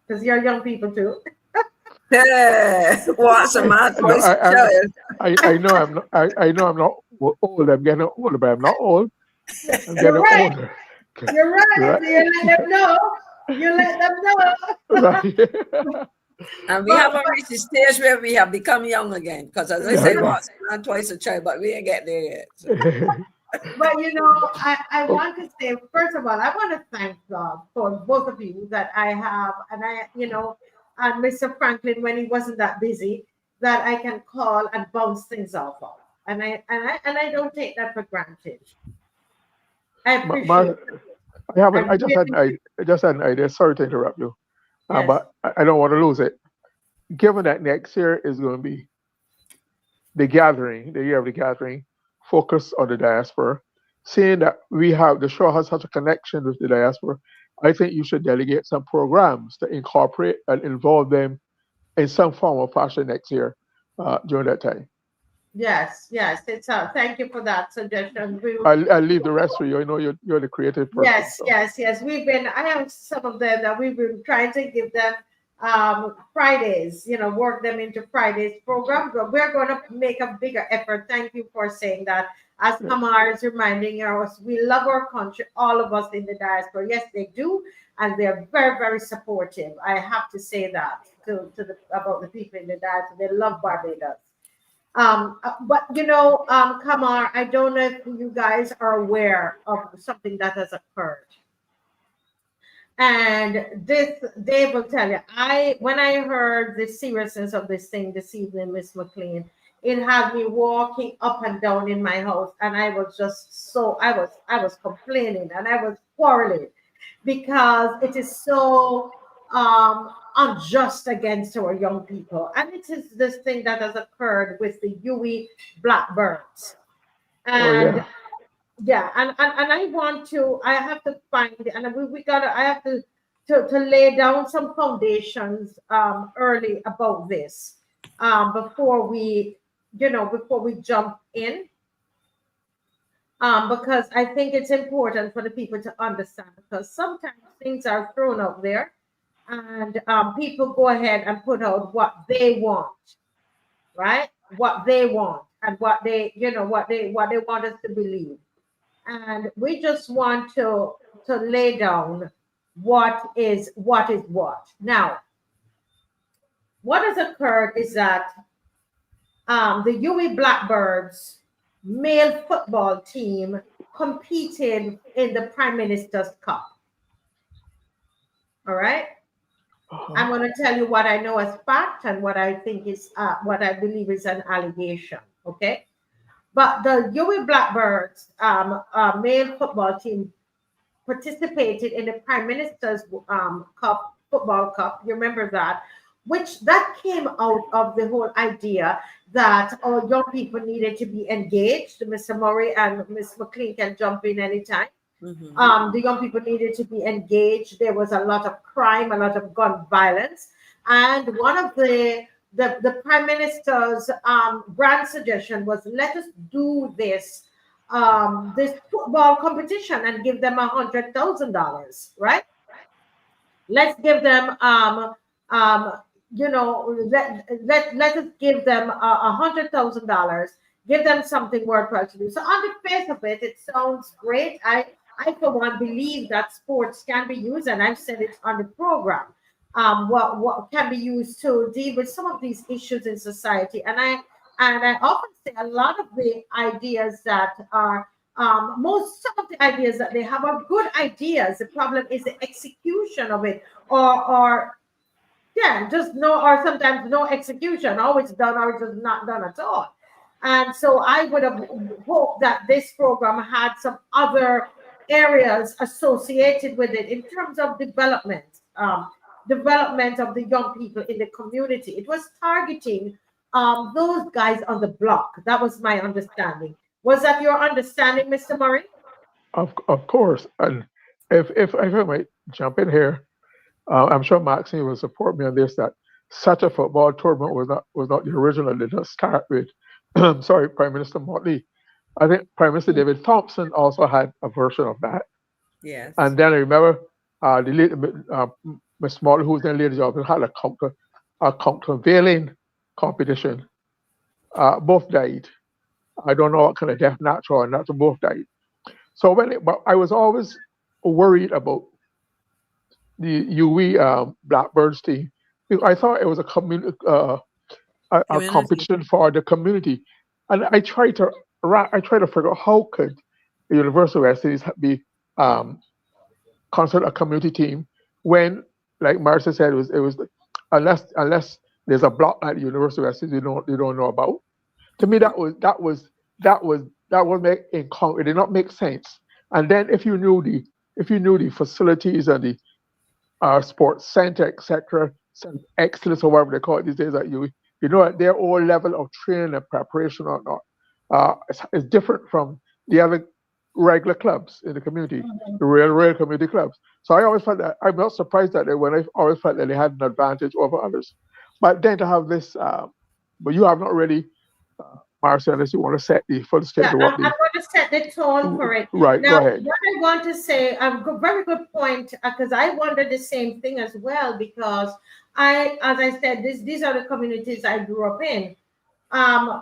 because you're young people too. What's a mad No, voice? I know I'm not. I know I'm not old. I'm getting older, but I'm not old. I'm You're getting right. older. You're right. Right. So you let them know. You let them know. Right. And we haven't reached the stage where we have become young again. Because as I say, what's not twice a child, but we ain't get there yet. So. But you know, I want to say, first of all, I want to thank God for both of you that I have, and and Mr. Franklin when he wasn't that busy, that I can call and bounce things off of, and I don't take that for granted. I appreciate it. I just had an idea. Sorry to interrupt you, Yes. but I don't want to lose it. Given that next year is going to be the year of the gathering, focus on the diaspora, seeing that the show has such a connection with the diaspora, I think you should delegate some programs to incorporate and involve them in some form or fashion next year during that time. Yes, it's thank you for that suggestion. I'll leave the rest for you. I know you're the creative person. Yes, so. yes. I have some of them that we've been trying to give them Fridays, work them into Fridays program, but we're going to make a bigger effort. Thank you for saying that. As Kamar is reminding us, we love our country, all of us in the diaspora. Yes, they do, and they're very, very supportive. I have to say that about the people in the diaspora. They love Barbados. But Kamar, I don't know if you guys are aware of something that has occurred. And this, Dave will tell you, when I heard the seriousness of this thing this evening, Miss McLean, it had me walking up and down in my house, and I was just I was complaining and I was quarreling because it is so unjust against our young people. And it is this thing that has occurred with the UWI Blackbirds. And and I have to find it, and I have to lay down some foundations early about this before we jump in, because I think it's important for the people to understand, because sometimes things are thrown out there and people go ahead and put out what they want, right? What they want and what they want us to believe. And we just want to lay down what is what. Now, what has occurred is that the UWI Blackbirds male football team competed in the Prime Minister's Cup. All right. I'm going to tell you what I know as fact and what I think is what I believe is an allegation. Okay. But the UWI Blackbirds male football team participated in the Prime Minister's Cup, football cup. You remember that? That came out of the whole idea that young people needed to be engaged. Mr. Murray and Ms. McLean can jump in anytime. The young people needed to be engaged. There was a lot of crime, a lot of gun violence, and one of the Prime Minister's grand suggestion was, let us do this football competition and give them $100,000, right? Let's give them let us give them $100,000, give them something worthwhile to do. So on the face of it, it sounds great. I for one believe that sports can be used, and I've said it on the program. What can be used to deal with some of these issues in society, and I often say a lot of the ideas that are some of the ideas that they have are good ideas. The problem is the execution of it, or sometimes no execution, or it's done or it's just not done at all. And so I would have hoped that this program had some other areas associated with it in terms of development of the young people in the community. It was targeting those guys on the block. That was my understanding. Was that your understanding, Mr. Murray? Of course. And if I might jump in here, I'm sure Maxine will support me on this, that such a football tournament was not the original. They just start with, sorry, Prime Minister Mottley. I think Prime Minister David Thompson also had a version of that. Yes. And then I remember Miss Mottley, who was then later job, had a countervailing competition. Both died. I don't know what kind of death, natural or natural, both died. So but I was always worried about the UWI Blackbirds team. I thought it was a competition for the community, and I tried to figure out how could the University of West Indies be considered a community team when, like Marcia said, it was unless there's a block at the University of West Indies you don't know about. To me, that would make it did not make sense. And then if you knew the facilities and the sports center, etc., excellence or whatever they call it these days, that you know at their own level of training and preparation or not, it's different from the other regular clubs in the community, the real community clubs. So I always felt that I'm not surprised that I always felt that they had an advantage over others. But then to have this, but you have not really. Marcia, unless you want to set the full stage. I'm going to set the tone for it. Right, now, go ahead. What I want to say, very good point, because I wondered the same thing as well, because as I said, these are the communities I grew up in. I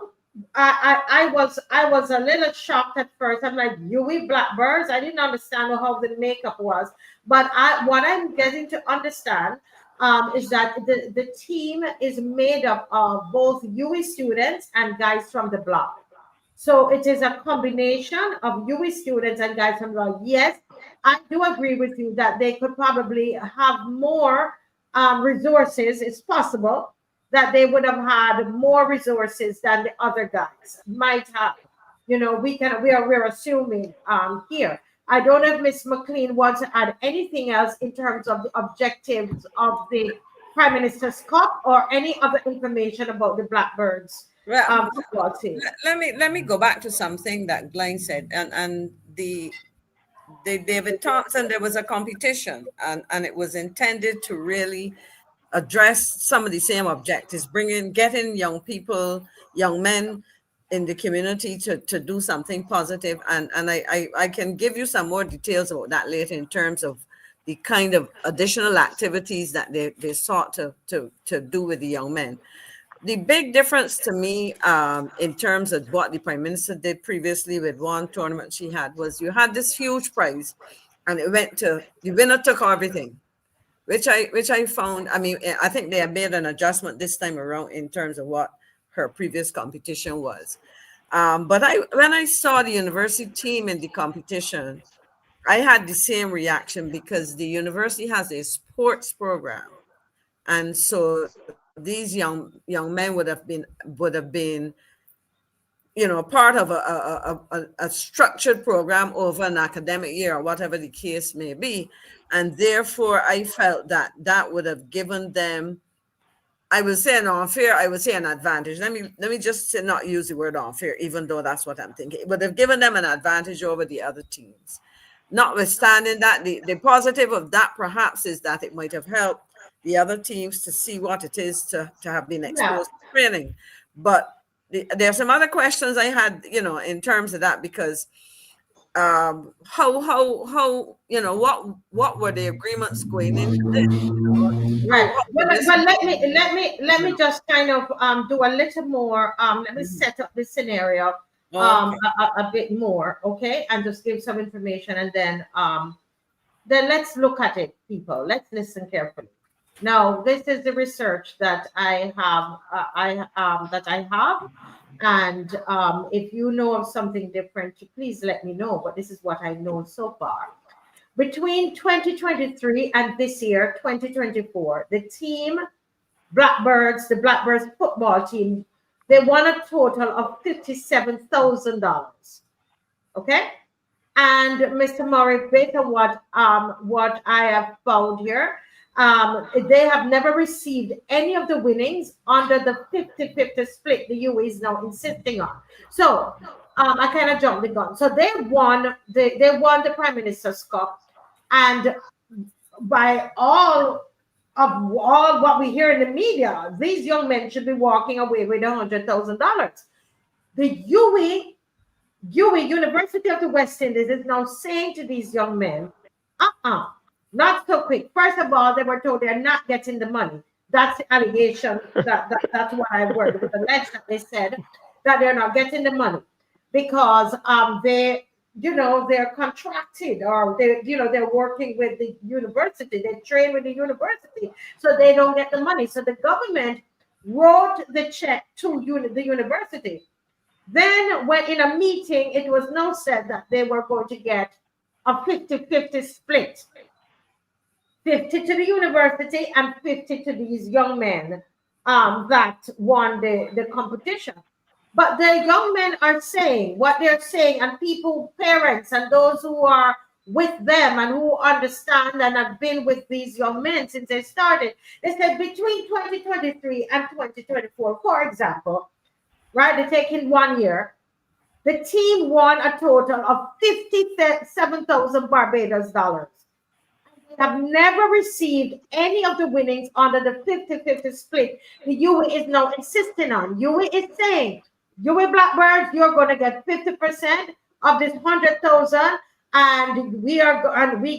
was a little shocked at first. I'm like, UWI Blackbirds? I didn't understand how the makeup was. But what I'm getting to understand is that the team is made up of both UWI students and guys from the block. So it is a combination of UWI students and guys from the block. Yes, I do agree with you that they could probably have more resources. It's possible that they would have had more resources than the other guys might have. We're assuming here. I don't know if Ms. McLean wants to add anything else in terms of the objectives of the Prime Minister's Cup or any other information about the Blackbirds. Well, let me go back to something that Glenn said, and the David Thompson, there was a competition, and it was intended to really address some of the same objectives, getting young people, young men in the community to do something positive. And I can give you some more details about that later in terms of the kind of additional activities that they sought to do with the young men. The big difference to me in terms of what the Prime Minister did previously with one tournament she had was you had this huge prize and it went to, the winner took everything, which I found, I think they have made an adjustment this time around in terms of what her previous competition was. But when I saw the university team in the competition, I had the same reaction because the university has a sports program. And so these young men would have been, part of a structured program over an academic year or whatever the case may be. And therefore, I felt that would have given them, I would say an unfair, I would say an advantage. Let me just not use the word unfair, even though that's what I'm thinking. It would have given them an advantage over the other teams. notwithstanding that, the positive of that perhaps is that it might have helped the other teams to see what it is to have been exposed to training. But there are some other questions I had, you know, in terms of that, because how you know, what were the agreements going into this? Right. But let me just kind of do a little more. Let me set up the scenario a bit more, okay, and just give some information, and then let's look at it, people. Let's listen carefully. Now, this is the research that I have. And if you know of something different, please let me know. But this is what I know so far. Between 2023 and this year, 2024, the team Blackbirds, the Blackbirds football team, they won a total of $57,000. Okay, and Mr. Murray, based on what I have found here, they have never received any of the winnings under the 50-50 split the UWI is now insisting on. So I kind of jumped the gun. So they won the Prime Minister's Cup, and by all what we hear in the media, these young men should be walking away with $100,000. The UWI, University of the West Indies, is now saying to these young men, not so quick. First of all, they were told they're not getting the money. That's the allegation. That's what I heard. It was alleged that they said that they're not getting the money because they're contracted, or they're working with the university. They train with the university, so they don't get the money. So the government wrote the check to the university. Then when in a meeting, it was now said that they were going to get a 50-50 split. 50 to the university and 50 to these young men that won the competition. But the young men are saying what they're saying, and people, parents, and those who are with them and who understand and have been with these young men since they started, they said between 2023 and 2024, for example, right, they're taking 1 year, the team won a total of 57,000 Barbados dollars. Have never received any of the winnings under the 50-50 split the UWI is now insisting on. UWI is saying, UWI Blackbirds, you're going to get 50% of this 100,000, and we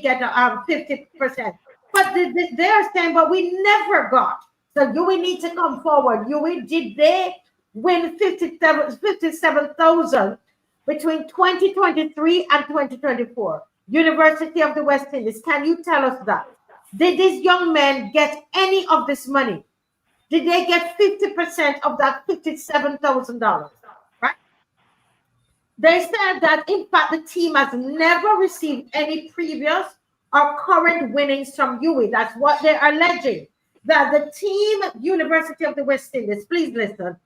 get 50%. But they're saying, but we never got. So UWI needs to come forward. UWI, did they win 57,000 between 2023 and 2024? University of the West Indies, can you tell us that? Did these young men get any of this money? Did they get 50% of that $57,000? Right? They said that, in fact, the team has never received any previous or current winnings from UWI. That's what they're alleging. That the team, University of the West Indies, please listen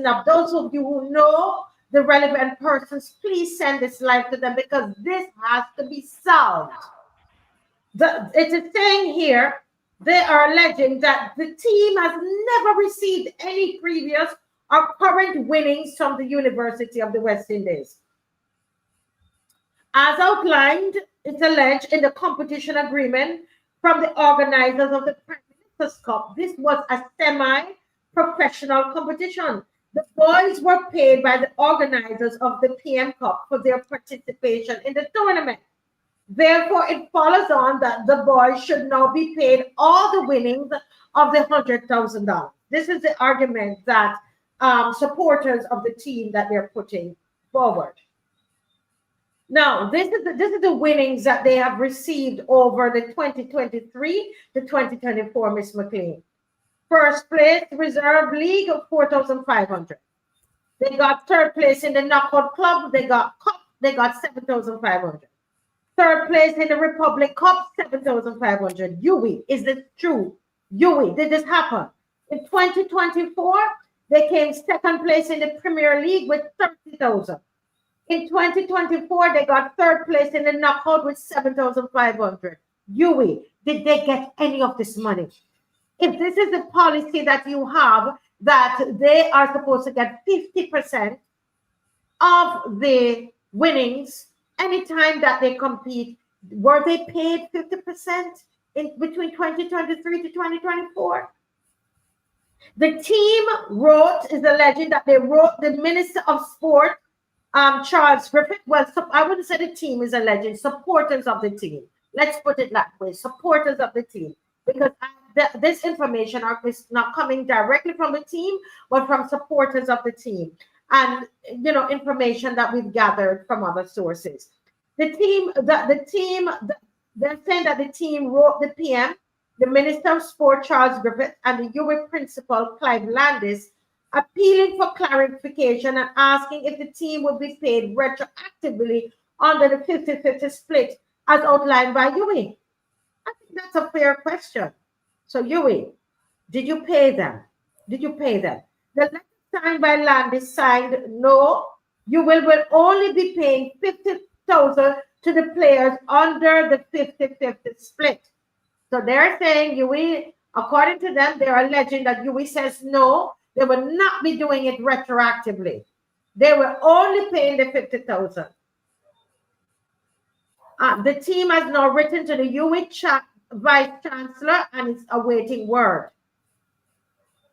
up. Those of you who know the relevant persons, please send this live to them, because this has to be solved. It is saying here, they are alleging that the team has never received any previous or current winnings from the University of the West Indies. As outlined, it's alleged in the competition agreement from the organizers of the Prime Minister's Cup, this was a semi-professional competition. The boys were paid by the organizers of the PM Cup for their participation in the tournament. Therefore, it follows on that the boys should now be paid all the winnings of the $100,000. This is the argument that supporters of the team that they're putting forward. Now, this is the winnings that they have received over the 2023 to 2024, Ms. McLean. First place, Reserve League of $4,500. They got third place in the Knockout Club. They got Cup. They got $7,500. Third place in the Republic Cup, $7,500. UWI, is this true? UWI, did this happen? In 2024, they came second place in the Premier League with $30,000. In 2024, they got third place in the Knockout with $7,500. UWI, did they get any of this money? If this is the policy that you have, that they are supposed to get 50% of the winnings anytime that they compete, were they paid 50% in between 2023 to 2024? The team is alleging that they wrote the Minister of Sport, Charles Griffith. Well, I wouldn't say the team is alleging, supporters of the team. Let's put it that way, supporters of the team. Because this information is not coming directly from the team, but from supporters of the team. And, you know, information that we've gathered from other sources. They're saying that the team wrote the PM, the Minister of Sport, Charles Griffith, and the UWI principal, Clive Landis, appealing for clarification and asking if the team would be paid retroactively under the 50-50 split as outlined by UWI. I think that's a fair question. So UWI, did you pay them? Did you pay them? The letter signed by Landis signed, no, you will only be paying $50,000 to the players under the 50-50 split. So they're saying UWI, according to them, they're alleging that UWI says no, they will not be doing it retroactively. They were only paying the $50,000. The team has now written to the UWI Vice Chancellor and is awaiting word.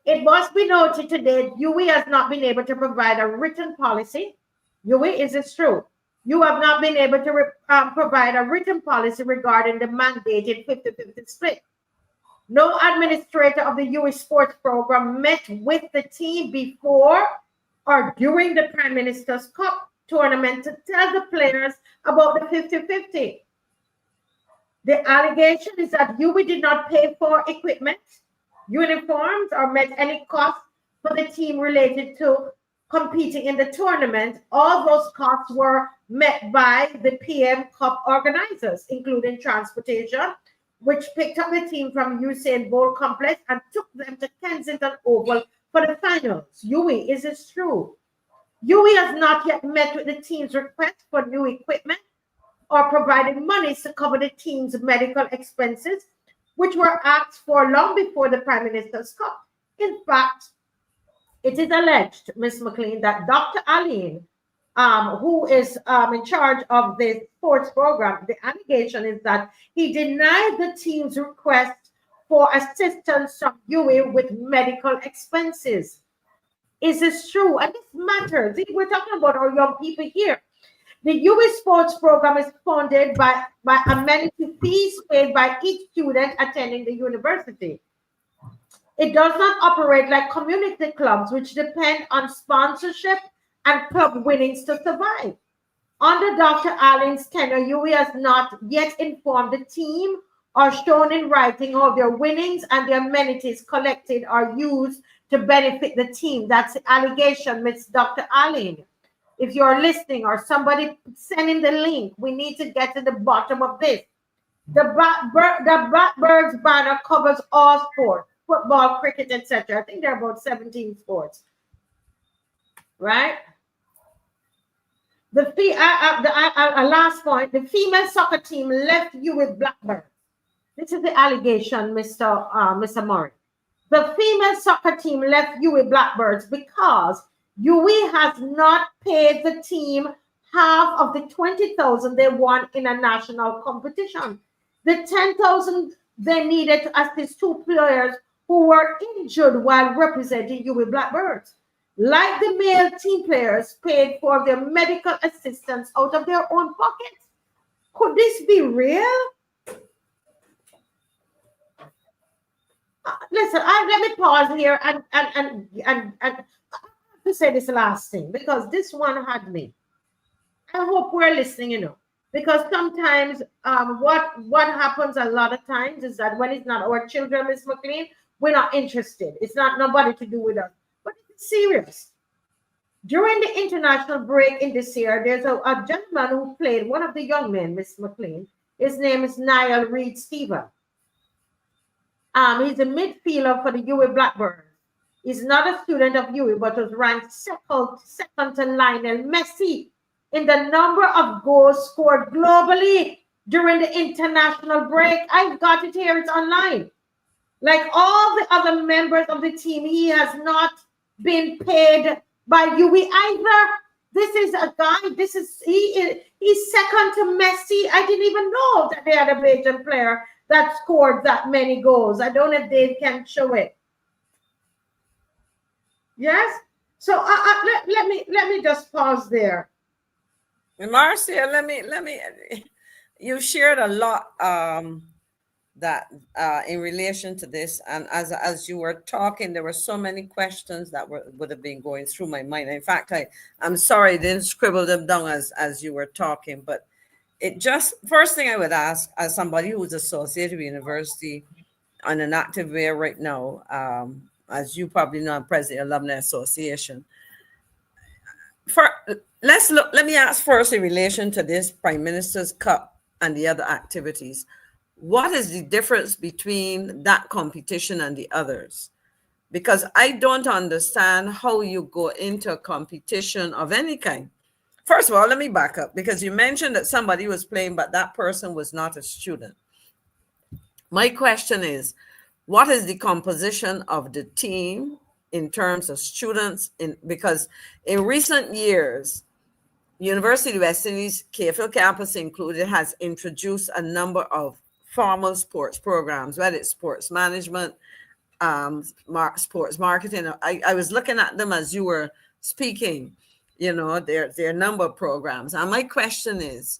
It must be noted today, UWI has not been able to provide a written policy. UWI, is this true? You have not been able to provide a written policy regarding the mandated 50-50 split. No administrator of the UWI sports program met with the team before or during the Prime Minister's Cup tournament to tell the players about the 50-50. The allegation is that UWI did not pay for equipment, uniforms, or met any costs for the team related to competing in the tournament. All those costs were met by the PM Cup organizers, including transportation, which picked up the team from Usain Bolt complex and took them to Kensington Oval for the finals. UWI, is this true? UWI has not yet met with the team's request for new equipment or provided monies to cover the team's medical expenses, which were asked for long before the Prime Minister's Cup. In fact, it is alleged, Ms. McLean, that Dr. Aline, who is in charge of the sports program, the allegation is that he denied the team's request for assistance from UWI with medical expenses. Is this true? And this matters. We're talking about our young people here. The UWI sports program is funded by amenity fees paid by each student attending the university. It does not operate like community clubs, which depend on sponsorship and club winnings to survive. Under Dr. Allen's tenure, UWI has not yet informed the team or shown in writing how their winnings and the amenities collected are used to benefit the team. That's the allegation, Ms. Dr. Allen. If you're listening or somebody sending the link, we need to get to the bottom of this. The Blackbirds banner covers all sports, football, cricket, etc. I think there are about 17 sports, right? Last point, the female soccer team left UWI Blackbirds. This is the allegation, Mr. Murray. The female soccer team left UWI Blackbirds because UWI has not paid the team half of the $20,000 they won in a national competition. The $10,000 they needed to assist two players who were injured while representing UWI Blackbirds. Like the male team players paid for their medical assistance out of their own pockets. Could this be real? Listen, let me pause here and to say this last thing, because this one had me. I hope we're listening, you know, because sometimes what happens a lot of times is that when it's not our children, Ms. McLean, we're not interested. It's not nobody to do with us. But it's serious. During the international break in this year, there's a gentleman who played one of the young men, Ms. McLean. His name is Niall Reed Steven. He's a midfielder for the UWI Blackbirds. He's not a student of UWI, but was ranked second to Lionel Messi in the number of goals scored globally during the international break. I've got it here, it's online. Like all the other members of the team, he has not been paid by UWI either. This is a guy, he He's second to Messi. I didn't even know that they had a Belgian player that scored that many goals. I don't know if Dave can show it. Yes. So let me just pause there. Marcia, let me. You shared a lot that in relation to this, and as you were talking, there were so many questions that would have been going through my mind. In fact, I'm sorry I didn't scribble them down as you were talking, but it just first thing I would ask, as somebody who's associated with university on an active way right now, as you probably know, I'm president of the Alumni Association. Let me ask first in relation to this Prime Minister's Cup and the other activities. What is the difference between that competition and the others? Because I don't understand how you go into a competition of any kind. First of all, let me back up, because you mentioned that somebody was playing, but that person was not a student. My question is, what is the composition of the team in terms of students? Because in recent years, University of West Indies, Clearfield campus included, has introduced a number of formal sports programs, whether it's sports management, sports marketing. I was looking at them as you were speaking. You know, there are a number of programs. And my question is,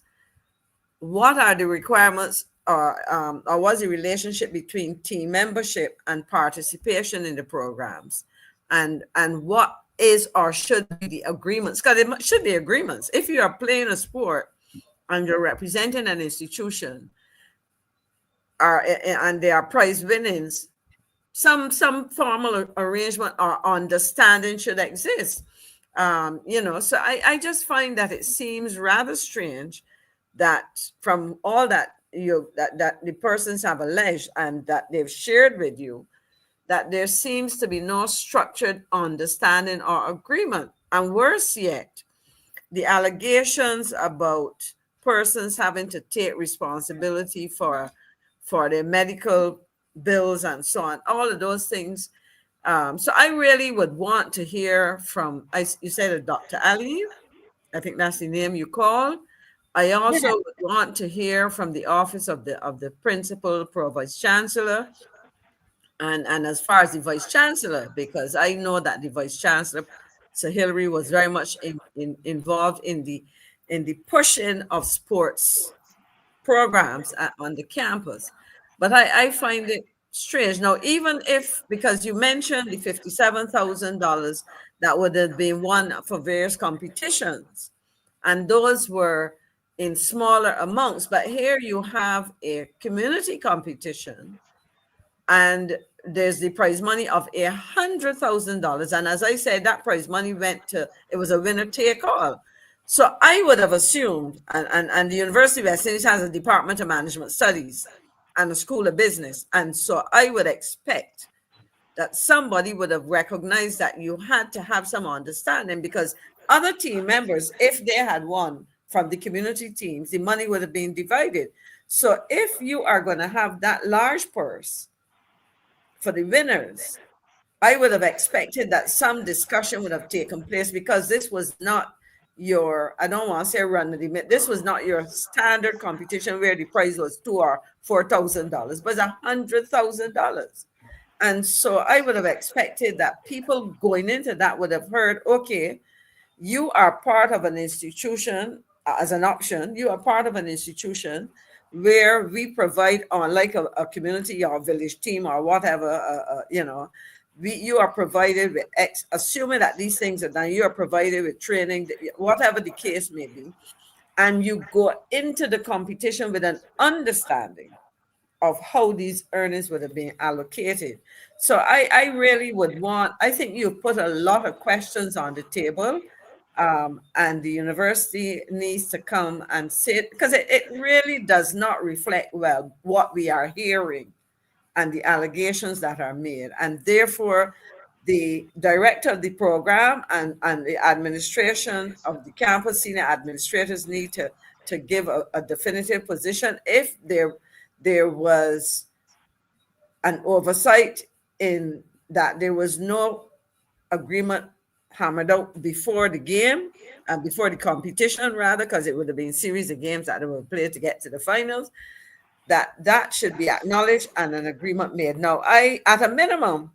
what are the requirements or what's the relationship between team membership and participation in the programs? And what is or should be the agreements? Because it should be agreements. If you are playing a sport and you're representing an institution, and there are prize winnings, some formal arrangement or understanding should exist. You know, so I just find that it seems rather strange that from all that that the persons have alleged and that they've shared with you, that there seems to be no structured understanding or agreement. And worse yet, the allegations about persons having to take responsibility for their medical bills and so on, all of those things. So I really would want to hear from, you said Dr. Ali, I think that's the name you called. I also would want to hear from the office of the principal, pro vice chancellor, and as far as the vice chancellor, because I know that the vice chancellor, Sir Hillary, was very much involved in the pushing of sports programs on the campus. But I find it strange. Now, even if, because you mentioned the $57,000 that would have been won for various competitions, and those were in smaller amounts, but here you have a community competition, and there's the prize money of $100,000. And as I said, that prize money it was a winner take all. So I would have assumed, and the University of West Indies has a Department of Management Studies and a School of Business. And so I would expect that somebody would have recognized that you had to have some understanding, because other team members, if they had won from the community teams, the money would have been divided. So if you are going to have that large purse for the winners, I would have expected that some discussion would have taken place, because this was not your, I don't want to say run of the mill, this was not your standard competition where the prize was $2,000 or $4,000, but $100,000. And so I would have expected that people going into that would have heard, okay, you are part of an institution as an option, you are part of an institution where we provide, or like a community or village team or whatever, you know, you are provided with assuming that these things are done, you are provided with training, whatever the case may be, and you go into the competition with an understanding of how these earnings would have been allocated. So I really would want, I think you've put a lot of questions on the table, and the university needs to come and say, because it really does not reflect well what we are hearing and the allegations that are made. And therefore, the director of the program and the administration of the campus, senior administrators, need to give a definitive position if there was an oversight in that there was no agreement hammered out before the game and before the competition, rather, because it would have been a series of games that they would play to get to the finals. That should be acknowledged and an agreement made. Now, at a minimum,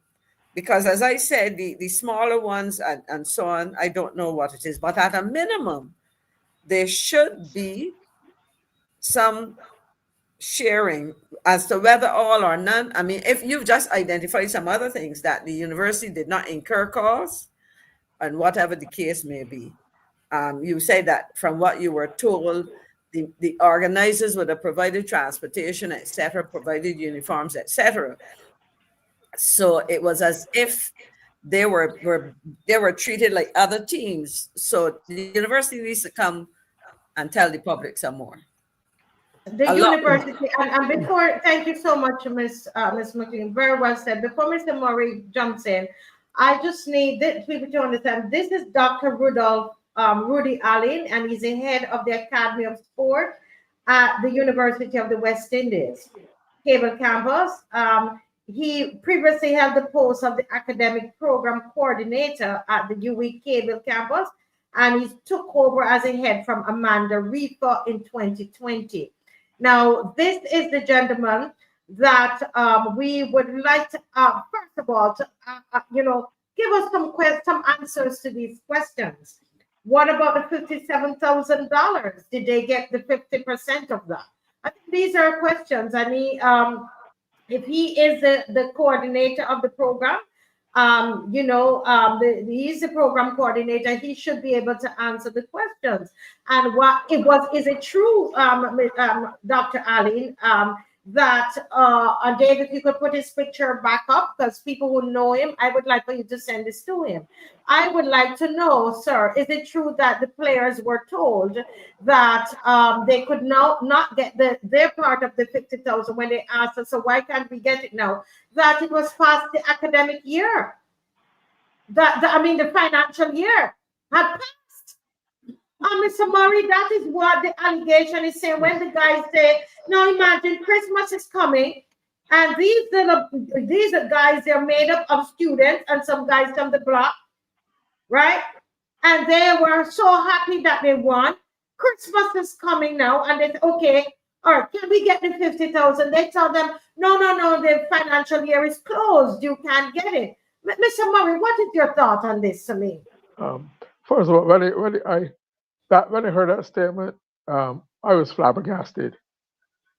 because as I said, the smaller ones and so on, I don't know what it is, but at a minimum, there should be some sharing as to whether all or none. I mean, if you've just identified some other things that the university did not incur costs, and whatever the case may be, you say that from what you were told, the organizers would have provided transportation, etc., provided uniforms, etc. So it was as if they were treated like other teams. So the university needs to come and tell the public some more. The university, and before, thank you so much, Miss McLean, very well said. Before Mr. Murray jumps in, I just need people to understand, this is Dr. Rudy Allen, and he's the head of the Academy of Sport at the University of the West Indies, Cable Campus. He previously held the post of the academic program coordinator at the UWI Cable Campus, and he took over as a head from Amanda Reefer in 2020. Now, this is the gentleman that we would like to, first of all, to, give us some answers to these questions. What about the $57,000? Did they get the 50% of that? I think these are questions. I mean, if he is the coordinator of the program, he's the program coordinator, he should be able to answer the questions. And is it true, Dr. Allen, that David, if you could put his picture back up, because people who know him, I would like for you to send this to him. I would like to know, sir, is it true that the players were told that they could not get their part of the 50,000 when they asked us, so why can't we get it now? That it was past the academic year. The financial year had passed. Mr. Murray, that is what the allegation is saying. When the guys say, now imagine Christmas is coming, and these are guys, they're made up of students and some guys from the block, right? And they were so happy that they won. Christmas is coming now, and they say, okay, all right, can we get the 50,000? They tell them, no, the financial year is closed. You can't get it. Mr. Murray, what is your thought on this, Salim? First of all, when I heard that statement, I was flabbergasted.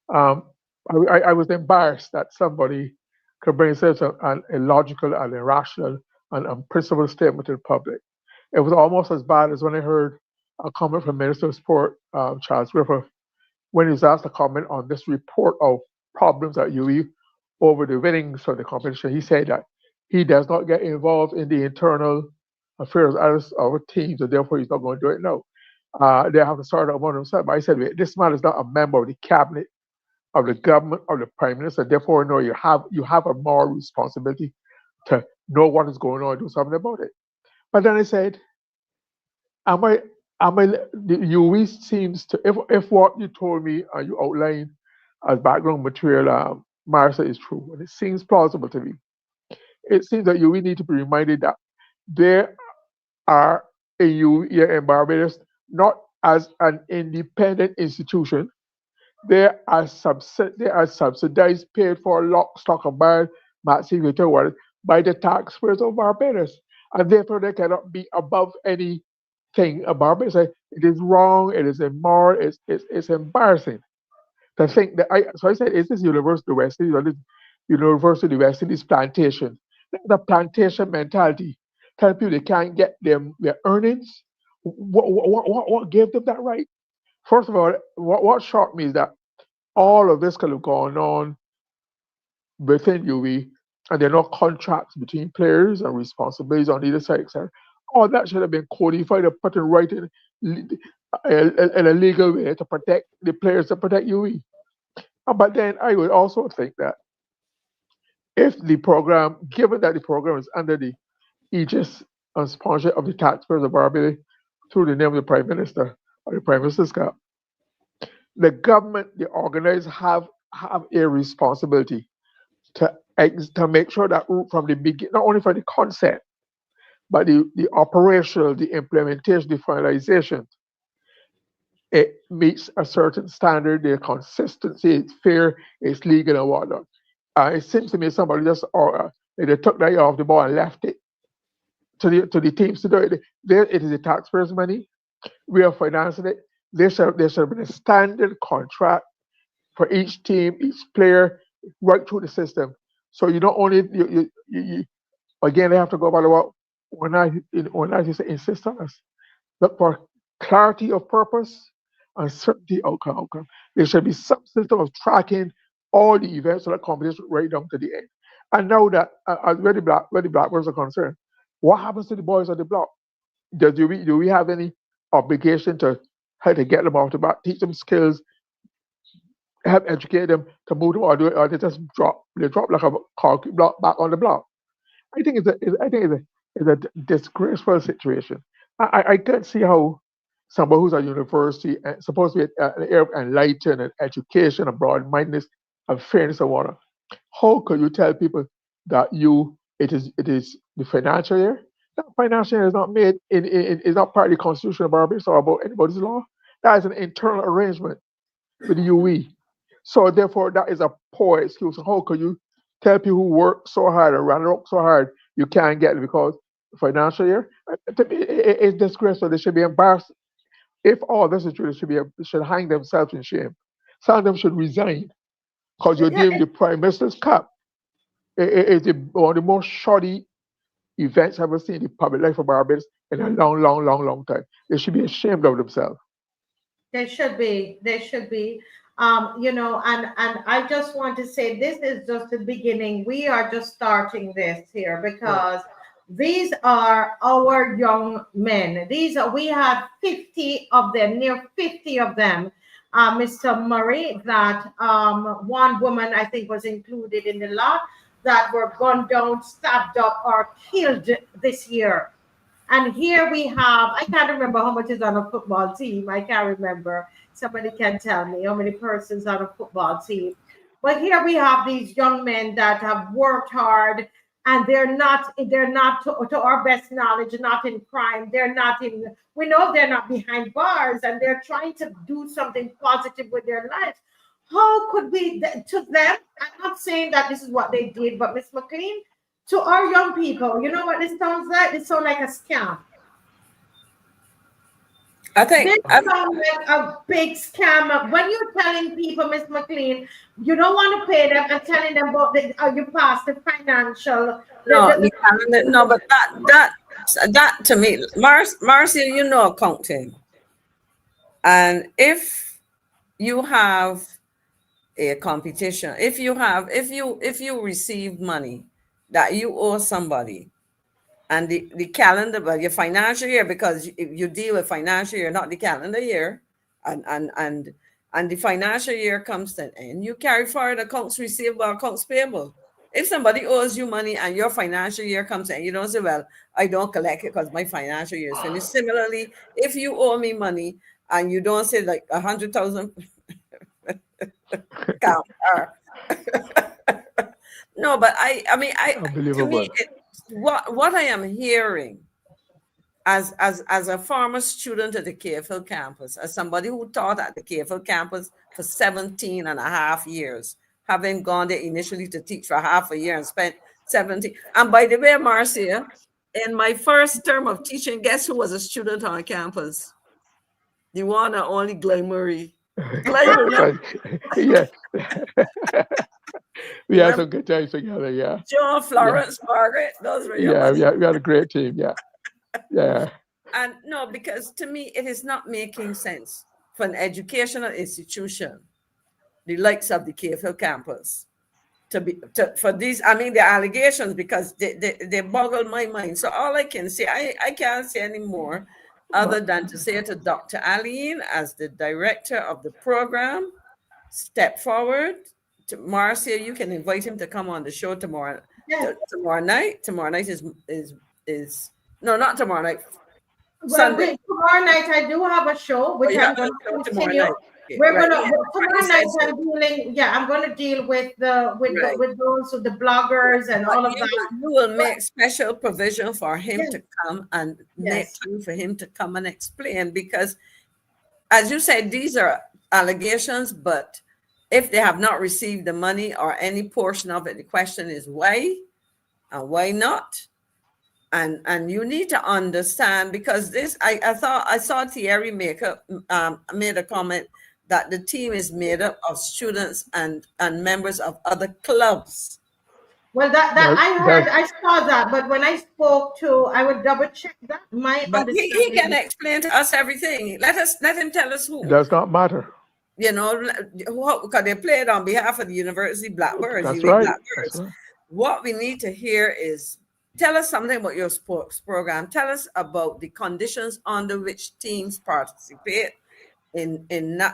I was embarrassed that somebody could bring such an illogical and irrational and unprincipled statement to the public. It was almost as bad as when I heard a comment from Minister of Sport, Charles Griffith, when he was asked to comment on this report of problems at UWI over the winnings of the competition. He said that he does not get involved in the internal affairs of our teams, and therefore he's not going to do it now. They have to sort out among themselves. But I said, this man is not a member of the cabinet, of the government, of the prime minister. Therefore, no, you have a moral responsibility to know what is going on and do something about it. But then I said, the UWI seems to, if what you told me and you outlined as background material, Marcia, is true, and it seems plausible to me, it seems that UWI need to be reminded that there are a UWI in Barbados not as an independent institution. They are subsidized, paid for lock, stock, and barrel, by the taxpayers of Barbados, and therefore they cannot be above anything about Barbados. It is wrong. It is immoral. It's embarrassing to think that. So I said, is this University of West Indies or this University of West Indies plantation? The plantation mentality, telling people they can't get their earnings. What gave them that right? First of all, what shocked me is that all of this could have gone on within UWI, and there are no contracts between players and responsibilities on either side, etc. All that should have been codified and put in writing in a legal way to protect the players, to protect UWI. But then I would also think that if the program, given that the program is under the aegis and sponsorship of the taxpayers of Barbados through the name of the Prime Minister or the Prime Minister's Cup, the government, the organizers have a responsibility to make sure that from the beginning, not only from the concept, but the operational, the implementation, the finalization, it meets a certain standard, the consistency, it's fair, it's legal and whatnot. It seems to me somebody just they took that off the ball and left it to the teams to do it. There, it is the taxpayers' money. We are financing it. There should have been a standard contract for each team, each player, right through the system. So you not only you again they have to go about what when I used to insist on us. Look for clarity of purpose and certainty outcome. There should be some system of tracking all the events of the competition right down to the end. And now that where the Blackbirds are concerned, what happens to the boys on the block? Do we have any obligation to how to get them off the block, teach them skills, help educate them to move them, or they just drop like a concrete block back on the block? I think it's a disgraceful situation. I can't see how somebody who's at university and supposed to be an area of enlightenment and education and broad-mindedness and fairness and whatnot, how could you tell people that it is the financial year? That financial year is not made is not part of the Constitution of Barbados or about anybody's law. That is an internal arrangement with the UWI. So therefore, that is a poor excuse. How could you tell people who work so hard and run up so hard you can't get it because financial year? It's disgraceful. They should be embarrassed. If all this is true, they should hang themselves in shame. Some of them should resign because you're dealing with the Prime Minister's Cup. It's one of the most shoddy events I've ever seen in the public life of Barbados in a long time. They should be ashamed of themselves. They should be. They should be. And I just want to say this is just the beginning. We are just starting this here because these are our young men. We had 50 of them, near 50 of them. Mr. Murray, that one woman I think was included in the lot that were gunned down, stabbed up, or killed this year. And here we have, I can't remember how much is on a football team. I can't remember. Somebody can tell me how many persons on a football team. But here we have these young men that have worked hard, and they're not to our best knowledge, not in crime. We know they're not behind bars, and they're trying to do something positive with their lives. How could we, to them, I'm not saying that this is what they did, but Ms. McLean, to our young people, you know what this sounds like? It sounds like a scam. This sounds like a big scam. When you're telling people, Ms. McLean, you don't want to pay them and telling them about you passed the financial. No, but that to me, Marcia, you know accounting. And if you have a competition, if you receive money that you owe somebody, and the calendar, but your financial year, because you deal with financial year, not the calendar year, and the financial year comes to an end, you carry forward accounts receivable, accounts payable. If somebody owes you money and your financial year comes in, you don't say, well, I don't collect it because my financial year is finished. Similarly, if you owe me money and you don't say like 100,000, no, but I mean, to me, what I am hearing as a former student at the KFL campus, as somebody who taught at the KFL campus for 17 and a half years, having gone there initially to teach for half a year and spent 17. And by the way, Marcia, in my first term of teaching, guess who was a student on campus? The one and only Glenn Murray. Yeah. We had some good times together, yeah. John, Florence, Margaret, those were your buddies. We had a great team, yeah. And no, because to me, it is not making sense for an educational institution, the likes of the KFL campus, for these, I mean, the allegations, because they boggle my mind. So all I can say, I can't say any more other than to say to Dr. Aline, as the director of the program, step forward. To Marcia, you can invite him to come on the show tomorrow. Yeah. Tomorrow night. Tomorrow night is no, not tomorrow night. Well, Sunday. Tomorrow night I do have a show, which I'm going to continue. Okay. We're Right. gonna Yeah, tomorrow night. I'm dealing. Yeah, I'm gonna deal with right. with those with the bloggers and But all of that. you will make special provision for him Yes, to come and make yes. time for him to come and explain, because as you said, these are allegations, but if they have not received the money or any portion of it, the question is why and why not? And you need to understand, because this, I thought I saw Thierry made a comment that the team is made up of students and members of other clubs. Well, I saw that, but when I spoke to, I would double check that. My But he understanding. can explain to us everything. Let him tell us who. It does not matter. You know, because they played on behalf of the University Blackbirds, That's UWI right. Blackbirds. That's right. What we need to hear is, tell us something about your sports program. Tell us about the conditions under which teams participate in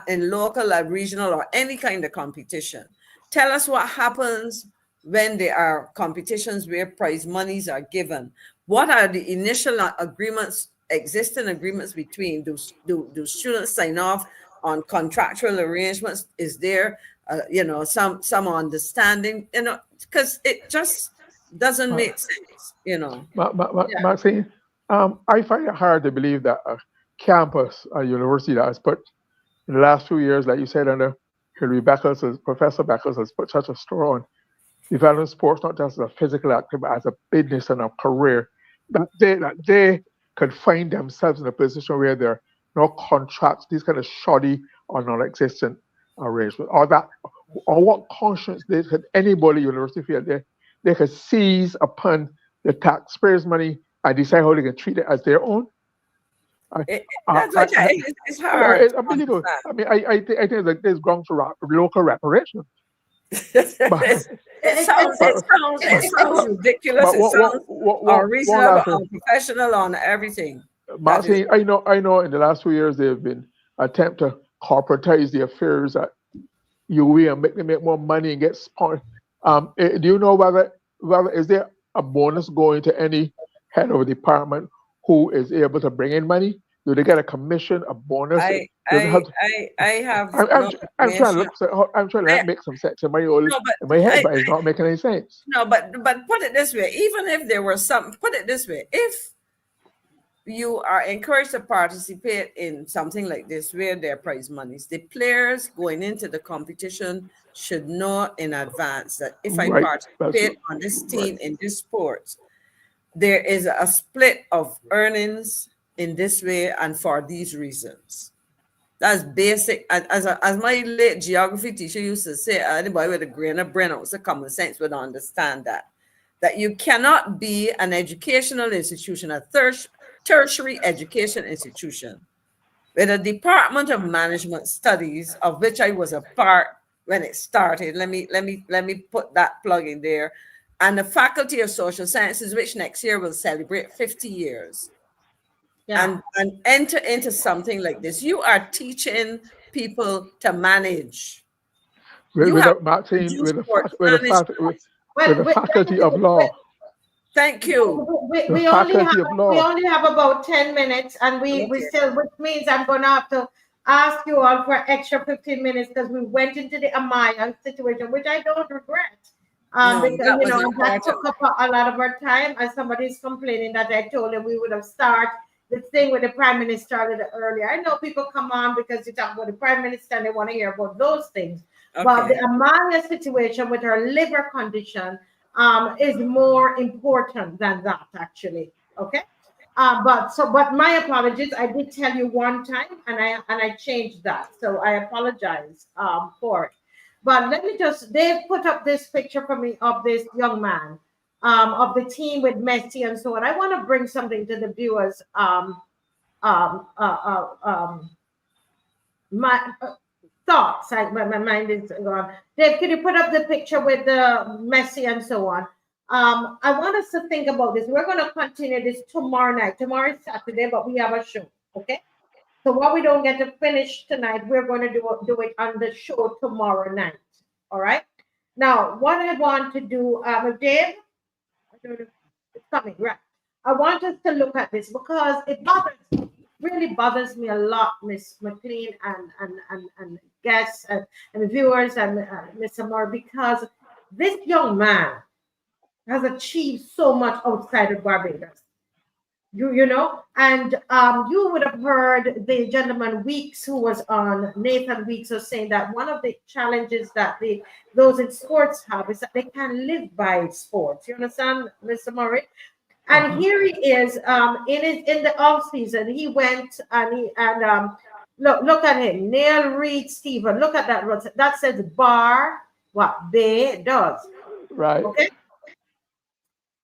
local or regional or any kind of competition. Tell us what happens when there are competitions where prize monies are given. What are the initial agreements, existing agreements between? Do students sign off on contractual arrangements? Is there, some understanding? Because it just doesn't make sense. Maxine, I find it hard to believe that a campus, a university that has put in the last few years, like you said, under Hilary Beckles, Professor Beckles has put such a store on developing sports, not just as a physical activity, but as a business and a career, that they could find themselves in a position where there are no contracts, these kind of shoddy or non-existent arrangements, or what conscience could anybody university feel they could seize upon the taxpayers' money and decide how they can treat it as their own. It's hard. It's unbelievable. I mean, I think like there's grounds for local reparations. It sounds ridiculous. It sounds unreasonable, unprofessional, on everything. Martin, I know. In the last 2 years, there have been attempts to corporatize the affairs at UWI and make them make more money and get sponsored. Do you know whether is there a bonus going to any head of a department who is able to bring in money? Do they get a commission, a bonus? I have. I'm trying to look. I'm trying to make some sense in my head, but it's not making any sense. No, but put it this way: even if there were some, put it this way: if you are encouraged to participate in something like this, where there are prize monies, the players going into the competition should know in advance that if I participate on this team in this sport, there is a split of earnings in this way and for these reasons. That's basic. As my late geography teacher used to say, anybody with a grain of brain ounce of common sense would understand that you cannot be an educational institution, a tertiary education institution, with a Department of Management Studies, of which I was a part when it started. Let me put that plug in there. And the Faculty of Social Sciences, which next year will celebrate 50 years. Yeah. And enter into something like this. You are teaching people to manage. With the Faculty of Law. Thank you. We only have about 10 minutes, and we still, which means I'm going to have to ask you all for extra 15 minutes because we went into the Amaya situation, which I don't regret. Because that took up a lot of our time, and somebody's complaining that I told them we would have started the thing with the Prime Minister a little earlier. I know people come on because you talk about the Prime Minister and they want to hear about those things. Okay. But the Amaya situation with her liver condition is more important than that, actually. Okay. But my apologies. I did tell you one time, and I changed that. So I apologize for it. But let me they put up this picture for me of this young man, of the team with Messi and so on. I want to bring something to the viewers. My thoughts, my mind is gone. Dave, can you put up the picture with the Messi and so on? I want us to think about this. We're going to continue this tomorrow night. Tomorrow is Saturday, but we have a show, okay? So what we don't get to finish tonight, we're going to do it on the show tomorrow night. All right. Now, what I want to do, Dave, I don't know, it's coming, right? I want us to look at this because it bothers me. really bothers me a lot, Miss McLean and guests and viewers and Mr. Moore, because this young man has achieved so much outside of Barbados. You know, and you would have heard the gentleman Weeks, who was on, Nathan Weeks, was saying that one of the challenges that those in sports have is that they can't live by sports. You understand, Mr. Murray? And here he is in the off season. He went and look at him, Neil Reed Stephen. Look at that says bar what they does. Right. Okay.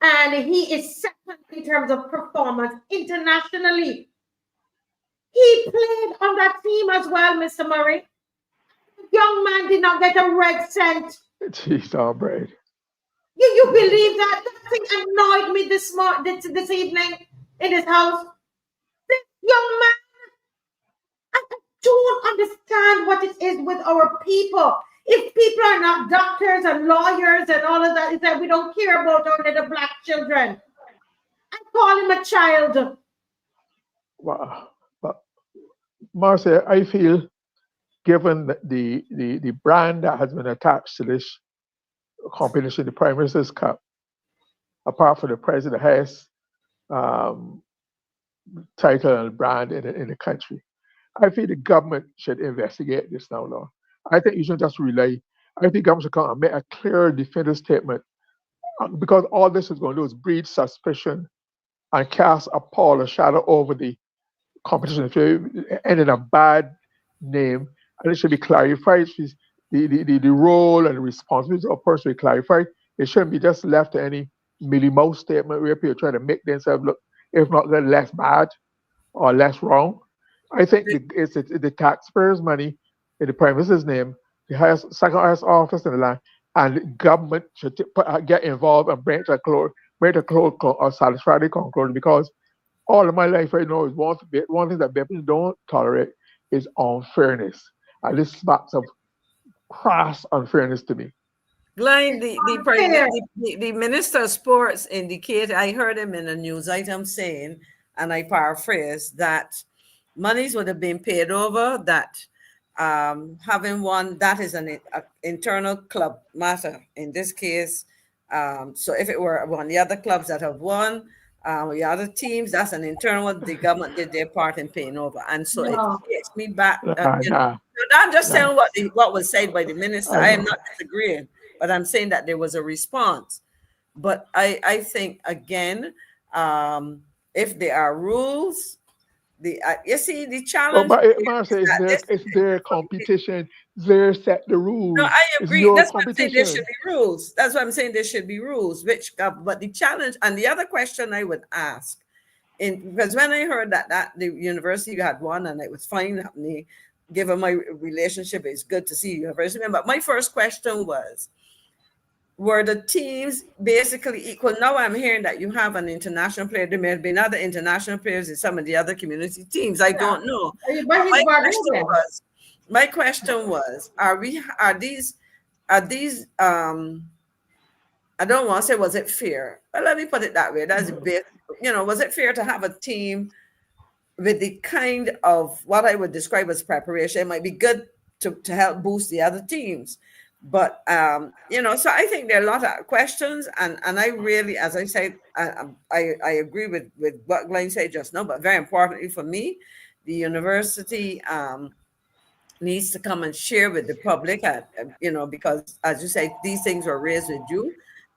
And he is second in terms of performance internationally. He played on that team as well, Mr. Murray. The young man did not get a red cent. Jeez, all right. You believe that? That thing annoyed me this evening in his house. This young man, I don't understand what it is with our people. If people are not doctors and lawyers and all of that, is that we don't care about our little black children. I call him a child. Wow. But Marcia, I feel, given the brand that has been attached to this competition, the Prime Minister's Cup, apart from the president, the highest title and brand in the country, I feel the government should investigate this now, Lord. I think you shouldn't just rely. I think the government should come and make a clear, definitive statement, because all this is going to do is breed suspicion and cast a pall, a shadow over the competition. If you end in a bad name, and it should be clarified. The role and the responsibility of a person be clarified. It shouldn't be just left to any Millie Mouse statement where people try to make themselves look, if not less bad or less wrong. I think it's the taxpayers' money in the Prime Minister's name, the second highest office in the land, and the government should get involved and bring it to a satisfactory conclusion. Because all of my life I know is one thing that people don't tolerate is unfairness, and this smacks of crass unfairness to me. Glenn, the Minister of Sports indicated, I heard him in a news item saying, and I paraphrase, that monies would have been paid over, that having won, that is an internal club matter in this case. So if it were one of the other clubs that have won, the other teams, that's an internal, the government did their part in paying over. And so it takes me back. I'm just saying what was said by the minister. I am not disagreeing, but I'm saying that there was a response. But I think, again, if there are rules, you see the challenge. But Marcia, it's their competition. They set the rules. No, I agree. That's what I'm saying. There should be rules. That's what I'm saying. There should be rules. But the challenge and the other question I would ask, because when I heard that the university had won and it was fine happening, given my relationship, it's good to see university. But my first question was, were the teams basically equal? Now I'm hearing that you have an international player. There may have been other international players in some of the other community teams. I don't know. My question was, are these I don't want to say was it fair, but let me put it that way. That's a bit, was it fair to have a team with the kind of what I would describe as preparation? It might be good to help boost the other teams. But, so I think there are a lot of questions. And I really, as I said, I agree with what Glenn said just now, but very importantly for me, the university needs to come and share with the public, because as you say, these things were raised with you.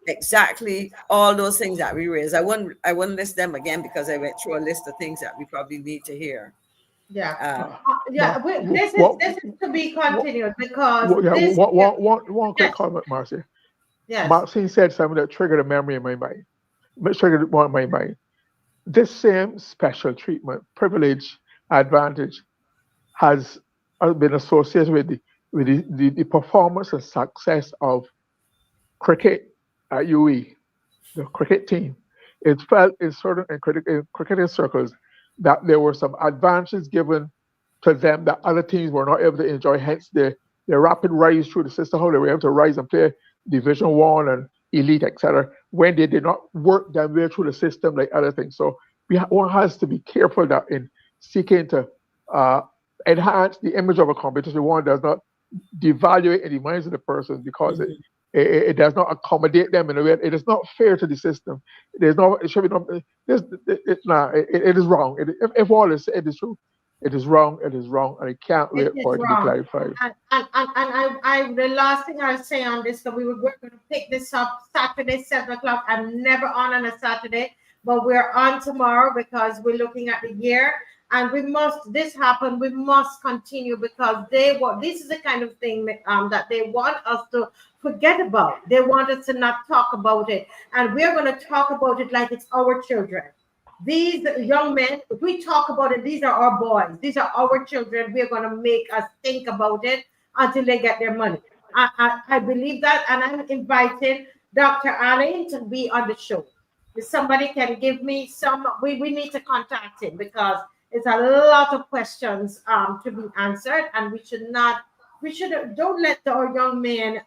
Exactly all those things that we raised. I wouldn't list them again because I went through a list of things that we probably need to hear. This is to be continued because one quick comment, Marcia. Yes. Maxine said something that triggered a memory in my mind. Triggered one in my mind. This same special treatment, privilege, advantage has been associated with the performance and success of cricket at UE, the cricket team. It felt in certain cricketing circles that there were some advantages given to them that other teams were not able to enjoy, hence their rapid rise through the system, how they were able to rise and play Division 1 and Elite, etc., when they did not work their way through the system like other things. So one has to be careful that in seeking to enhance the image of a competition. One does not devaluate in the minds of the person because it does not accommodate them in a way. It is not fair to the system. There's no. It should be no. It is wrong. If all is said is true, it is wrong. It is wrong, and I can't wait for it to be clarified. And the last thing I'll say on this, so we're going to pick this up Saturday, 7 o'clock. I'm never on a Saturday, but we're on tomorrow because we're looking at the year. And we must, this happened, we must continue because this is the kind of thing that they want us to forget about. They want us to not talk about it. And we're going to talk about it like it's our children. These young men, if we talk about it, these are our boys. These are our children. We're going to make us think about it until they get their money. I believe that. And I'm inviting Dr. Allen to be on the show. If somebody can give me some, we need to contact him because it's a lot of questions to be answered, and don't let our young men,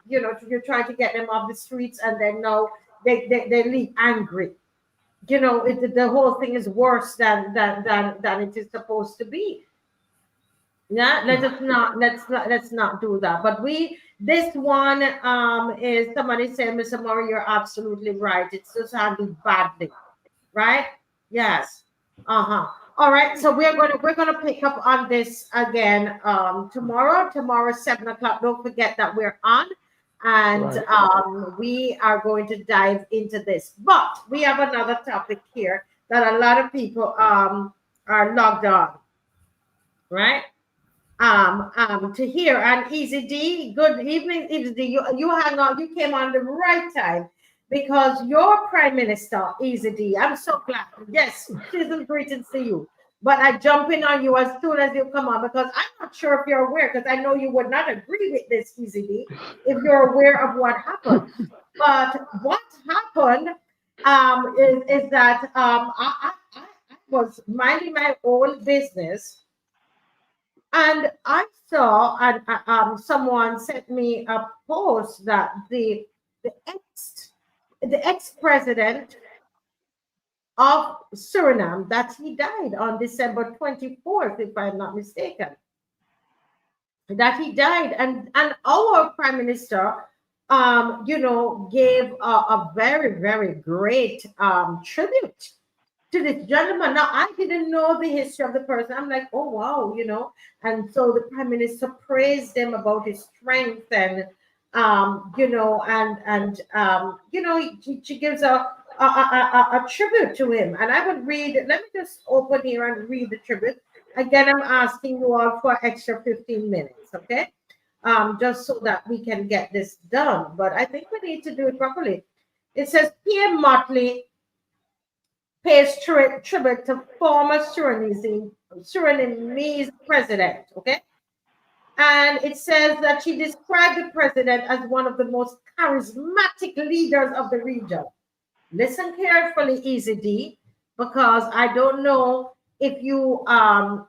you're trying to get them off the streets and then they leave angry. The whole thing is worse than it is supposed to be. Yeah, let's not do that. But this one is somebody saying, Mr. Murray, you're absolutely right. It's just handled badly, right? Yes. All right, so we're gonna pick up on this again tomorrow. Tomorrow, 7 o'clock. Don't forget that we're on, and we are going to dive into this. But we have another topic here that a lot of people are logged on, right? To hear. And Easy D, good evening, Easy D. You hang on. You came on the right time. Because your Prime Minister, Easy D, I'm so glad. Yes, season's greetings to you. But I jump in on you as soon as you come on because I'm not sure if you're aware, because I know you would not agree with this, Easy D, if you're aware of what happened. But what happened is that I was minding my own business, and I saw someone sent me a post that the ex-president of Suriname, that he died on December 24th, if I'm not mistaken. That he died, and our Prime Minister, gave a very, very great tribute to this gentleman. Now, I didn't know the history of the person. I'm like, oh wow, and so the Prime Minister praised him about his strength and she gives a tribute to him. And I would read, let me just open here and read the tribute. Again, I'm asking you all for extra 15 minutes, okay? Just so that we can get this done. But I think we need to do it properly. It says, PM Mottley pays tribute to former Surinamese President, okay? And it says that she described the president as one of the most charismatic leaders of the region. Listen carefully, Easy D, because I don't know if you, are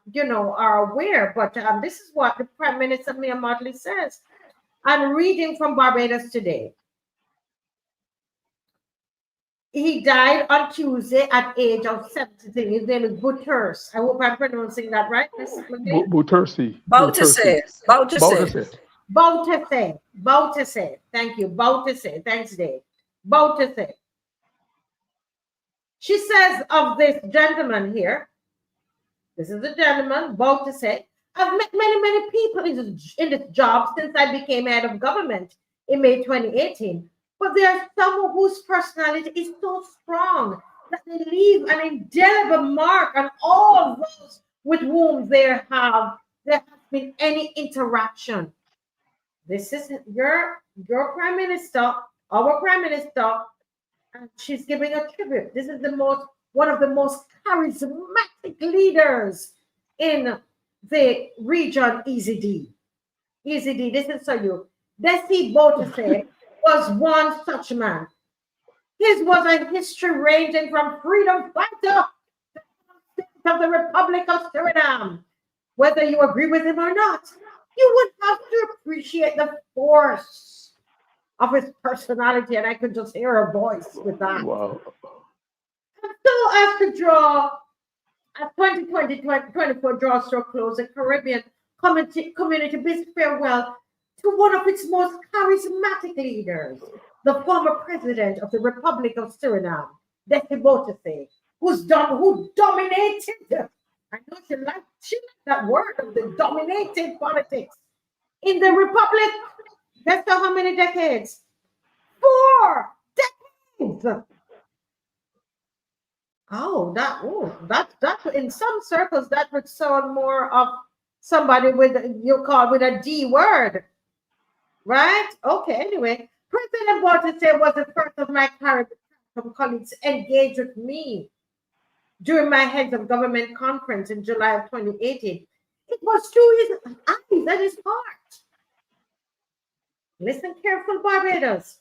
aware, but this is what the Prime Minister, Mia Mottley, says. I'm reading from Barbados Today. He died on Tuesday at age of 70. His name is BOUTERSE. I hope I'm pronouncing that right, Ms. McGee? BOUTERSE. Thank you. BOUTERSE. Thanks, Dave. BOUTERSE. She says of this gentleman here, this is the gentleman, BOUTERSE. I've met many people in this job since I became head of government in May 2018. But there are some whose personality is so strong that they leave an indelible mark on all those with whom there has been any interaction. This is your Prime Minister, our Prime Minister, and she's giving a tribute. This is one of the most charismatic leaders in the region, Easy D. Easy D, this is for you. Desi BOUTERSE was one such man. His was a history ranging from freedom fighter of the Republic of Suriname. Whether you agree with him or not, you would have to appreciate the force of his personality, and I could just hear her voice with that. Wow. And so as to draw As 2024 draws to a close, the Caribbean community bids farewell to one of its most charismatic leaders, the former president of the Republic of Suriname, BOUTERSE, who dominated. I know she liked that word of the dominated politics in the Republic. Guess how many decades? 4 decades. Oh, that in some circles that would sound more of somebody with you call with a D word, right? Okay. Anyway, President BOUTERSE was the first of my Caribbean colleagues engaged with me during my heads of government conference in July of 2018. It was through his eyes and his heart. Listen careful, Barbados.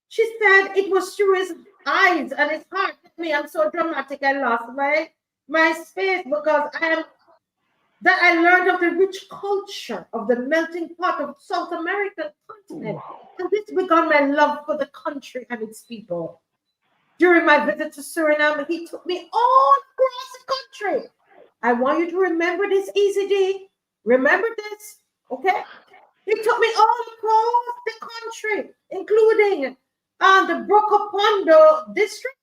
She said it was through his eyes and his heart. I'm so dramatic. I lost my space because I learned of the rich culture of the melting pot of South American continent. Wow. And this began my love for the country and its people. During my visit to Suriname, he took me all across the country. I want you to remember this, EZD. Remember this, okay? He took me all across the country, including the Brokopondo district,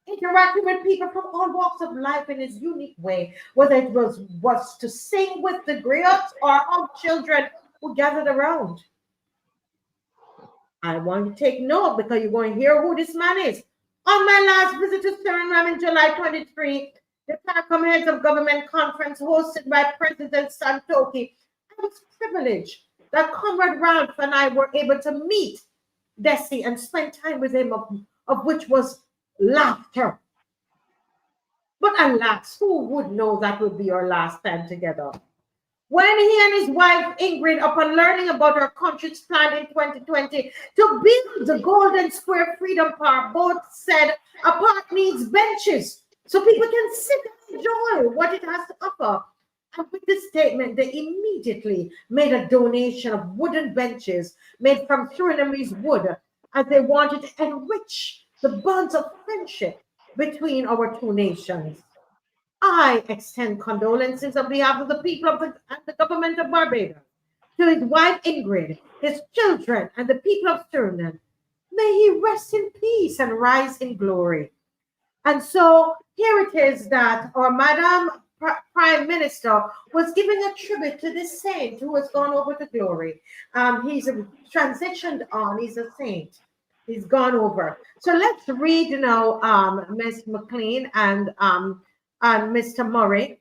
interacting with people from all walks of life in his unique way, whether it was to sing with the griots or hug children who gathered around. I want you to take note because you're going to hear who this man is. On my last visit to Suriname in July 23, the CARICOM Heads of Government Conference hosted by President Santoki, I was privileged that Comrade Ralph and I were able to meet Desi and spend time with him, of which was laughter. But alas, who would know that would be our last time together? When he and his wife Ingrid, upon learning about our country's plan in 2020 to build the Golden Square Freedom Park, both said a park needs benches so people can sit and enjoy what it has to offer. And with this statement, they immediately made a donation of wooden benches made from Surinamese wood, as they wanted to enrich the bonds of friendship between our two nations. I extend condolences on behalf of the people and the government of Barbados to his wife Ingrid, his children, and the people of Suriname. May he rest in peace and rise in glory. And so here it is that our Madam Prime Minister was giving a tribute to this saint who has gone over to glory. He's transitioned on. He's a saint. He's gone over. So let's read now, Ms. McLean and Mr. Murray.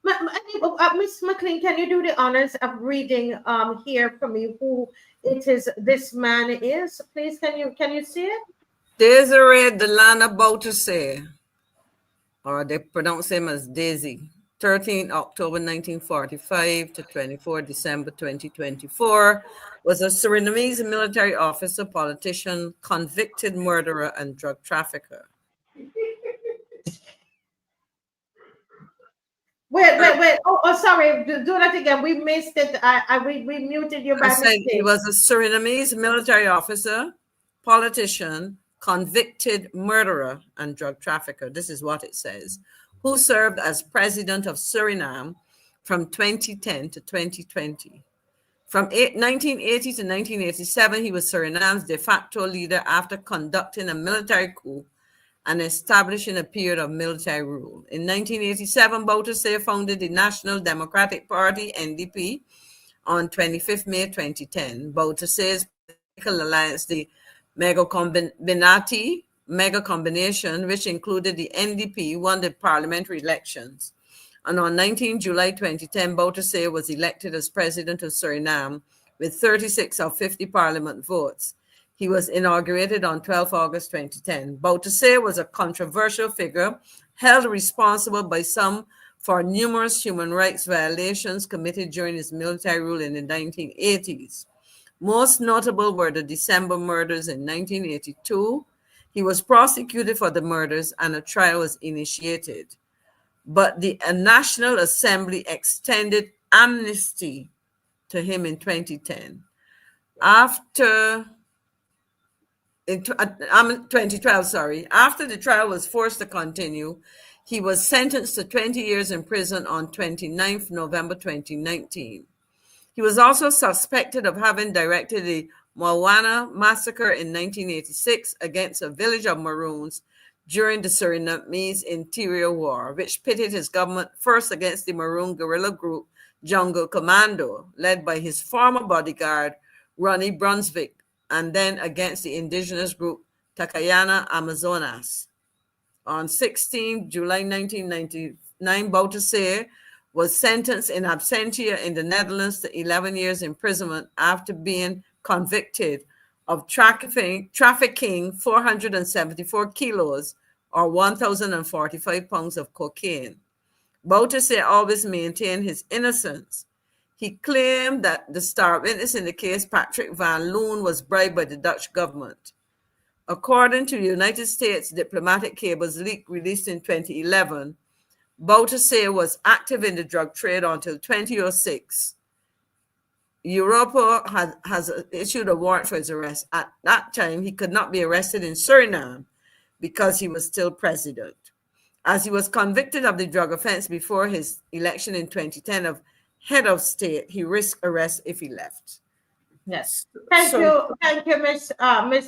Ms. McLean, can you do the honors of reading here for me who it is this man is? Please, can you see it? Desiree Delana BOUTERSE, or they pronounce him as Daisy, 13 October 1945 to 24 December 2024, was a Surinamese military officer, politician, convicted murderer, and drug trafficker. Wait. Oh, sorry. Do that again. We missed it. We muted you by mistake. He was a Surinamese military officer, politician, convicted murderer, and drug trafficker. This is what it says. Who served as president of Suriname from 2010 to 2020. From 1980 to 1987, he was Suriname's de facto leader after conducting a military coup and establishing a period of military rule. In 1987, BOUTERSE founded the National Democratic Party, NDP, on 25th May 2010. BOUTERSE's political alliance, the Mega Combination, which included the NDP, won the parliamentary elections. And on 19 July 2010, BOUTERSE was elected as president of Suriname with 36 of 50 parliament votes. He was inaugurated on 12 August 2010. BOUTERSE was a controversial figure, held responsible by some for numerous human rights violations committed during his military rule in the 1980s. Most notable were the December murders in 1982. He was prosecuted for the murders and a trial was initiated. But the National Assembly extended amnesty to him in 2010. After in 2012, sorry. After the trial was forced to continue, he was sentenced to 20 years in prison on 29th November 2019. He was also suspected of having directed the Moana massacre in 1986 against a village of Maroons during the Surinamese Interior War, which pitted his government first against the Maroon guerrilla group Jungle Commando, led by his former bodyguard, Ronnie Brunswick, and then against the indigenous group Takayana Amazonas. On 16 July 1999, BOUTERSE was sentenced in absentia in the Netherlands to 11 years imprisonment after being convicted of trafficking 474 kilos or 1,045 pounds of cocaine. BOUTERSE always maintained his innocence. He claimed that the star witness in the case, Patrick Van Loon, was bribed by the Dutch government. According to the United States diplomatic cables leak released in 2011, BOUTERSE was active in the drug trade until 2006. Europol has issued a warrant for his arrest. At that time, he could not be arrested in Suriname because he was still president. As he was convicted of the drug offense before his election in 2010 of head of state, he risked arrest if he left. Yes. Thank you, Miss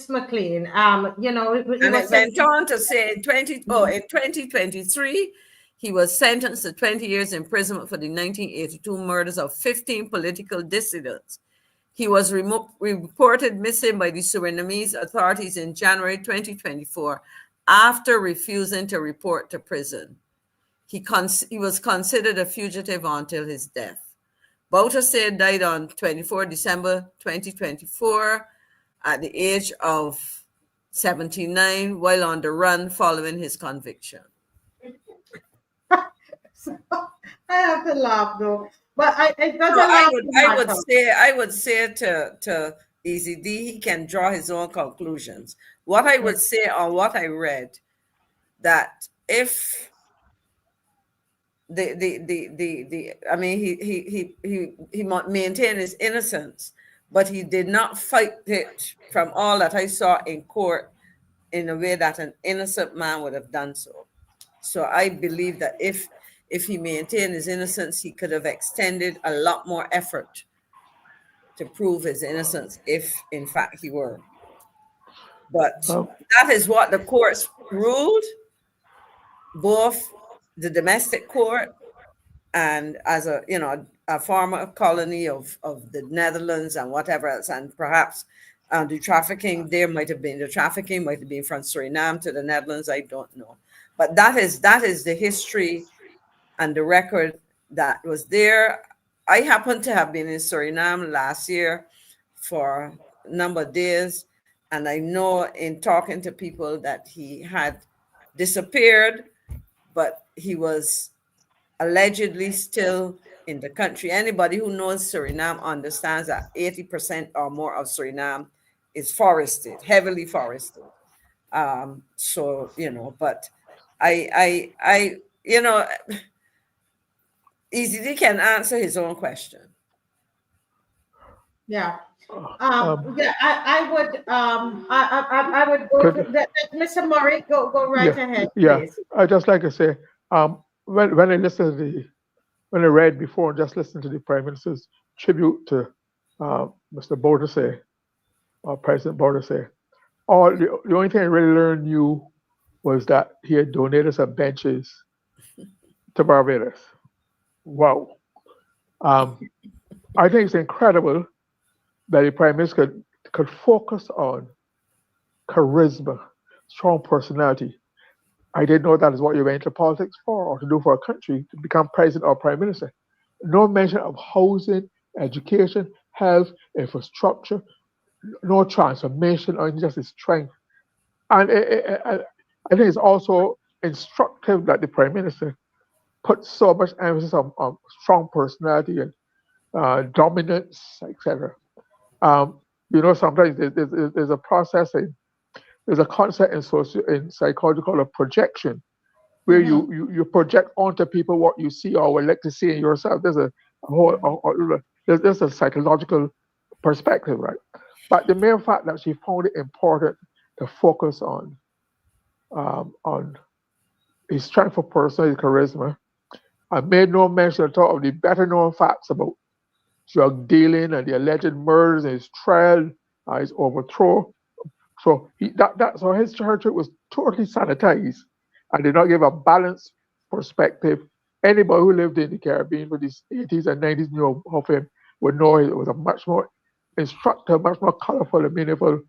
McLean. You know, and it went on to say in 2023, he was sentenced to 20 years imprisonment for the 1982 murders of 15 political dissidents. He was reported missing by the Surinamese authorities in January 2024 after refusing to report to prison. He was considered a fugitive until his death. BOUTERSE died on 24 December 2024 at the age of 79 while on the run following his conviction. I have to laugh though, but I would say to Easy D, he can draw his own conclusions. What I would say on what I read, that if he maintained his innocence, but he did not fight it from all that I saw in court in a way that an innocent man would have done so. So I believe that if he maintained his innocence, he could have extended a lot more effort to prove his innocence if, in fact, he were. But that is what the courts ruled, both the domestic court and as a former colony of the Netherlands and whatever else, and perhaps the trafficking might have been from Suriname to the Netherlands. I don't know, but that is the history and the record that was there. I happened to have been in Suriname last year for a number of days, and I know in talking to people that he had disappeared, but he was allegedly still in the country. Anybody who knows Suriname understands that 80% or more of Suriname is forested, heavily forested. So, but I Easy can answer his own question. Yeah. I would go to Mr. Murray, go right ahead, please. I just like to say, when I listened to when I read before and just listened to the Prime Minister's tribute to Mr. BOUTERSE, President BOUTERSE, the only thing I really learned new was that he had donated some benches to Barbados. Wow. I think it's incredible that the Prime Minister could focus on charisma, strong personality. I didn't know that is what you went into politics for, or to do for a country, to become president or prime minister. No mention of housing, education, health, infrastructure, no transformation, or just his strength. And I think it's also instructive that the Prime Minister put so much emphasis on strong personality and dominance, etc. Sometimes there's a process, there's a concept in psychology called a projection, where you project onto people what you see or would like to see in yourself. There's a psychological perspective, right? But the mere fact that she found it important to focus on his strength of person, his charisma. I made no mention at all of the better known facts about drug dealing and the alleged murders and his trial, his overthrow. So so his church was totally sanitized and did not give a balanced perspective. Anybody who lived in the Caribbean for the 80s and 90s knew of him would know it was a much more instructive, much more colorful and meaningful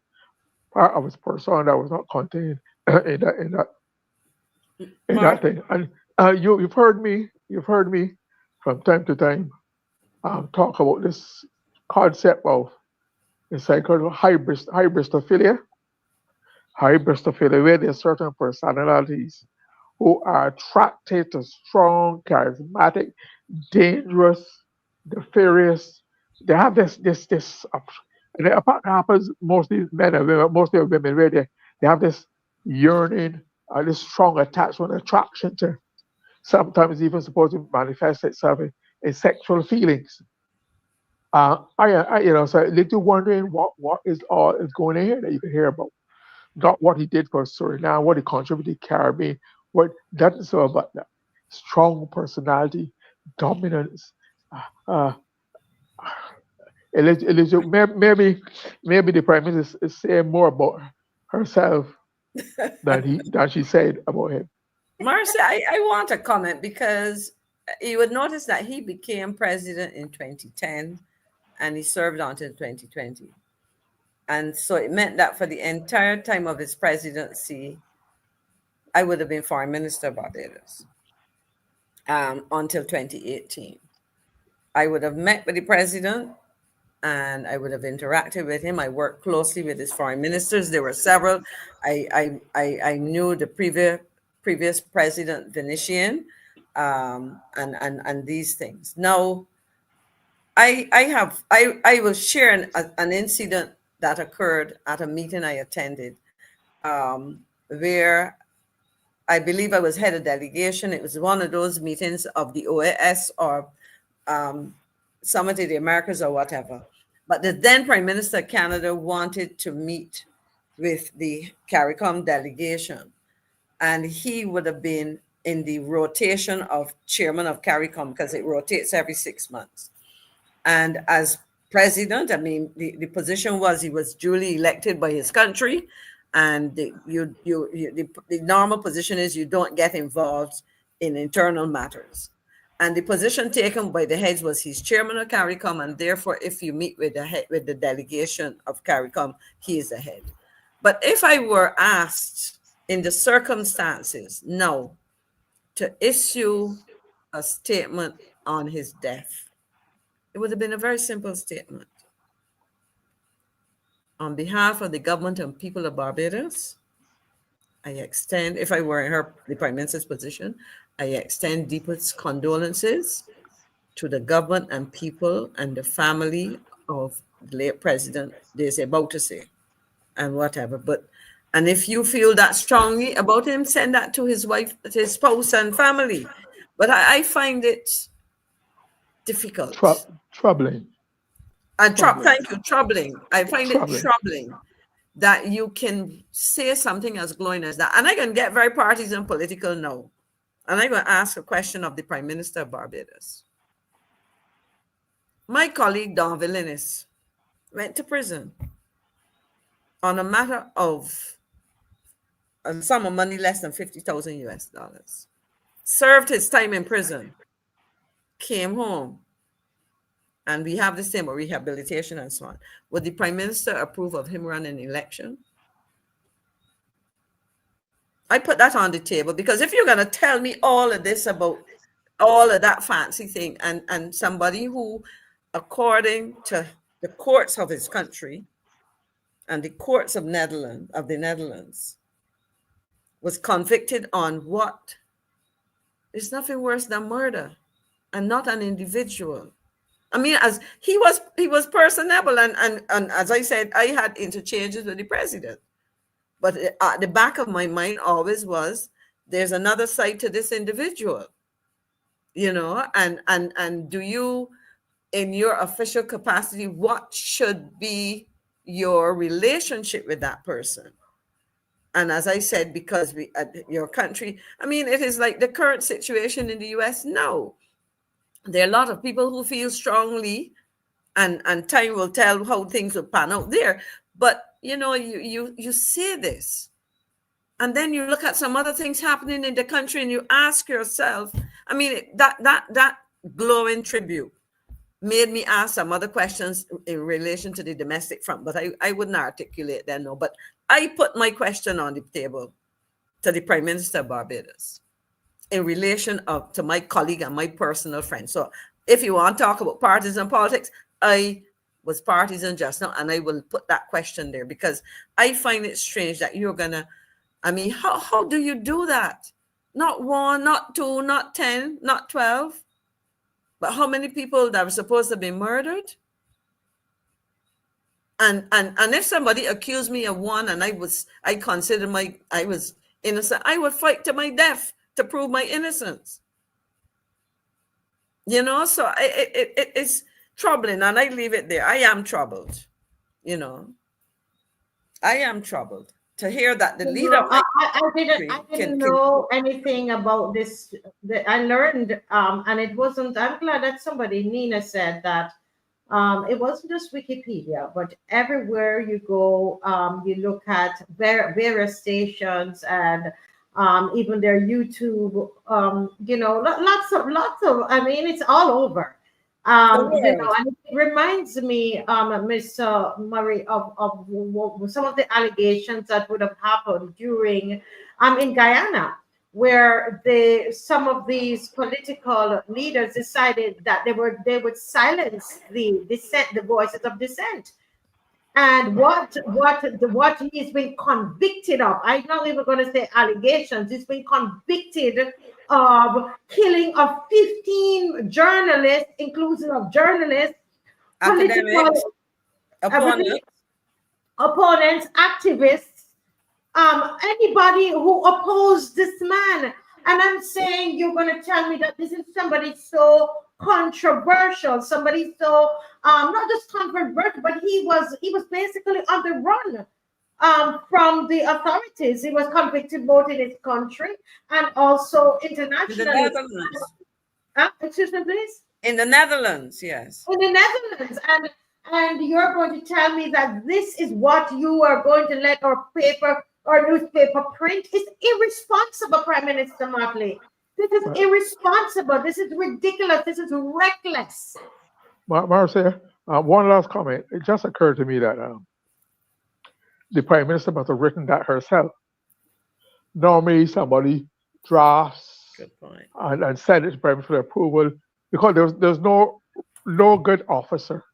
part of his persona that was not contained in that thing. And you've heard me from time to time talk about this concept of it's like hybristophilia, where there's certain personalities who are attracted to strong, charismatic, dangerous, nefarious. They have this, and it happens mostly men and women, mostly women, where they have this yearning, this strong attachment, attraction to. Sometimes even supposed to manifest itself in sexual feelings. So little wondering what is going on here that you can hear about. Not what he did for Suriname, what he contributed to Caribbean, what that is all about that. Strong personality, dominance. Maybe the Prime Minister is saying more about herself than she said about him. Marcy, I want to comment because you would notice that he became president in 2010 and he served until 2020. And so it meant that for the entire time of his presidency, I would have been foreign minister of Barbados until 2018. I would have met with the president and I would have interacted with him. I worked closely with his foreign ministers. There were several. I knew the previous president Venetian and these things. Now, I will share an incident that occurred at a meeting I attended where I believe I was head of delegation. It was one of those meetings of the OAS or Summit of the Americas or whatever. But the then Prime Minister of Canada wanted to meet with the CARICOM delegation. And he would have been in the rotation of chairman of CARICOM because it rotates every 6 months. And as president, I mean, the position was he was duly elected by his country. And the normal position is you don't get involved in internal matters. And the position taken by the heads was he's chairman of CARICOM, and therefore, if you meet with the delegation of CARICOM, he is the head. But if I were asked in the circumstances now to issue a statement on his death, it would have been a very simple statement. On behalf of the government and people of Barbados, I extend, if I were in the Prime Minister's position, I extend deepest condolences to the government and people and the family of the late President BOUTERSE and whatever. And if you feel that strongly about him, send that to his wife, his spouse and family. But I find it difficult. Troubling. And thank you, troubling. I find it troubling that you can say something as glowing as that. And I can get very partisan political now. And I'm going to ask a question of the Prime Minister of Barbados. My colleague, Don Villinis, went to prison on a matter of a sum of money less than $50,000 US. Served his time in prison, came home, and we have the same rehabilitation and so on. Would the Prime Minister approve of him running an election? I put that on the table because if you're going to tell me all of this about all of that fancy thing and somebody who, according to the courts of his country and the courts of the Netherlands, was convicted on what is nothing worse than murder and not an individual. I mean, as he was personable and as I said, I had interchanges with the president. But at the back of my mind always was, there's another side to this individual, and do you, in your official capacity, what should be your relationship with that person? And as I said, because your country, I mean, it is like the current situation in the US. No, there are a lot of people who feel strongly, and time will tell how things will pan out there. But you say this, and then you look at some other things happening in the country, and you ask yourself. I mean, that glowing tribute made me ask some other questions in relation to the domestic front, but I wouldn't articulate that, no. But I put my question on the table to the Prime Minister of Barbados in relation to my colleague and my personal friend. So if you want to talk about partisan politics, I was partisan just now, and I will put that question there, because I find it strange that you're gonna, I mean, how do you do that? Not 1, not 2, not 10, not 12, but how many people that were supposed to be murdered? And if somebody accused me of one, and I consider I was innocent, I would fight to my death to prove my innocence. So it's troubling, and I leave it there. I am troubled. I am troubled to hear that the leader. I didn't know anything about this. I learned, and it wasn't. I'm glad that Nina said that. It wasn't just Wikipedia, but everywhere you go, you look at various stations and even their YouTube. Lots of. I mean, it's all over. And it reminds me, Miss Murray, of some of the allegations that would have happened during in Guyana, where some of these political leaders decided that they would silence the voices of dissent. And what he's been convicted of, I'm not even going to say allegations, he's been convicted of killing of 15 journalists, inclusive of journalists, academics, opponents, activists, anybody who opposed this man. And I'm saying, you're going to tell me that this is somebody so controversial, somebody so not just controversial, but he was basically on the run from the authorities. He was convicted both in his country and also internationally. In the Netherlands. Excuse me, please. In the Netherlands, yes. In the Netherlands, and you're going to tell me that this is what you are going to let our paper or newspaper print? It's irresponsible, Prime Minister Mottley. This is irresponsible. This is ridiculous. This is reckless. Marcia, one last comment. It just occurred to me that the Prime Minister must have written that herself. Normally, somebody drafts and send it to Prime Minister for approval, because there's no good officer,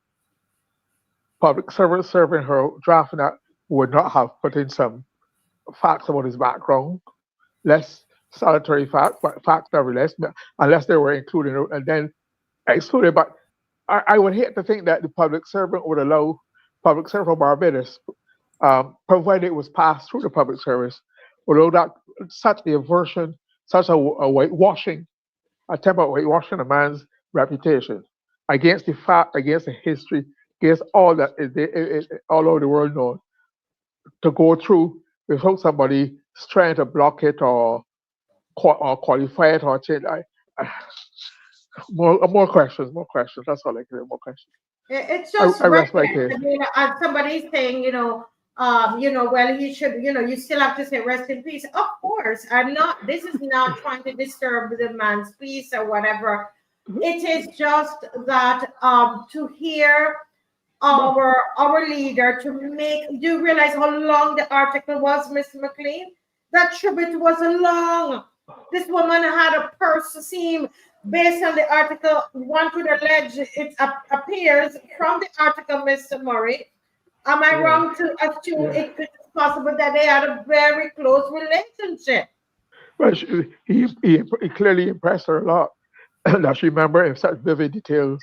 public servant serving her, drafting that would not have put in some facts about his background, less solitary facts, but facts nevertheless, unless they were included and then excluded. But I would hate to think that the public servant would allow public servant of Barbados, provided it was passed through the public service, would allow that such a version, such a whitewashing, attempt at whitewashing a man's reputation against the fact, against the history, against all that is all over the world known, to go through without somebody trying to block it or qualify it or change. More questions. That's all I can say. More questions. It's just I rest my case. I mean, somebody's saying, well, he should, you still have to say rest in peace. Of course, this is not trying to disturb the man's peace or whatever. It is just that to hear our leader do you realize how long the article was, Mr. McLean? That tribute was long. This woman had a purse seam. Based on the article, one could allege it appears from the article, Mr. Murray. Am I wrong to assume it is possible that they had a very close relationship? Well, he clearly impressed her a lot. That she remember in such vivid details,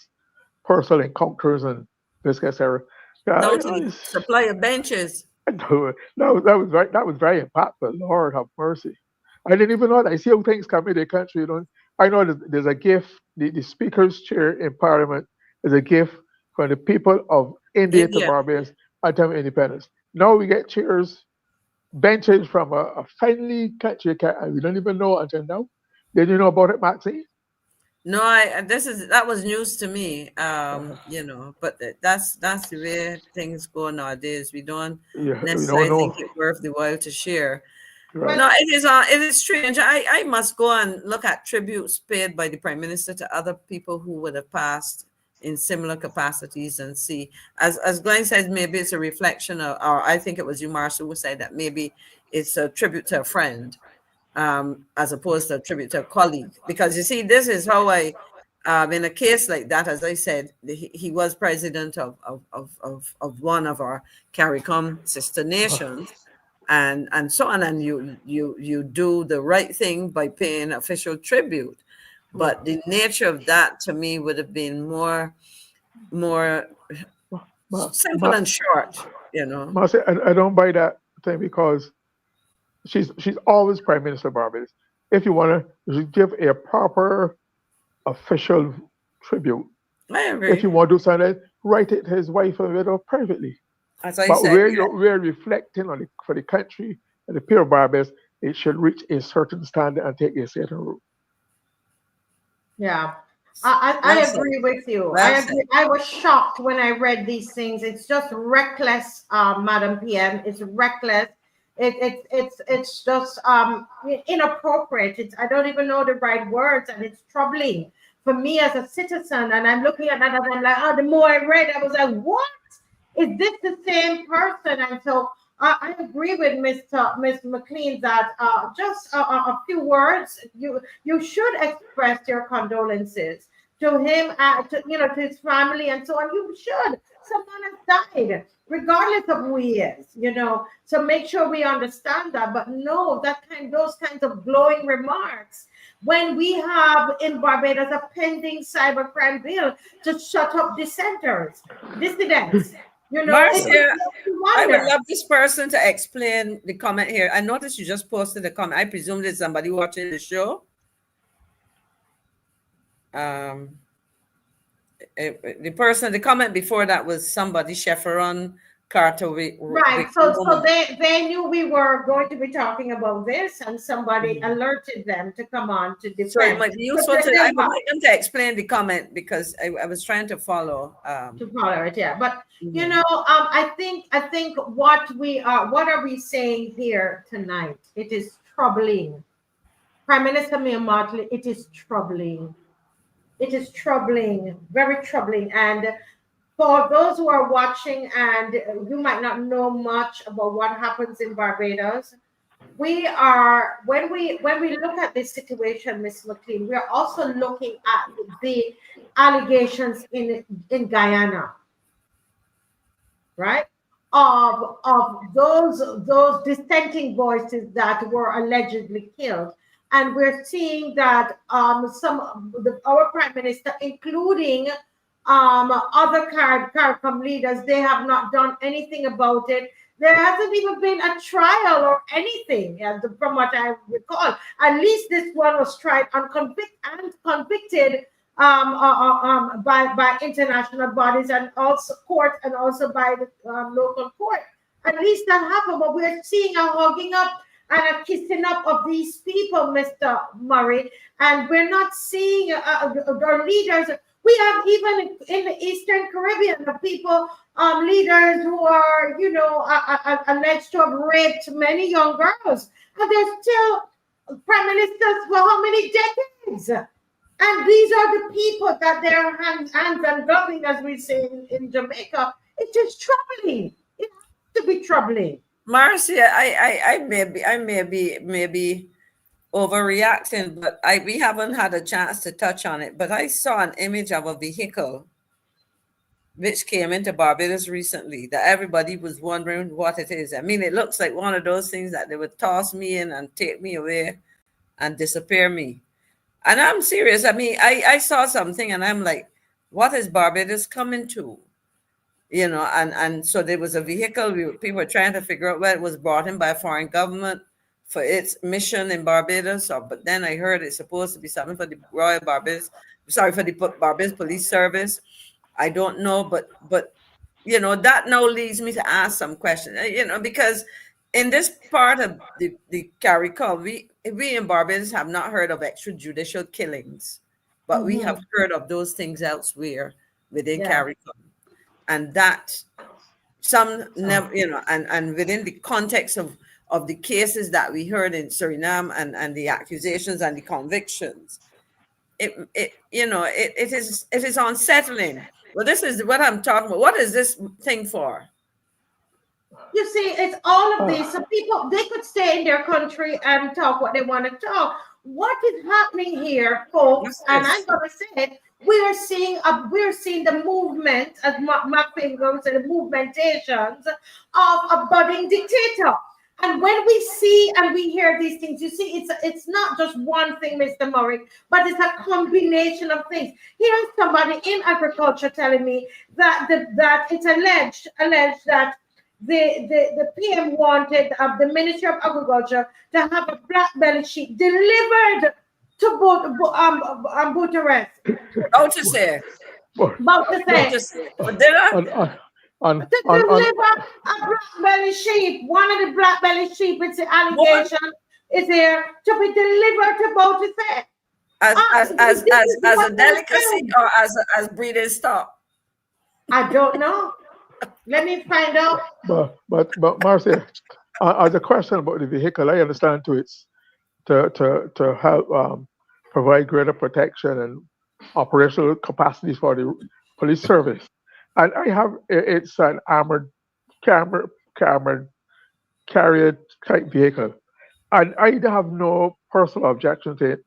personal encounters and this kind of stuff. Supply of benches. No, that was very impactful. Lord have mercy. I didn't even know that. I see how things come in the country. I know there's a gift. The Speaker's chair in Parliament is a gift for the people of India. To Barbados at time of independence. Now we get chairs benches from a friendly country, and we don't even know until now. Did you know about it, Maxine? No, that was news to me. You know, but that's the way things go nowadays. We don't Yeah, we don't necessarily know. think it's worth the while to share. Right. No, it is strange. I must go and look at tributes paid by the Prime Minister to other people who would have passed in similar capacities and see. As Glenn says, maybe it's a reflection of, or I think it was you, Marcia, who said that maybe it's a tribute to a friend. As opposed to a tribute to a colleague. Because you see, this is how in a case like that, as I said, he was president of one of our CARICOM sister nations, and so on, and you do the right thing by paying official tribute. But the nature of that to me would have been more simple and short, you know. Marcia, I don't buy that thing because she's always Prime Minister of Barbados. If you want to give a proper official tribute, I agree. if you want to do something, write it to his wife and widow privately. As I but said, we're reflecting on for the country and the people of Barbados, it should reach a certain standard and take a certain route. Yeah. I agree with you. I agree. I was shocked when I read these things. It's just reckless, Madam PM. It's reckless. It's just inappropriate. I don't even know the right words, and it's troubling for me as a citizen. And I'm looking at that and I'm like, oh, the more I read, I was like, what? Is this the same person? And so I agree with Miss McLean that just a few words. You should express your condolences to him, to his family, and so on. You should. Someone has died, regardless of who he is. So make sure we understand that. But no, those kinds of glowing remarks when we have in Barbados a pending cybercrime bill to shut up dissenters, dissidents. Marcia, I would love this person to explain the comment here. I noticed you just posted a comment. I presume there's somebody watching the show. The comment before that was somebody, Chevron Carter. Right. So they knew we were going to be talking about this, and somebody alerted them to come on to defend. So it might be useful I would like them to explain the comment because I was trying to follow. To follow it, yeah. But I think what are we saying here tonight? It is troubling. Prime Minister Mottley, it is troubling. It is troubling, very troubling. And for those who are watching and you might not know much about what happens in Barbados, when we look at this situation, Ms. McLean, we are also looking at the allegations in Guyana, right? Of those dissenting voices that were allegedly killed. And we're seeing that our Prime Minister, including other CARICOM leaders, they have not done anything about it. There hasn't even been a trial or anything, from what I recall. At least this one was tried and convicted by international bodies and also court, and also by the local court. At least that happened, but we're seeing a hugging up and a kissing up of these people, Mr. Murray, and we're not seeing our leaders. We have even in the Eastern Caribbean the people, leaders who are, alleged to have raped many young girls, and they're still prime ministers for how many decades? And these are the people that their hands and gloving, as we say in Jamaica. It is troubling. It has to be troubling. Marcia, I may be overreacting, but we haven't had a chance to touch on it. But I saw an image of a vehicle which came into Barbados recently that everybody was wondering what it is. I mean, it looks like one of those things that they would toss me in and take me away and disappear me. And I'm serious. I mean, I saw something and I'm like, what is Barbados coming to? And so there was a vehicle. People were trying to figure out where it was brought in by a foreign government for its mission in Barbados. But then I heard it's supposed to be something for the for the Barbados Police Service. I don't know, but that now leads me to ask some questions. Because in this part of the CARICOM, we in Barbados have not heard of extrajudicial killings, but we have heard of those things elsewhere within CARICOM, and that some never, you know, and within the context of the cases that we heard in Suriname and the accusations and the convictions, it is unsettling. Well, this is what I'm talking about. What is this thing for? You see, it's all of this. So people, they could stay in their country and talk what they want to talk. What is happening here, folks? And I'm gonna say it. We're seeing the movement, as Mottley goes, the movementations of a budding dictator. And when we see and we hear these things, you see, it's not just one thing, Mr. Murray, but it's a combination of things. Here's somebody in agriculture telling me that that it's alleged that the PM wanted the Ministry of Agriculture to have a black belly sheep delivered to BOUTERSE. BOUTERSE. For dinner? To deliver a black belly sheep. One of the black belly sheep, it's the allegation, is there to be delivered to BOUTERSE. As a delicacy or as breeding stock? I don't know. Let me find out. But Marcia, as a question about the vehicle, I understand to help provide greater protection and operational capacities for the police service. And it's an armored carrier type vehicle. And I have no personal objection to it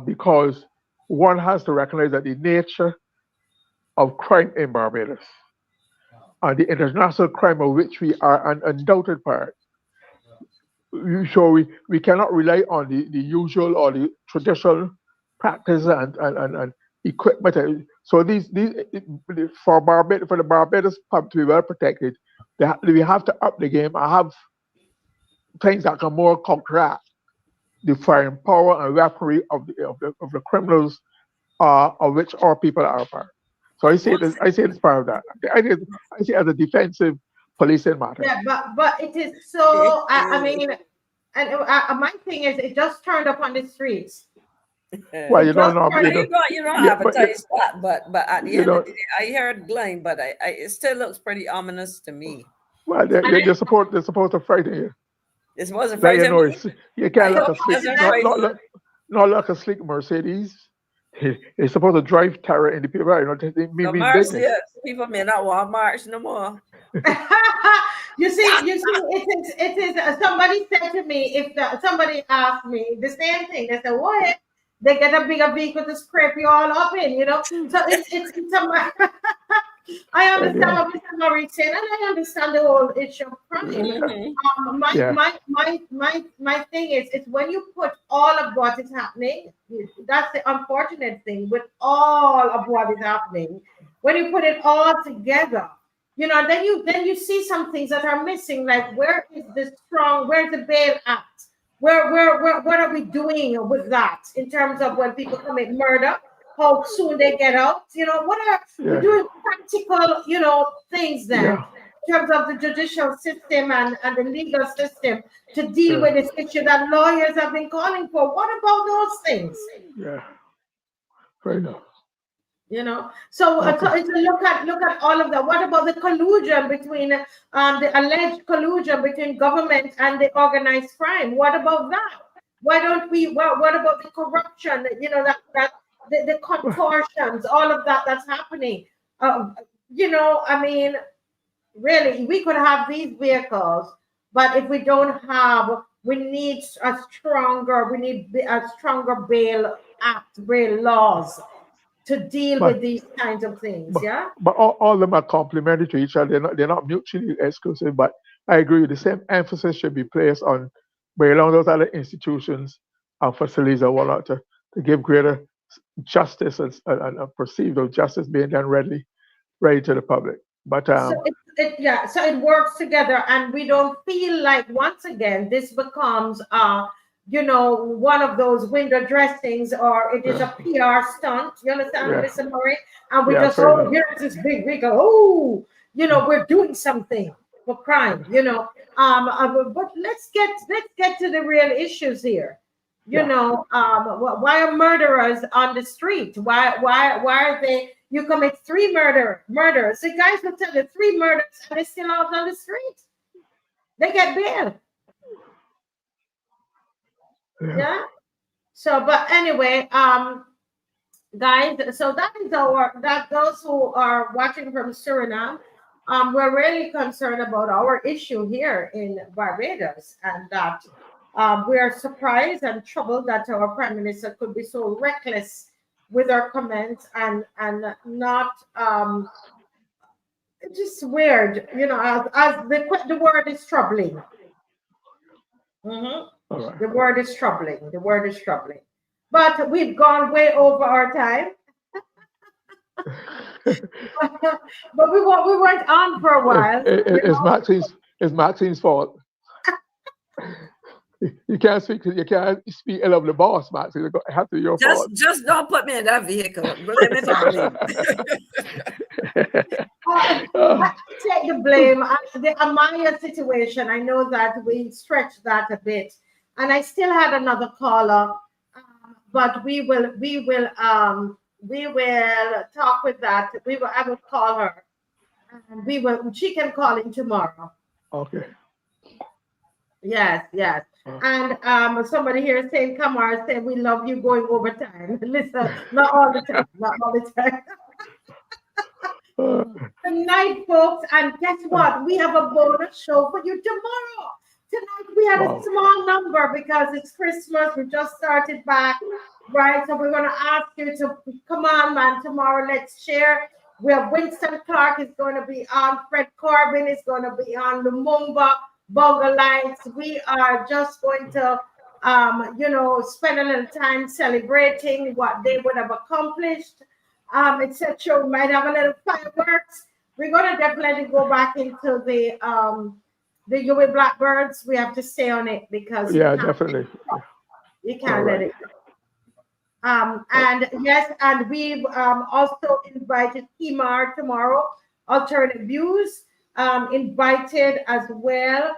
because one has to recognize that the nature of crime in Barbados and the international crime of which we are an undoubted part. So we cannot rely on the usual or the traditional practice and equipment. So these for the Barbados pub to be well protected, we have to up the game. I have things that can more counteract the firing power and weaponry of the criminals of which our people are a part. So I say it's part of that. I see it as a defensive policing matter. Yeah, but it is so. I mean, and my thing is, it just turned up on the streets. Well, you don't know. You don't advertise that, but at the end of the day, I heard blame, but it still looks pretty ominous to me. Well, they're supposed to frighten you. This wasn't frightening. You can't look a sleek, not like a sleek Mercedes. It's supposed to drive terror in the people, right? They mean business. People may not want March no more. You see, it is. Somebody said to me, somebody asked me the same thing. They said, "What? They get a bigger vehicle to scrape you all up in, you know?" So it's I understand what Mr. Murray said, and I understand the whole issue of crime. My thing is, it's when you put all of what is happening. That's the unfortunate thing with all of what is happening. When you put it all together, you know, then you see some things that are missing. Like, where is the where's the Bail Act? What are we doing with that in terms of when people commit murder? How soon they get out? You know, what are we doing practical, you know, things then in terms of the judicial system and the legal system to deal with this issue that lawyers have been calling for? What about those things? Yeah, fair enough. You know, so it's a look at all of that. What about the collusion between the alleged collusion between government and the organized crime? What about that? Why don't we? What about the corruption? You know, that the contortions, all of that's happening. You know, I mean, really, we could have these vehicles, but if we don't have, we need a stronger bail laws to deal with these kinds of things. But all of them are complementary to each other. They're not mutually exclusive. But I agree. The same emphasis should be placed on bail on those other institutions and facilities and whatnot to give greater justice and perceived of justice being done ready to the public. But so it works together, and we don't feel like once again this becomes you know, one of those window dressings, or it is a PR stunt. You understand, Mr. Murray? And we just here's this big, we go, oh, you know, we're doing something. for crime, you know. But let's get to the real issues here. You know, why are murderers on the street? Why are they? You commit 3 murders. The guys will tell you 3 murders and they're still out on the street. They get bail. Yeah. So, but anyway, guys, so that is those who are watching from Suriname, we're really concerned about our issue here in Barbados, and that we are surprised and troubled that our Prime Minister could be so reckless with our comments and not it's just weird, you know, as the word is troubling. Right. The word is troubling. The word is troubling. But we've gone way over our time. But we went on for a while. It's Maxine's fault. You can't speak ill of the boss, Maxine. It has to be your fault. Just don't put me in that vehicle. Let me I take the blame. The Amaya situation, I know that we stretched that a bit, and I still had another caller, but we will talk with that. I will call her, and she can call in tomorrow. Okay. Yes. And somebody here is saying, Kamar said, we love you going overtime. Listen, not all the time. Good night, folks. And guess what? We have a bonus show for you tomorrow. Tonight we had a small number because it's Christmas. We just started back, right? So we're going to ask you to come on, man. Tomorrow, let's share. We have Winston Clark is going to be on. Fred Corbin is going to be on. Lumumba, Bongo Lights. We are just going to, spend a little time celebrating what they would have accomplished. Etc. We might have a little fireworks. We're going to definitely go back into the UWI Blackbirds. We have to stay on it because definitely. You can't let it go. And yes, and we've also invited Kimar tomorrow, Alternative Views, invited as well.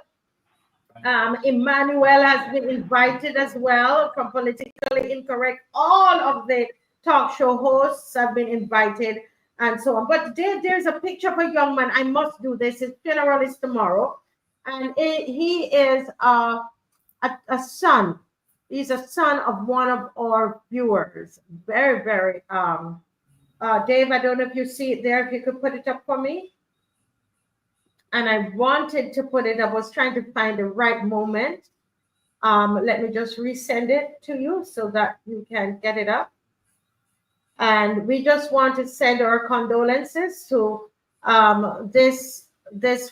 Emmanuel has been invited as well from Politically Incorrect. All of the talk show hosts have been invited and so on. But there's a picture of a young man. I must do this. His funeral is tomorrow. And he is a son. He's a son of one of our viewers. Very, very. Dave, I don't know if you see it there. If you could put it up for me. And I wanted to put it up. I was trying to find the right moment. Let me just resend it to you so that you can get it up. And we just want to send our condolences to this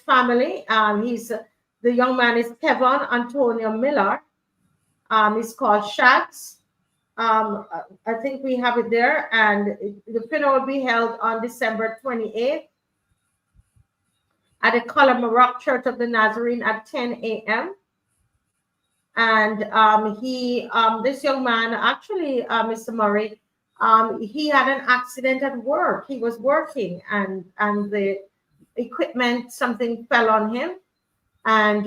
family. The young man is Kevin Antonio Miller. He's called Shats. I think we have it there. And the funeral will be held on December 28th at the Column Church of the Nazarene at 10 a.m. And this young man, actually, Mr. Murray, he had an accident at work. He was working and the equipment, something fell on him. And,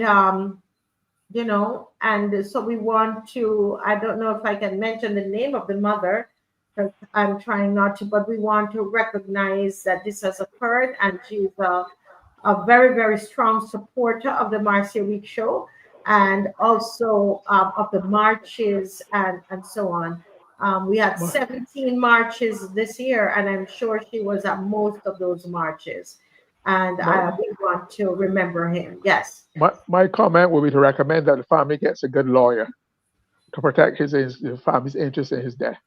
and so we want to, I don't know if I can mention the name of the mother, because I'm trying not to, but we want to recognize that this has occurred. And she's a very, very strong supporter of the Marcia Week show and also of the marches and so on. We had 17 marches this year, and I'm sure she was at most of those marches. And we want to remember him. Yes. My comment would be to recommend that the family gets a good lawyer to protect the family's interest in his death.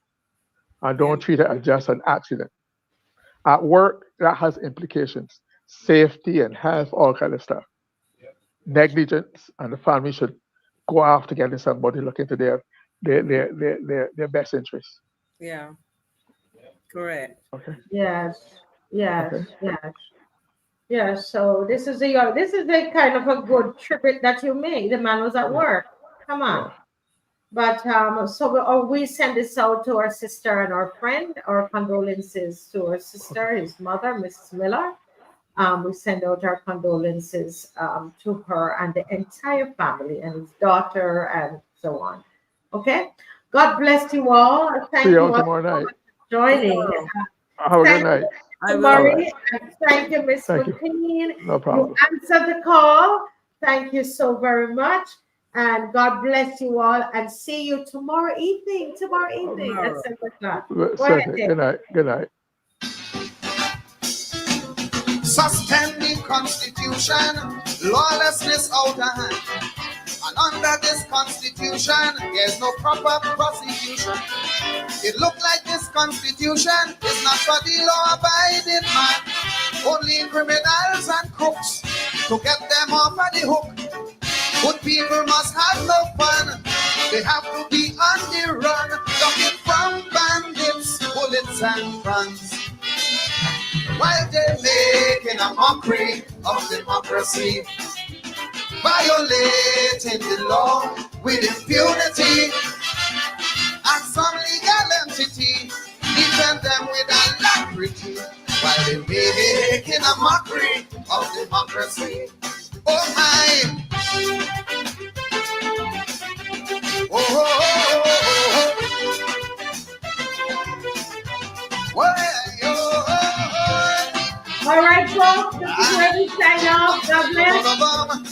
And don't treat it as just an accident. At work, that has implications. Safety and health, all kind of stuff. Negligence, and the family should go after getting somebody look into their best interests. Yeah. Correct. Okay. Yes. Okay. Yes. So this is a kind of a good tribute that you made. The man was at work. Come on. Yeah. But so we send this out to our sister and our friend. Our condolences to our sister, his mother, Mrs. Miller. We send out our condolences to her and the entire family and his daughter and so on. Okay? God bless you all. Thank See you you all tomorrow night. for joining. Have a good night. I will. Murray, and thank you, Miss Thank you. McQueen. No problem. You answered the call. Thank you so very much. And God bless you all. And see you tomorrow evening. Tomorrow evening at 7 o'clock. Go ahead, Dave. Good night. Good night. Suspend the constitution, lawlessness out of hand. And under this constitution, there's no proper prosecution. It look like this constitution is not for the law-abiding man. Only criminals and crooks to get them off of the hook. Good people must have no fun. They have to be on the run, ducking from bandits, bullets and guns. While they're making a mockery of democracy, violating the law with impunity, and some legal entity defend them with alacrity, while they're making a mockery of democracy. Oh my! Oh, oh, oh, oh, oh. All right, folks, this is where we sign off. God bless.